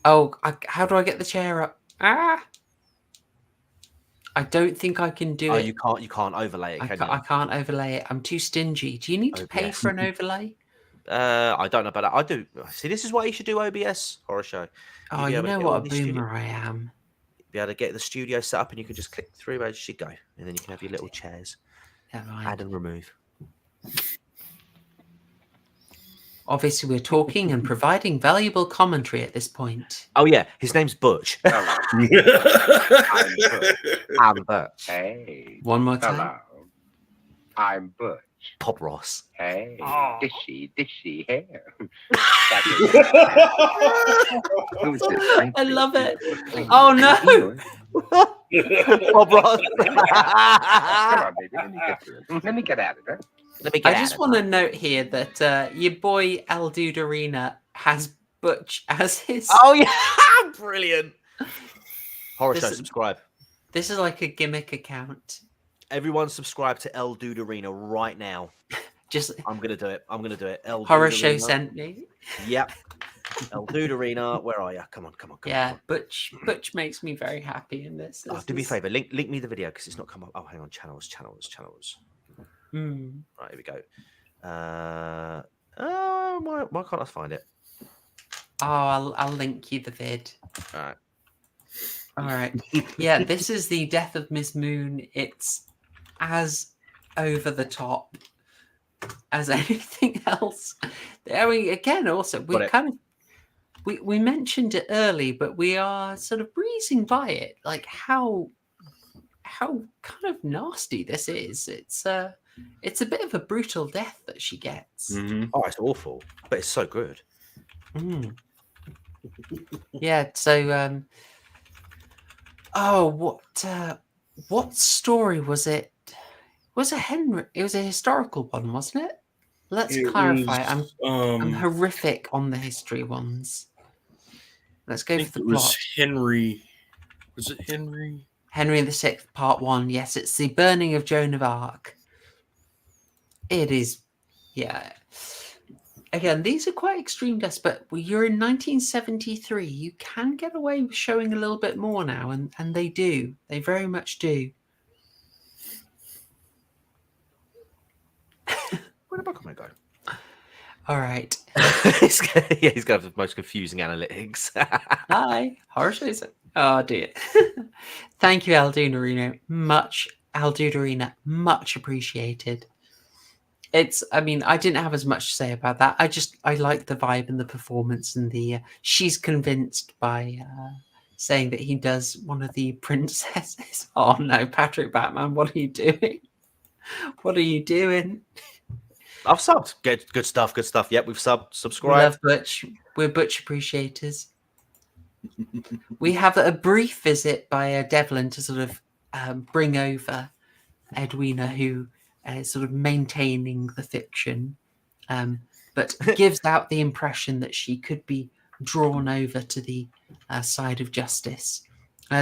Oh, how do I get the chair up? I don't think I can do it. You can't overlay it, can you? I can't overlay it. I'm too stingy. Do you need to pay for an overlay? I don't know about that. I do. See, this is why you should do OBS Horror Show. Oh, you know what a boomer I am. Be able to get the studio set up and you can just click through as you should go. And then you can have your little chairs. Add and remove. Obviously, we're talking and providing valuable commentary at this point. Oh, yeah. His name's Butch. I'm Butch. Hey. One more time. Hello. I'm Butch. Pop Ross. Hey. Oh. Dishy hair. I love it. Oh, no. Bob Ross. Come on, baby. Let me get at it, huh? I just want to note here that your boy El Duderina has Butch as his. Oh, yeah. Brilliant. Horror Show, subscribe. This is like a gimmick account. Everyone subscribe to El Duderina right now. Just I'm gonna do it. I'm gonna do it. El Horror Show Duderina. sent me. Yep. El Duderina, where are you? Come on. Yeah, Butch makes me very happy in this. Oh, do me a favor. Link me the video because it's not come up. Oh, hang on. Channels. Mm. Right, here we go. Why can't I find it? Oh, I'll link you the vid. All right. Yeah, this is the Death of Miss Moon. It's as over the top as anything else. I mean, again, also we mentioned it early, but we are sort of breezing by it. Like how kind of nasty this is. It's a bit of a brutal death that she gets. Mm-hmm. Oh, it's awful, but it's so good. Mm. Yeah. So, what story was it? Was it Henry? It was a historical one, wasn't it? Let's clarify. I'm horrific on the history ones. Let's go for the plot. Was Henry? Was it Henry? Henry VI, Part 1. Yes, it's the burning of Joan of Arc. It is, yeah. Again, these are quite extreme deaths, but you're in 1973. You can get away with showing a little bit more now, and they do. They very much do. Where did my comment go? All right. He's going to have the most confusing analytics. Hi, Horror Shows. Oh dear. Thank you, Alduderina. Much appreciated. I mean, I didn't have as much to say about that. I like the vibe and the performance and the she's convinced by saying that he does one of the princesses. Oh no, Patrick Batman, what are you doing? What are you doing? I've subbed. Good stuff. Yep, we've subscribed. We love Butch. We're Butch appreciators. We have a brief visit by Devlin to sort of bring over Edwina, who is sort of maintaining the fiction, but gives out the impression that she could be drawn over to the side of justice.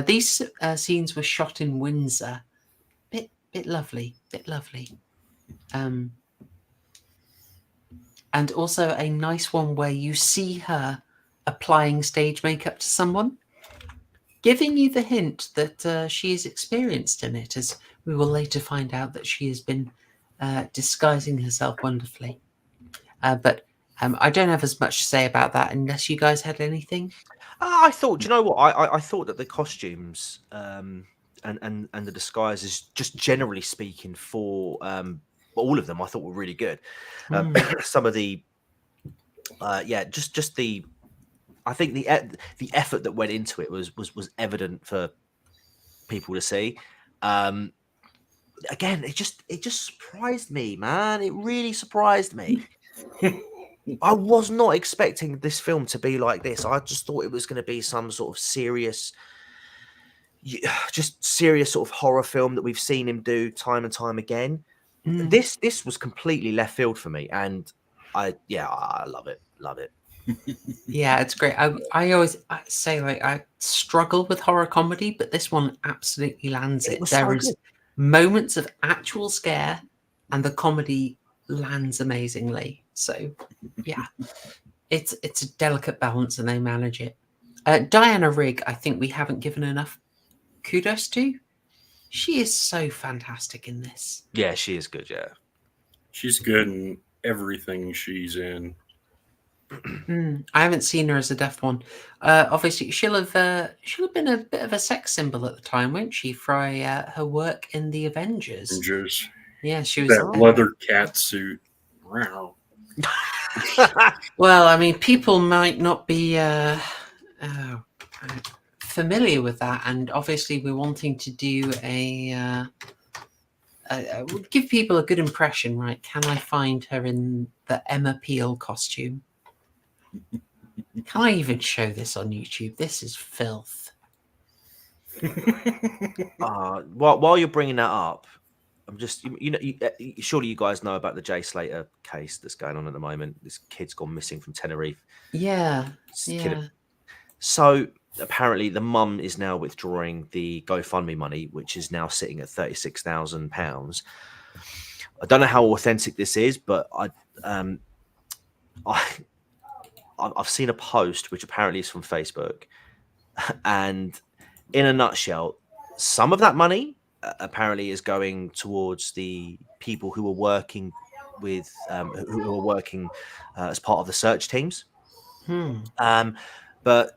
These scenes were shot in Windsor. Bit lovely. And also a nice one where you see her applying stage makeup to someone, giving you the hint that she is experienced in it, as we will later find out that she has been disguising herself wonderfully. But I don't have as much to say about that unless you guys had anything. I thought, do you know what? I thought that the costumes and the disguises, just generally speaking, for all of them, I thought were really good. Some of the, just the, I think the effort that went into it was evident for people to see. Again, it just surprised me, man. It really surprised me. I was not expecting this film to be like this. I just thought it was going to be some sort of serious sort of horror film that we've seen him do time and time again. This was completely left field for me, and I love it. Yeah, it's great. I always say, like, I struggle with horror comedy, but this one absolutely lands it. There is moments of actual scare, and the comedy lands amazingly. So, yeah, it's a delicate balance, and they manage it. Diana Rigg, I think we haven't given enough kudos to. She is so fantastic in this. Yeah, she is good. Yeah, she's good in everything she's in. I haven't seen her as a deaf one. Obviously, she'll have been a bit of a sex symbol at the time, won't she? For her work in the Avengers. Yeah, she was that leather cat suit. Wow. Well, I mean, people might not be familiar with that, and obviously, we're wanting to do give people a good impression, right? Can I find her in the Emma Peel costume? Can I even show this on YouTube? This is filth. While you're bringing that up, I'm just, surely you guys know about the Jay Slater case that's going on at the moment. This kid's gone missing from Tenerife. Yeah. So apparently the mum is now withdrawing the GoFundMe money, which is now sitting at £36,000. I don't know how authentic this is, but I've seen a post which apparently is from Facebook, and in a nutshell, some of that money apparently is going towards the people who are working with who are working as part of the search teams. But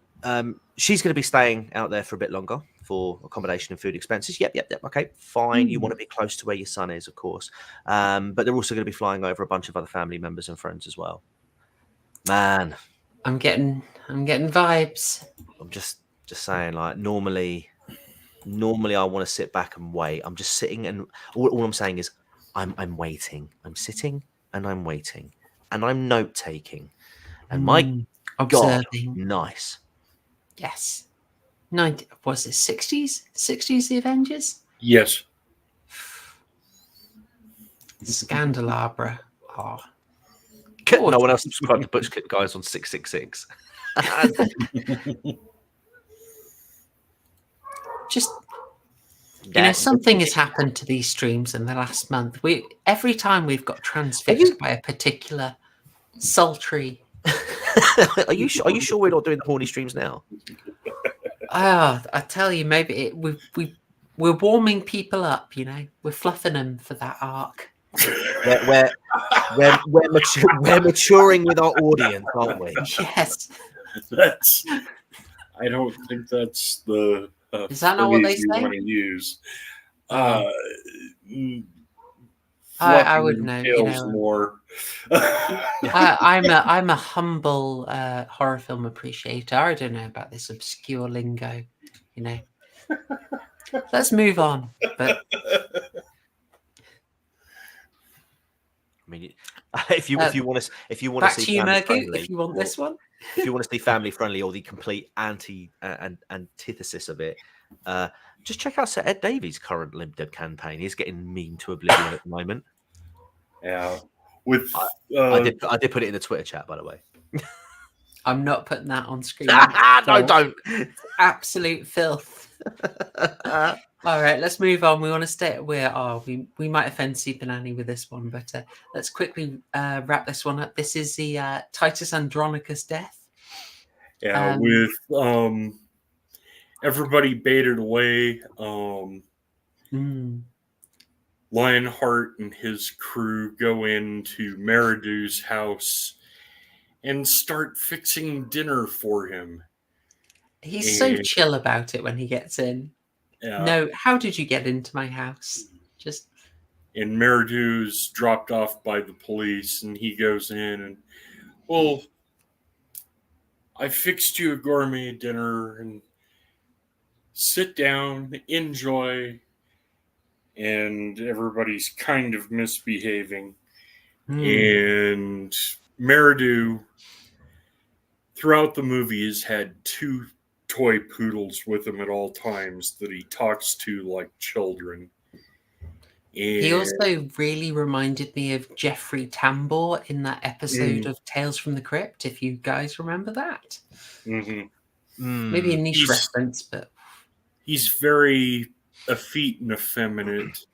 she's going to be staying out there for a bit longer for accommodation and food expenses. Yep. Okay, fine. You want to be close to where your son is, of course. But they're also going to be flying over a bunch of other family members and friends as well. Man, I'm getting vibes. I'm just saying, like, normally I want to sit back and wait. I'm just sitting, and all I'm saying is I'm waiting. I'm sitting and I'm waiting and I'm note taking. And my God, nice. Yes. 90, was it 60s? 60s, the Avengers? Yes. Scandelabra. Oh. No one else subscribed to Butch Clip Guys on 666. Just, you know, something has happened to these streams in the last month. Every time we've got transfixed by a particular sultry. Are you sure we're not doing the horny streams now? I tell you, maybe we're warming people up. You know, we're fluffing them for that arc. We're maturing with our audience, aren't we? Yes. I don't think that's the. Is that not what they you say? Want to use? I would know. You know, more. I'm a humble horror film appreciator. I don't know about this obscure lingo. You know, let's move on. But I mean, if you want to back see to you, family Murgoot, friendly, if you want this one. If you want to see family friendly or the complete antithesis of it, just check out Sir Ed Davies' current Libdub campaign. He's getting mean to oblivion at the moment. Yeah, with I did put it in the Twitter chat, by the way. I'm not putting that on screen. No, don't. Absolute filth. All right, let's move on. We want to stay at where are we? We might offend Super Nanny with this one, but let's quickly wrap this one up. This is the Titus Andronicus death. Yeah, with everybody baited away. Lionheart and his crew go into Meridu's house and start fixing dinner for him. He's so chill about it when he gets in. Yeah. No, how did you get into my house? Just. And Meridu's dropped off by the police, and he goes in and, well, I fixed you a gourmet dinner, and sit down, enjoy. And everybody's kind of misbehaving. And Meridu, throughout the movie, has had 2 toy poodles with him at all times that he talks to like children. And he also really reminded me of Jeffrey Tambor in that episode of Tales from the Crypt, if you guys remember that. Mm-hmm. Maybe a niche reference, but he's very effete and effeminate,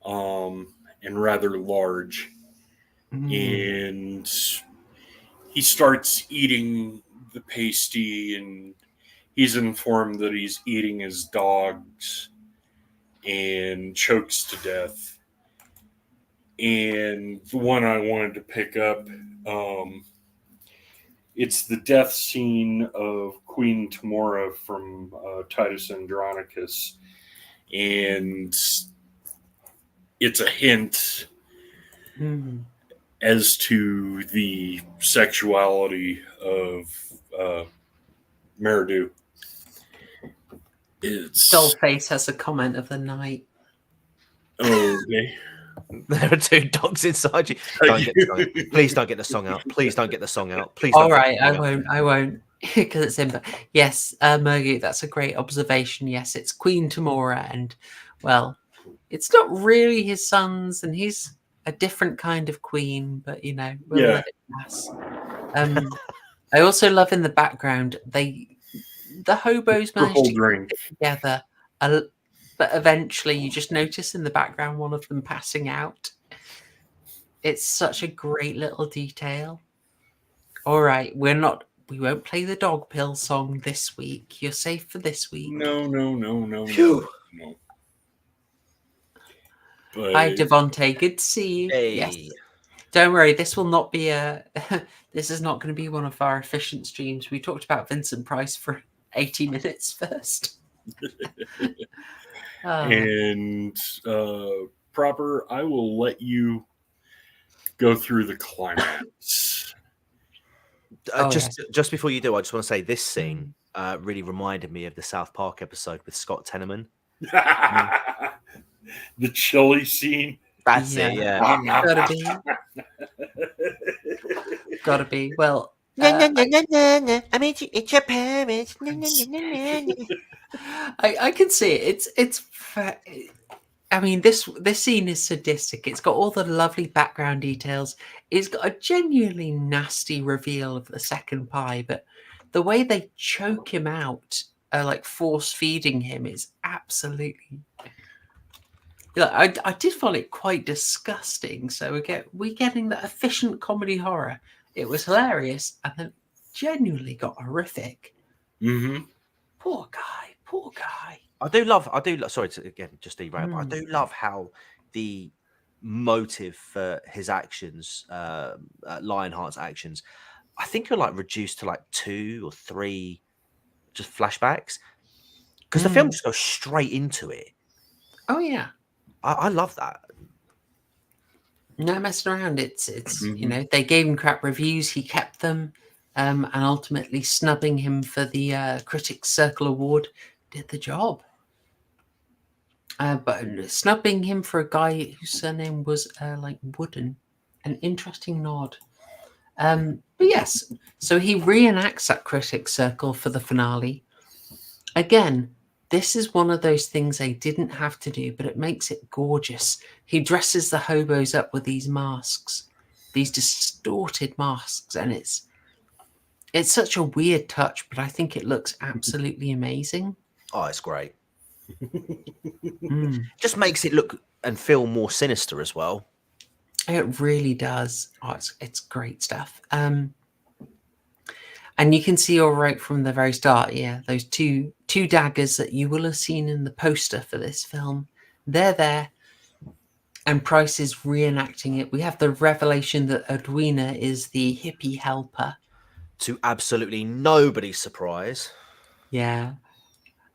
and rather large. And he starts eating the pasty, and he's informed that he's eating his dogs and chokes to death. And the one I wanted to pick up, it's the death scene of Queen Tamora from Titus Andronicus. And it's a hint as to the sexuality of Meridu. Dollface has a comment of the night. Oh, okay. There are 2 dogs inside you. Please don't get the song out. Please don't get the song out. Please. All right, I won't, because it's in. But yes, Murgoot, that's a great observation. Yes, it's Queen Tamora, and well, it's not really his sons, and he's a different kind of queen. But you know, we'll let it pass. I also love in the background the hobos manage Triple to drink. keep it together, but eventually you just notice in the background one of them passing out. It's such a great little detail. All right, we won't play the dog pill song this week. You're safe for this week. No. Phew. No. Hi, But Devontae. Good to see you. Hey. Yes. Don't worry, this will not be this is not going to be one of our efficient streams. We talked about Vincent Price for 80 minutes first. and Proper, I will let you go through the climax. Just before you do, I just want to say this scene really reminded me of the South Park episode with Scott Tenorman. The chili scene. That's it, yeah. Gotta be. Well, I mean, it's your parents. I can see it. It's. I mean, this scene is sadistic. It's got all the lovely background details. It's got a genuinely nasty reveal of the second pie, but the way they choke him out, like force feeding him, is absolutely. I did find it quite disgusting. So we're getting that efficient comedy horror. It was hilarious, and then genuinely got horrific. Mm-hmm. Poor guy. I do love. Sorry to again just derail, but I do love how the motive for his actions, Lionheart's actions, I think are like reduced to like 2 or 3 just flashbacks because the film just goes straight into it. Oh yeah. I love that. No messing around. It's they gave him crap reviews. He kept them, and ultimately snubbing him for the Critics Circle Award did the job. But snubbing him for a guy whose surname was like Wooden, an interesting nod. But yes, so he reenacts that Critics Circle for the finale. Again, this is one of those things they didn't have to do, but it makes it gorgeous. He dresses the hobos up with these masks, these distorted masks, and it's such a weird touch, but I think it looks absolutely amazing. Oh, it's great. Just makes it look and feel more sinister as well. It really does. Oh, it's great stuff. And you can see all right from the very start, yeah, those two daggers that you will have seen in the poster for this film. They're there, and Price is reenacting it. We have the revelation that Edwina is the hippie helper. To absolutely nobody's surprise. Yeah.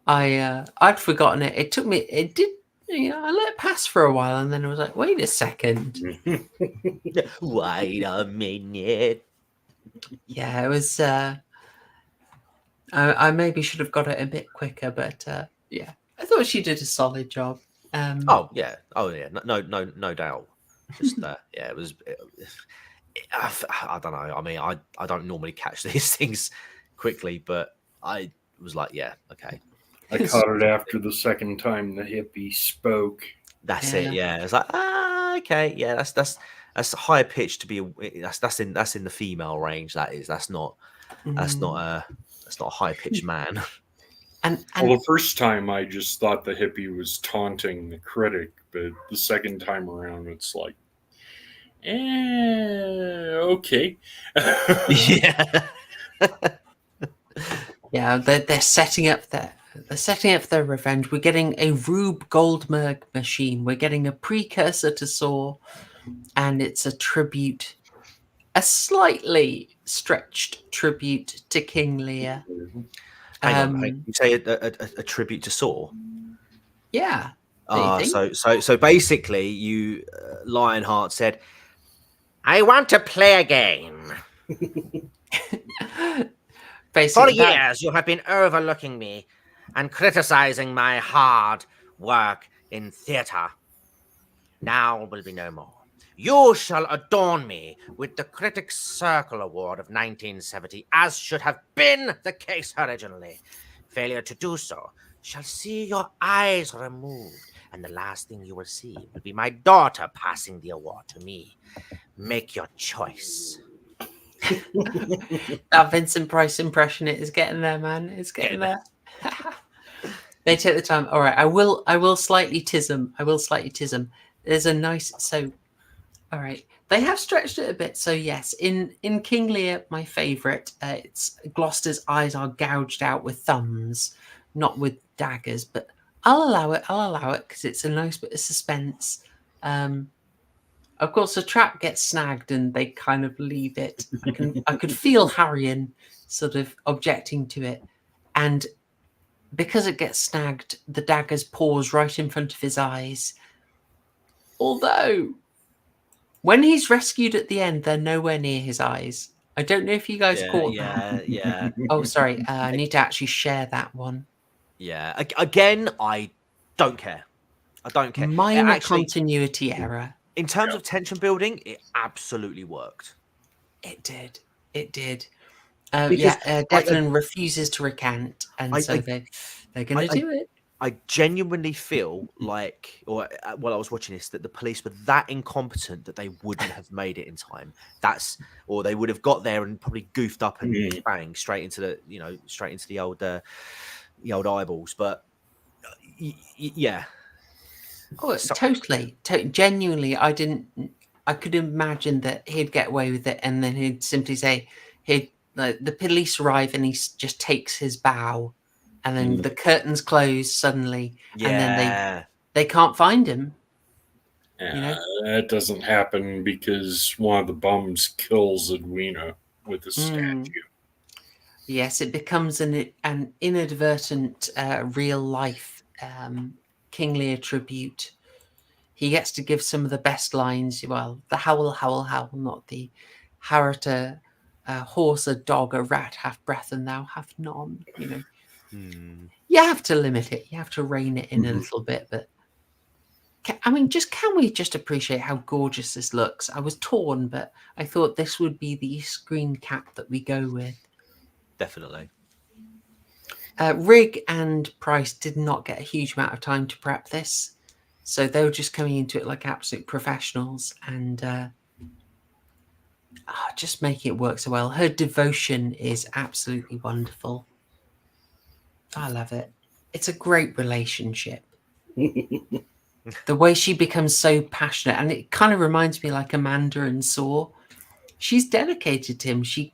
I'd forgotten it. It took me. It did. I let it pass for a while, and then I was like, "Wait a second. Wait a minute." Yeah, it was. I maybe should have got it a bit quicker, but yeah, I thought she did a solid job. Oh yeah. No doubt. Just yeah, it was. I don't know. I mean, I don't normally catch these things quickly, but I was like, yeah, okay. I caught it after the second time the hippie spoke. That's it. Yeah, it's like okay, yeah, that's higher pitch to be. That's in the female range. That is. That's not a high pitched man. And well, the first time I just thought the hippie was taunting the critic, but the second time around, it's like, okay. Yeah. Yeah, they're setting up their revenge. We're getting a Rube Goldberg machine. We're getting a precursor to Saw, and it's a slightly stretched tribute to King Lear. Hang on, you say a tribute to Saw? Yeah. So basically, you Lionheart said, "I want to play a game." For years, you have been overlooking me and criticizing my hard work in theatre. Now will be no more. You shall adorn me with the Critics Circle Award of 1970, as should have been the case originally. Failure to do so shall see your eyes removed, and the last thing you will see will be my daughter passing the award to me. Make your choice. That Vincent Price impression, it is getting there, man. It's getting there. They take the time. All right, I will slightly tism. There's a nice all right. They have stretched it a bit. So yes, in King Lear, my favourite, it's Gloucester's eyes are gouged out with thumbs, not with daggers. But I'll allow it because it's a nice bit of suspense. Of course, the trap gets snagged and they kind of leave it. I could feel Harrion sort of objecting to it, and because it gets snagged, the daggers pause right in front of his eyes. Although, when he's rescued at the end, they're nowhere near his eyes. I don't know if you guys caught that. Yeah. Oh, sorry. I need to actually share that one. Yeah. Again, I don't care. Minor continuity error. In terms of tension building, it absolutely worked. It did. Because Declan refuses to recant, and so they're going to do it. I genuinely feel like, while I was watching this, that the police were that incompetent that they wouldn't have made it in time. Or they would have got there and probably goofed up and bang straight into the old eyeballs. But yeah. Oh, totally. Genuinely, I could imagine that he'd get away with it, and then he'd simply say, the police arrive, and he just takes his bow, and then the curtains close suddenly, and then they can't find him. That doesn't happen because one of the bums kills Edwina with a statue. Yes, it becomes an inadvertent real life King Lear tribute. He gets to give some of the best lines. Well, the howl, howl, howl, not the harrowter, horse, a dog, a rat, half breath, and thou have none. You have to limit it. You have to rein it in a little bit. But can we just appreciate how gorgeous this looks? I was torn, but I thought this would be the screen cap that we go with. Definitely. Rigg and Price did not get a huge amount of time to prep this, so they were just coming into it like absolute professionals and just making it work so well. Her devotion is absolutely wonderful. I love it. It's a great relationship. The way she becomes so passionate, and it kind of reminds me like Amanda and Saw. She's dedicated to him. She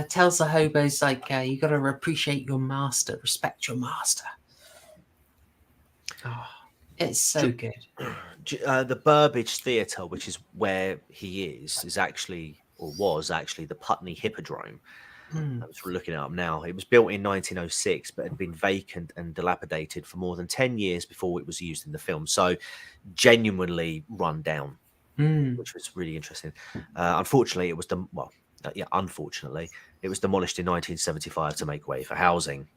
tells the hobos, like, you got to appreciate your master, respect your master. Oh, it's so good. The Burbage Theatre, which is where he is actually, or was actually, the Putney Hippodrome. I was looking it up now. It was built in 1906, but had been vacant and dilapidated for more than 10 years before it was used in the film. So genuinely run down, which was really interesting. Unfortunately, it was unfortunately, it was demolished in 1975 to make way for housing.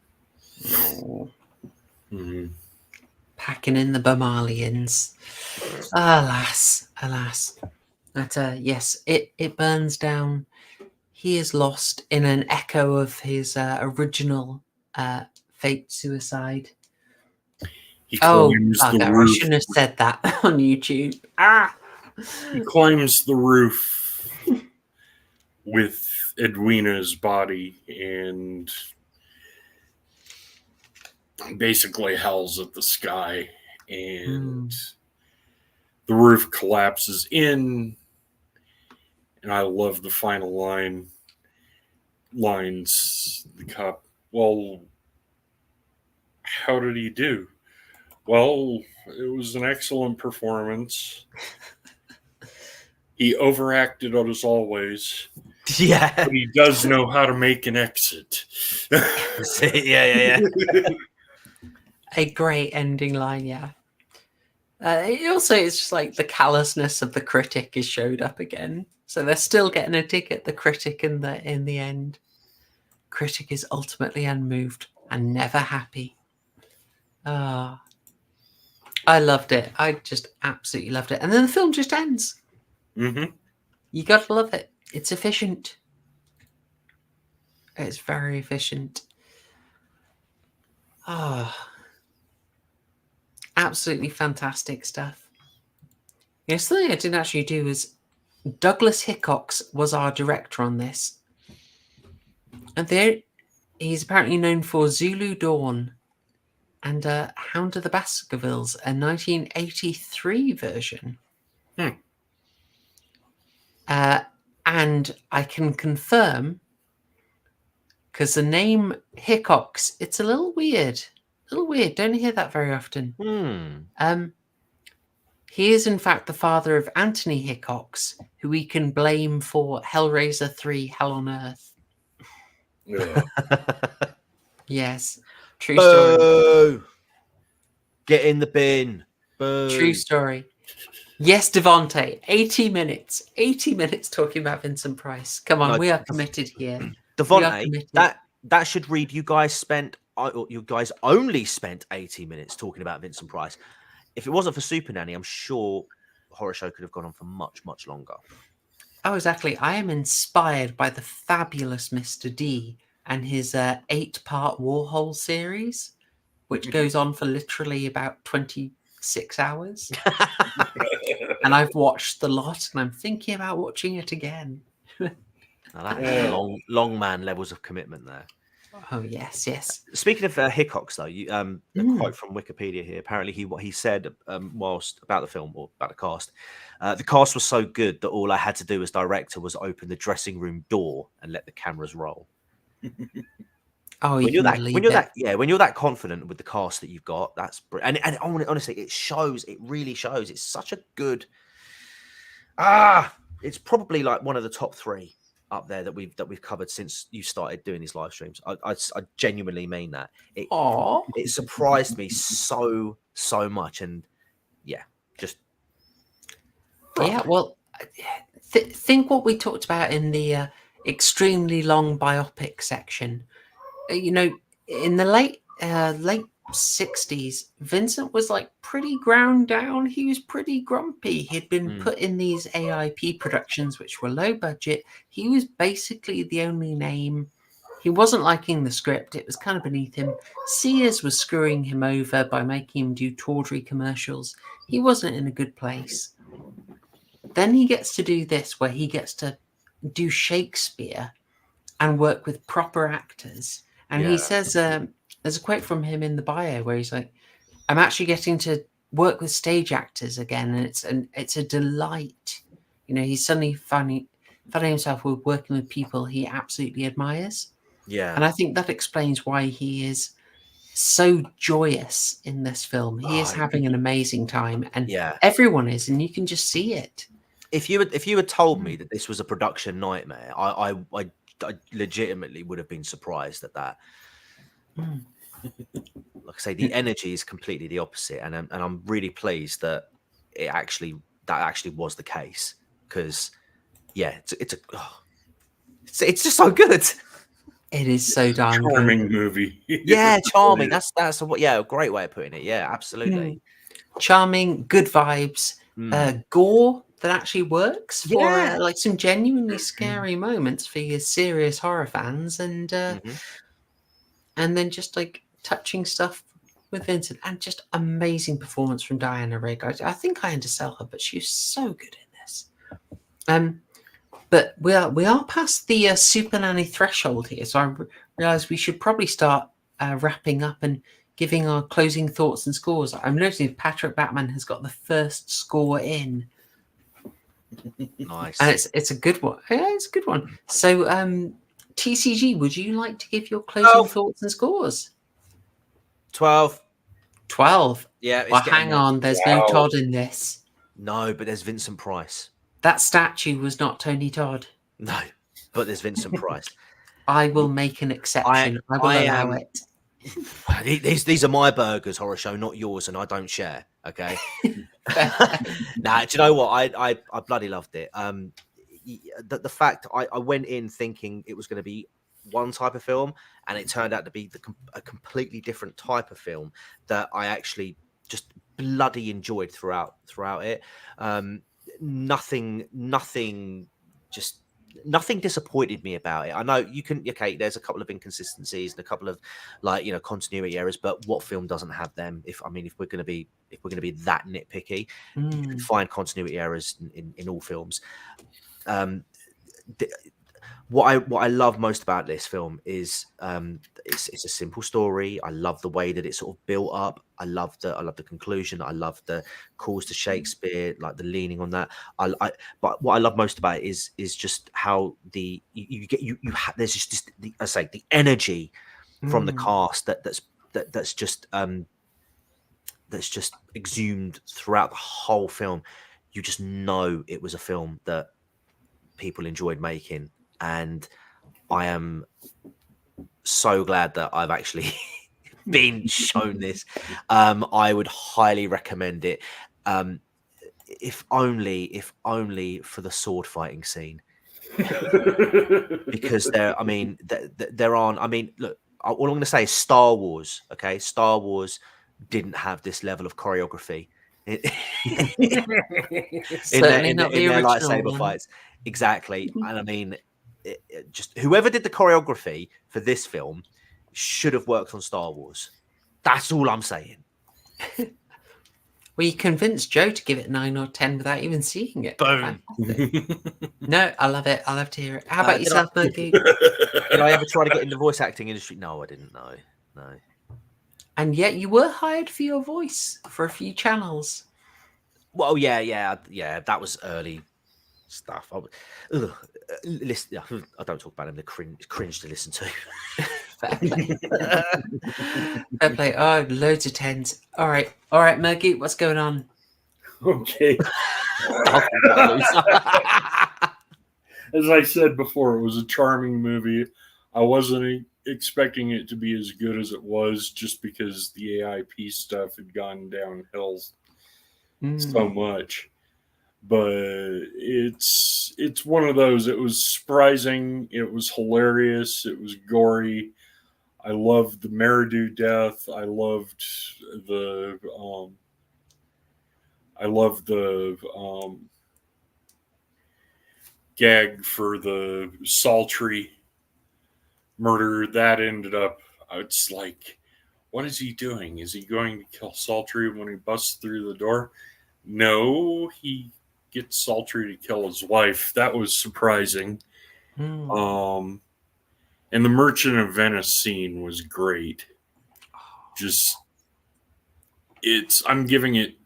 Packing in the Bomalians. Alas. But yes, it burns down. He is lost in an echo of his original fake suicide. I shouldn't have said that on YouTube. He climbs the roof with Edwina's body and basically howls at the sky, and the roof collapses in. And I love the final lines. The cop, well, how did he do? Well, it was an excellent performance. He overacted as always. Yeah. But he does know how to make an exit. Yeah. A great ending line, yeah. It also is just like the callousness of the critic is showed up again. So they're still getting a dig at the critic in the end. Critic is ultimately unmoved and never happy. I loved it. I just absolutely loved it. And then the film just ends. You got to love it. It's efficient. It's very efficient. Absolutely fantastic stuff. Something I didn't actually do was Douglas Hickox was our director on this. And there, he's apparently known for Zulu Dawn and Hound of the Baskervilles, a 1983 version. And I can confirm, because the name Hickox, it's a little weird. Don't hear that very often. He is, in fact, the father of Anthony Hickox, who we can blame for Hellraiser 3 Hell on Earth. Yes. True story. Boo! Get in the bin. Boo. True story. Yes, Devontae, 80 minutes. 80 minutes talking about Vincent Price. Come on, No, we are committed here. Devontae, that should read you guys only spent 80 minutes talking about Vincent Price. If it wasn't for Super Nanny, I'm sure Horror Show could have gone on for much, much longer. Oh, exactly. I am inspired by the fabulous Mr. D and his 8-part Warhol series, which goes on for literally about 26 hours. And I've watched the lot, and I'm thinking about watching it again. Now that's long man levels of commitment there. Oh, yes, yes. Speaking of Hickox, though, a quote from Wikipedia here. Apparently, what he said whilst about the film or about the cast was so good that all I had to do as director was open the dressing room door and let the cameras roll. Oh, when you're that confident with the cast that you've got, that's and honestly, it shows. It really shows. It's such a good. It's probably like one of the top 3 up there that we've covered since you started doing these live streams. I genuinely mean that. It surprised me so much, and well, think what we talked about in the extremely long biopic section. You know, in the late 60s, Vincent was like pretty ground down. He was pretty grumpy. He'd been put in these AIP productions, which were low budget. He was basically the only name. He wasn't liking the script. It was kind of beneath him. Sears was screwing him over by making him do tawdry commercials. He wasn't in a good place. Then he gets to do this, where he gets to do Shakespeare and work with proper actors. And he says, there's a quote from him in the bio where he's like, I'm actually getting to work with stage actors again, and it's a delight. You know, he's suddenly finding himself working with people he absolutely admires. Yeah. And I think that explains why he is so joyous in this film. He is having an amazing time, and everyone is, and you can just see it. If you had told me that this was a production nightmare, I legitimately would have been surprised at that. Like I say, the energy is completely the opposite, and I'm really pleased that that actually was the case, because it's just so good. It is so darn charming good. movie. Charming. That's a great way of putting it. Yeah, absolutely. Charming, good vibes, gore that actually works for like some genuinely scary moments for your serious horror fans, and then just like touching stuff with Vincent, and just amazing performance from Diana Rigg. I think I undersell her, but she's so good in this. But we are past the Super Nanny threshold here, so I realise we should probably start wrapping up and giving our closing thoughts and scores. I'm noticing Patrick Batman has got the first score in. Nice. And it's a good one. Yeah, it's a good one. So, TCG, would you like to give your closing thoughts and scores? 12. 12? Yeah. Well, hang on. There's no Todd in this. No, but there's Vincent Price. That statue was not Tony Todd. No, but there's Vincent Price. I will make an exception. I will allow it. These are my burgers, Horror Show, not yours, and I don't share. Okay. Nah, do you know what? I bloody loved it. The fact I went in thinking it was going to be one type of film, and it turned out to be a completely different type of film that I actually just bloody enjoyed throughout it. Nothing disappointed me about it. I know you can. Okay, there's a couple of inconsistencies and a couple of continuity errors, but what film doesn't have them? If we're going to be that nitpicky, you can find continuity errors in all films. what I love most about this film is it's a simple story. I love the way that it's sort of built up. I love the conclusion. I love the calls to Shakespeare, like the leaning on that. But what I love most about it is just how there's just this, I say, the energy from the cast that's just exhumed throughout the whole film. You just know it was a film that people enjoyed making, and I am so glad that I've actually been shown this. I would highly recommend it, if only for the sword fighting scene, because there aren't. I mean, look, all I'm going to say is Star Wars. Okay, Star Wars didn't have this level of choreography in their lightsaber fights. Exactly. And I mean, just whoever did the choreography for this film should have worked on Star Wars. That's all I'm saying. Well, you convinced Joe to give it 9 or 10 without even seeing it. Boom. No, I love it. I love to hear it. How about yourself, Murgoot? Did I ever try to get in the voice acting industry? No, I didn't. No. And yet you were hired for your voice for a few channels. Well, yeah. That was early stuff. Listen, I don't talk about them. They're cringe to listen to. Fair play. Fair play. Oh, loads of 10s. All right, Murgoot, what's going on? Okay. As I said before, it was a charming movie. I wasn't expecting it to be as good as it was, just because the AIP stuff had gone downhill so much. But it's one of those. It was surprising. It was hilarious. It was gory. I loved the Murgoot death. I loved the gag for the Sultry murder. That ended up, it's like, what is he doing? Is he going to kill Sultry when he busts through the door? No, he gets Sultry to kill his wife. That was surprising. And the Merchant of Venice scene was great. I'm giving it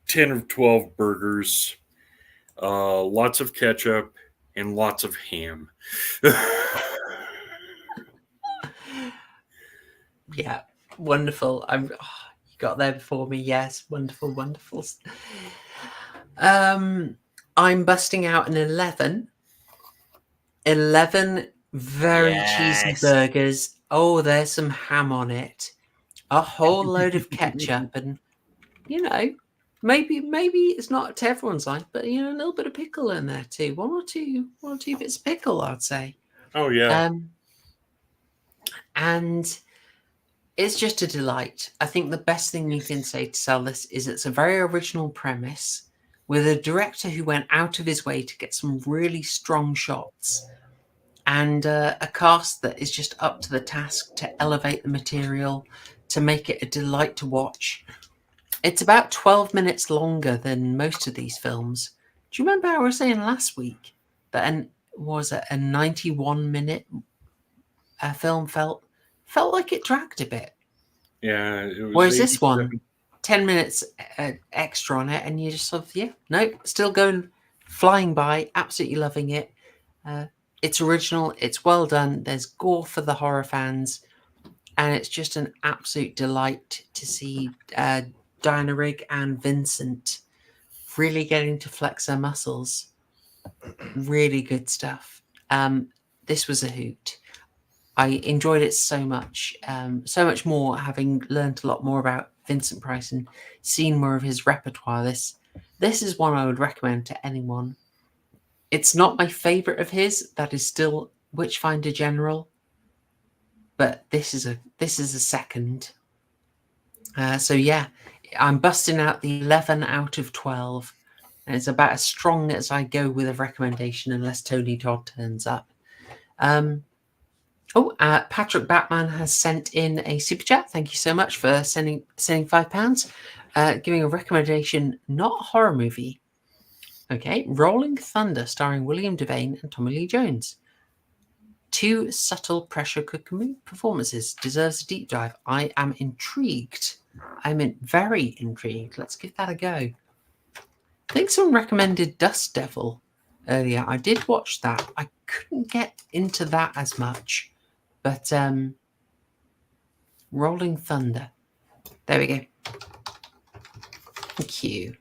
10 of 12 burgers, lots of ketchup, and lots of ham. Yeah, wonderful. You got there before me. Yes, wonderful. I'm busting out an 11. 11 very cheesy burgers. Oh, there's some ham on it. A whole load of ketchup, and maybe it's not to everyone's life, but a little bit of pickle in there too. One or two bits of pickle, I'd say. Oh yeah. And it's just a delight. I think the best thing you can say to sell this is it's a very original premise with a director who went out of his way to get some really strong shots, and a cast that is just up to the task to elevate the material, to make it a delight to watch. It's about 12 minutes longer than most of these films. Do you remember how I was saying last week that a 91-minute film felt like it dragged a bit? Yeah. It was. Whereas this one, 10 minutes extra on it, and you just sort of, still going, flying by, absolutely loving it. It's original, it's well done, there's gore for the horror fans, and it's just an absolute delight to see Diana Rigg and Vincent really getting to flex their muscles. Really good stuff. This was a hoot. I enjoyed it so much more, having learned a lot more about Vincent Price and seen more of his repertoire. This is one I would recommend to anyone. It's not my favorite of his. That is still Witchfinder General, but this is a second. So yeah, I'm busting out the 11 out of 12, and it's about as strong as I go with a recommendation, unless Tony Todd turns up. Patrick Batman has sent in a super chat. Thank you so much for sending £5. Giving a recommendation, not a horror movie. Okay, Rolling Thunder, starring William Devane and Tommy Lee Jones. 2 subtle pressure cooker performances deserves a deep dive. I am intrigued. Very intrigued. Let's give that a go. I think someone recommended Dust Devil earlier. I did watch that. I couldn't get into that as much. But Rolling Thunder. There we go. Thank you.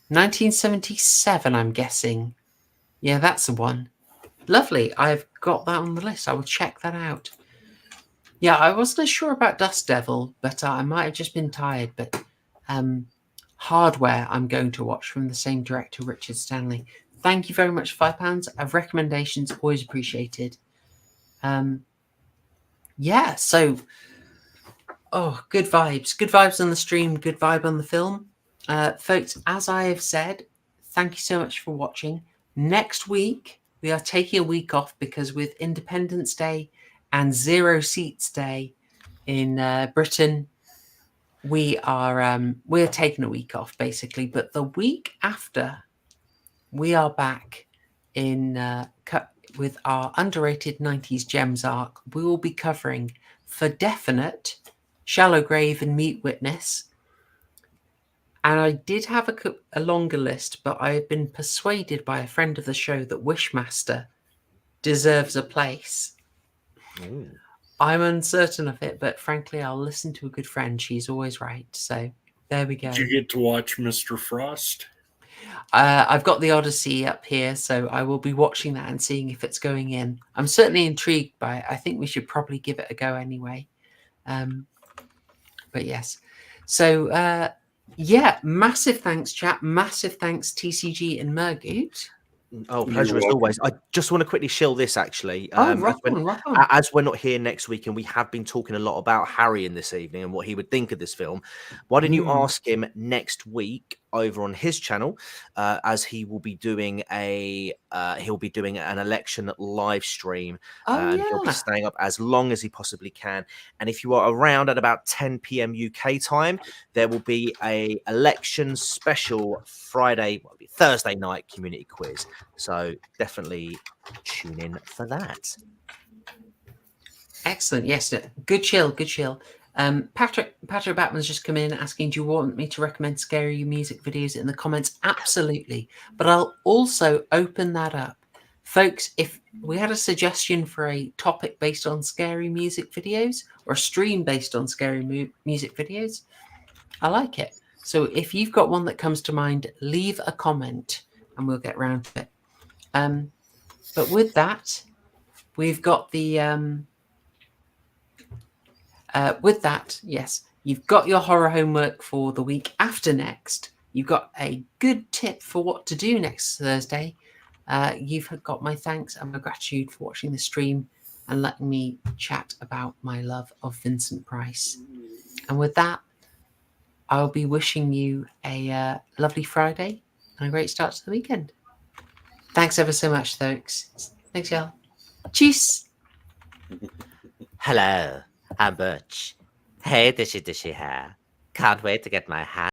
1977, I'm guessing. Yeah, that's the one. Lovely. I've got that on the list. I will check that out. Yeah, I wasn't sure about Dust Devil, but I might have just been tired. But Hardware, I'm going to watch from the same director, Richard Stanley. Thank you very much for £5. Of recommendations, always appreciated. Yeah, so good vibes. Good vibes on the stream, good vibe on the film. Folks, as I have said, thank you so much for watching. Next week, we are taking a week off because with Independence Day and Zero Seats Day in Britain, we're taking a week off basically. But the week after, we are back in with our underrated 90s gems arc. We will be covering For Definite, Shallow Grave and Meet Witness. And I did have a longer list, but I have been persuaded by a friend of the show that Wishmaster deserves a place. Ooh. I'm uncertain of it, but frankly, I'll listen to a good friend. She's always right. So there we go. Did you get to watch Mr. Frost? I've got the Odyssey up here, so I will be watching that and seeing if it's going in. I'm certainly intrigued by it. I think we should probably give it a go anyway. But yes. So, yeah, massive thanks, chat. Massive thanks, TCG and Murgoot. Oh, pleasure as always. I just want to quickly shill this actually. Rock on. As we're not here next week and we have been talking a lot about Harry in this evening and what he would think of this film, why don't you ask him next week over on his channel, as he will be doing an election live stream. He'll be staying up as long as he possibly can. And if you are around at about 10 p.m. UK time, there will be a election special Thursday night community quiz. So definitely tune in for that. Excellent. Yes, good chill. Patrick Batman's just come in asking, do you want me to recommend scary music videos in the comments? Absolutely. But I'll also open that up. Folks, if we had a suggestion for a topic based on scary music videos or a stream based on scary music videos, I like it. So if you've got one that comes to mind, leave a comment and we'll get round to it. But with that, we've got the... with that, yes, you've got your horror homework for the week after next. You've got a good tip for what to do next Thursday. You've got my thanks and my gratitude for watching the stream and letting me chat about my love of Vincent Price. And with that, I'll be wishing you a lovely Friday and a great start to the weekend. Thanks ever so much, folks. Thanks, y'all. Cheers. Hello. I'm Butch. Hey, dishy here. Can't wait to get my hat.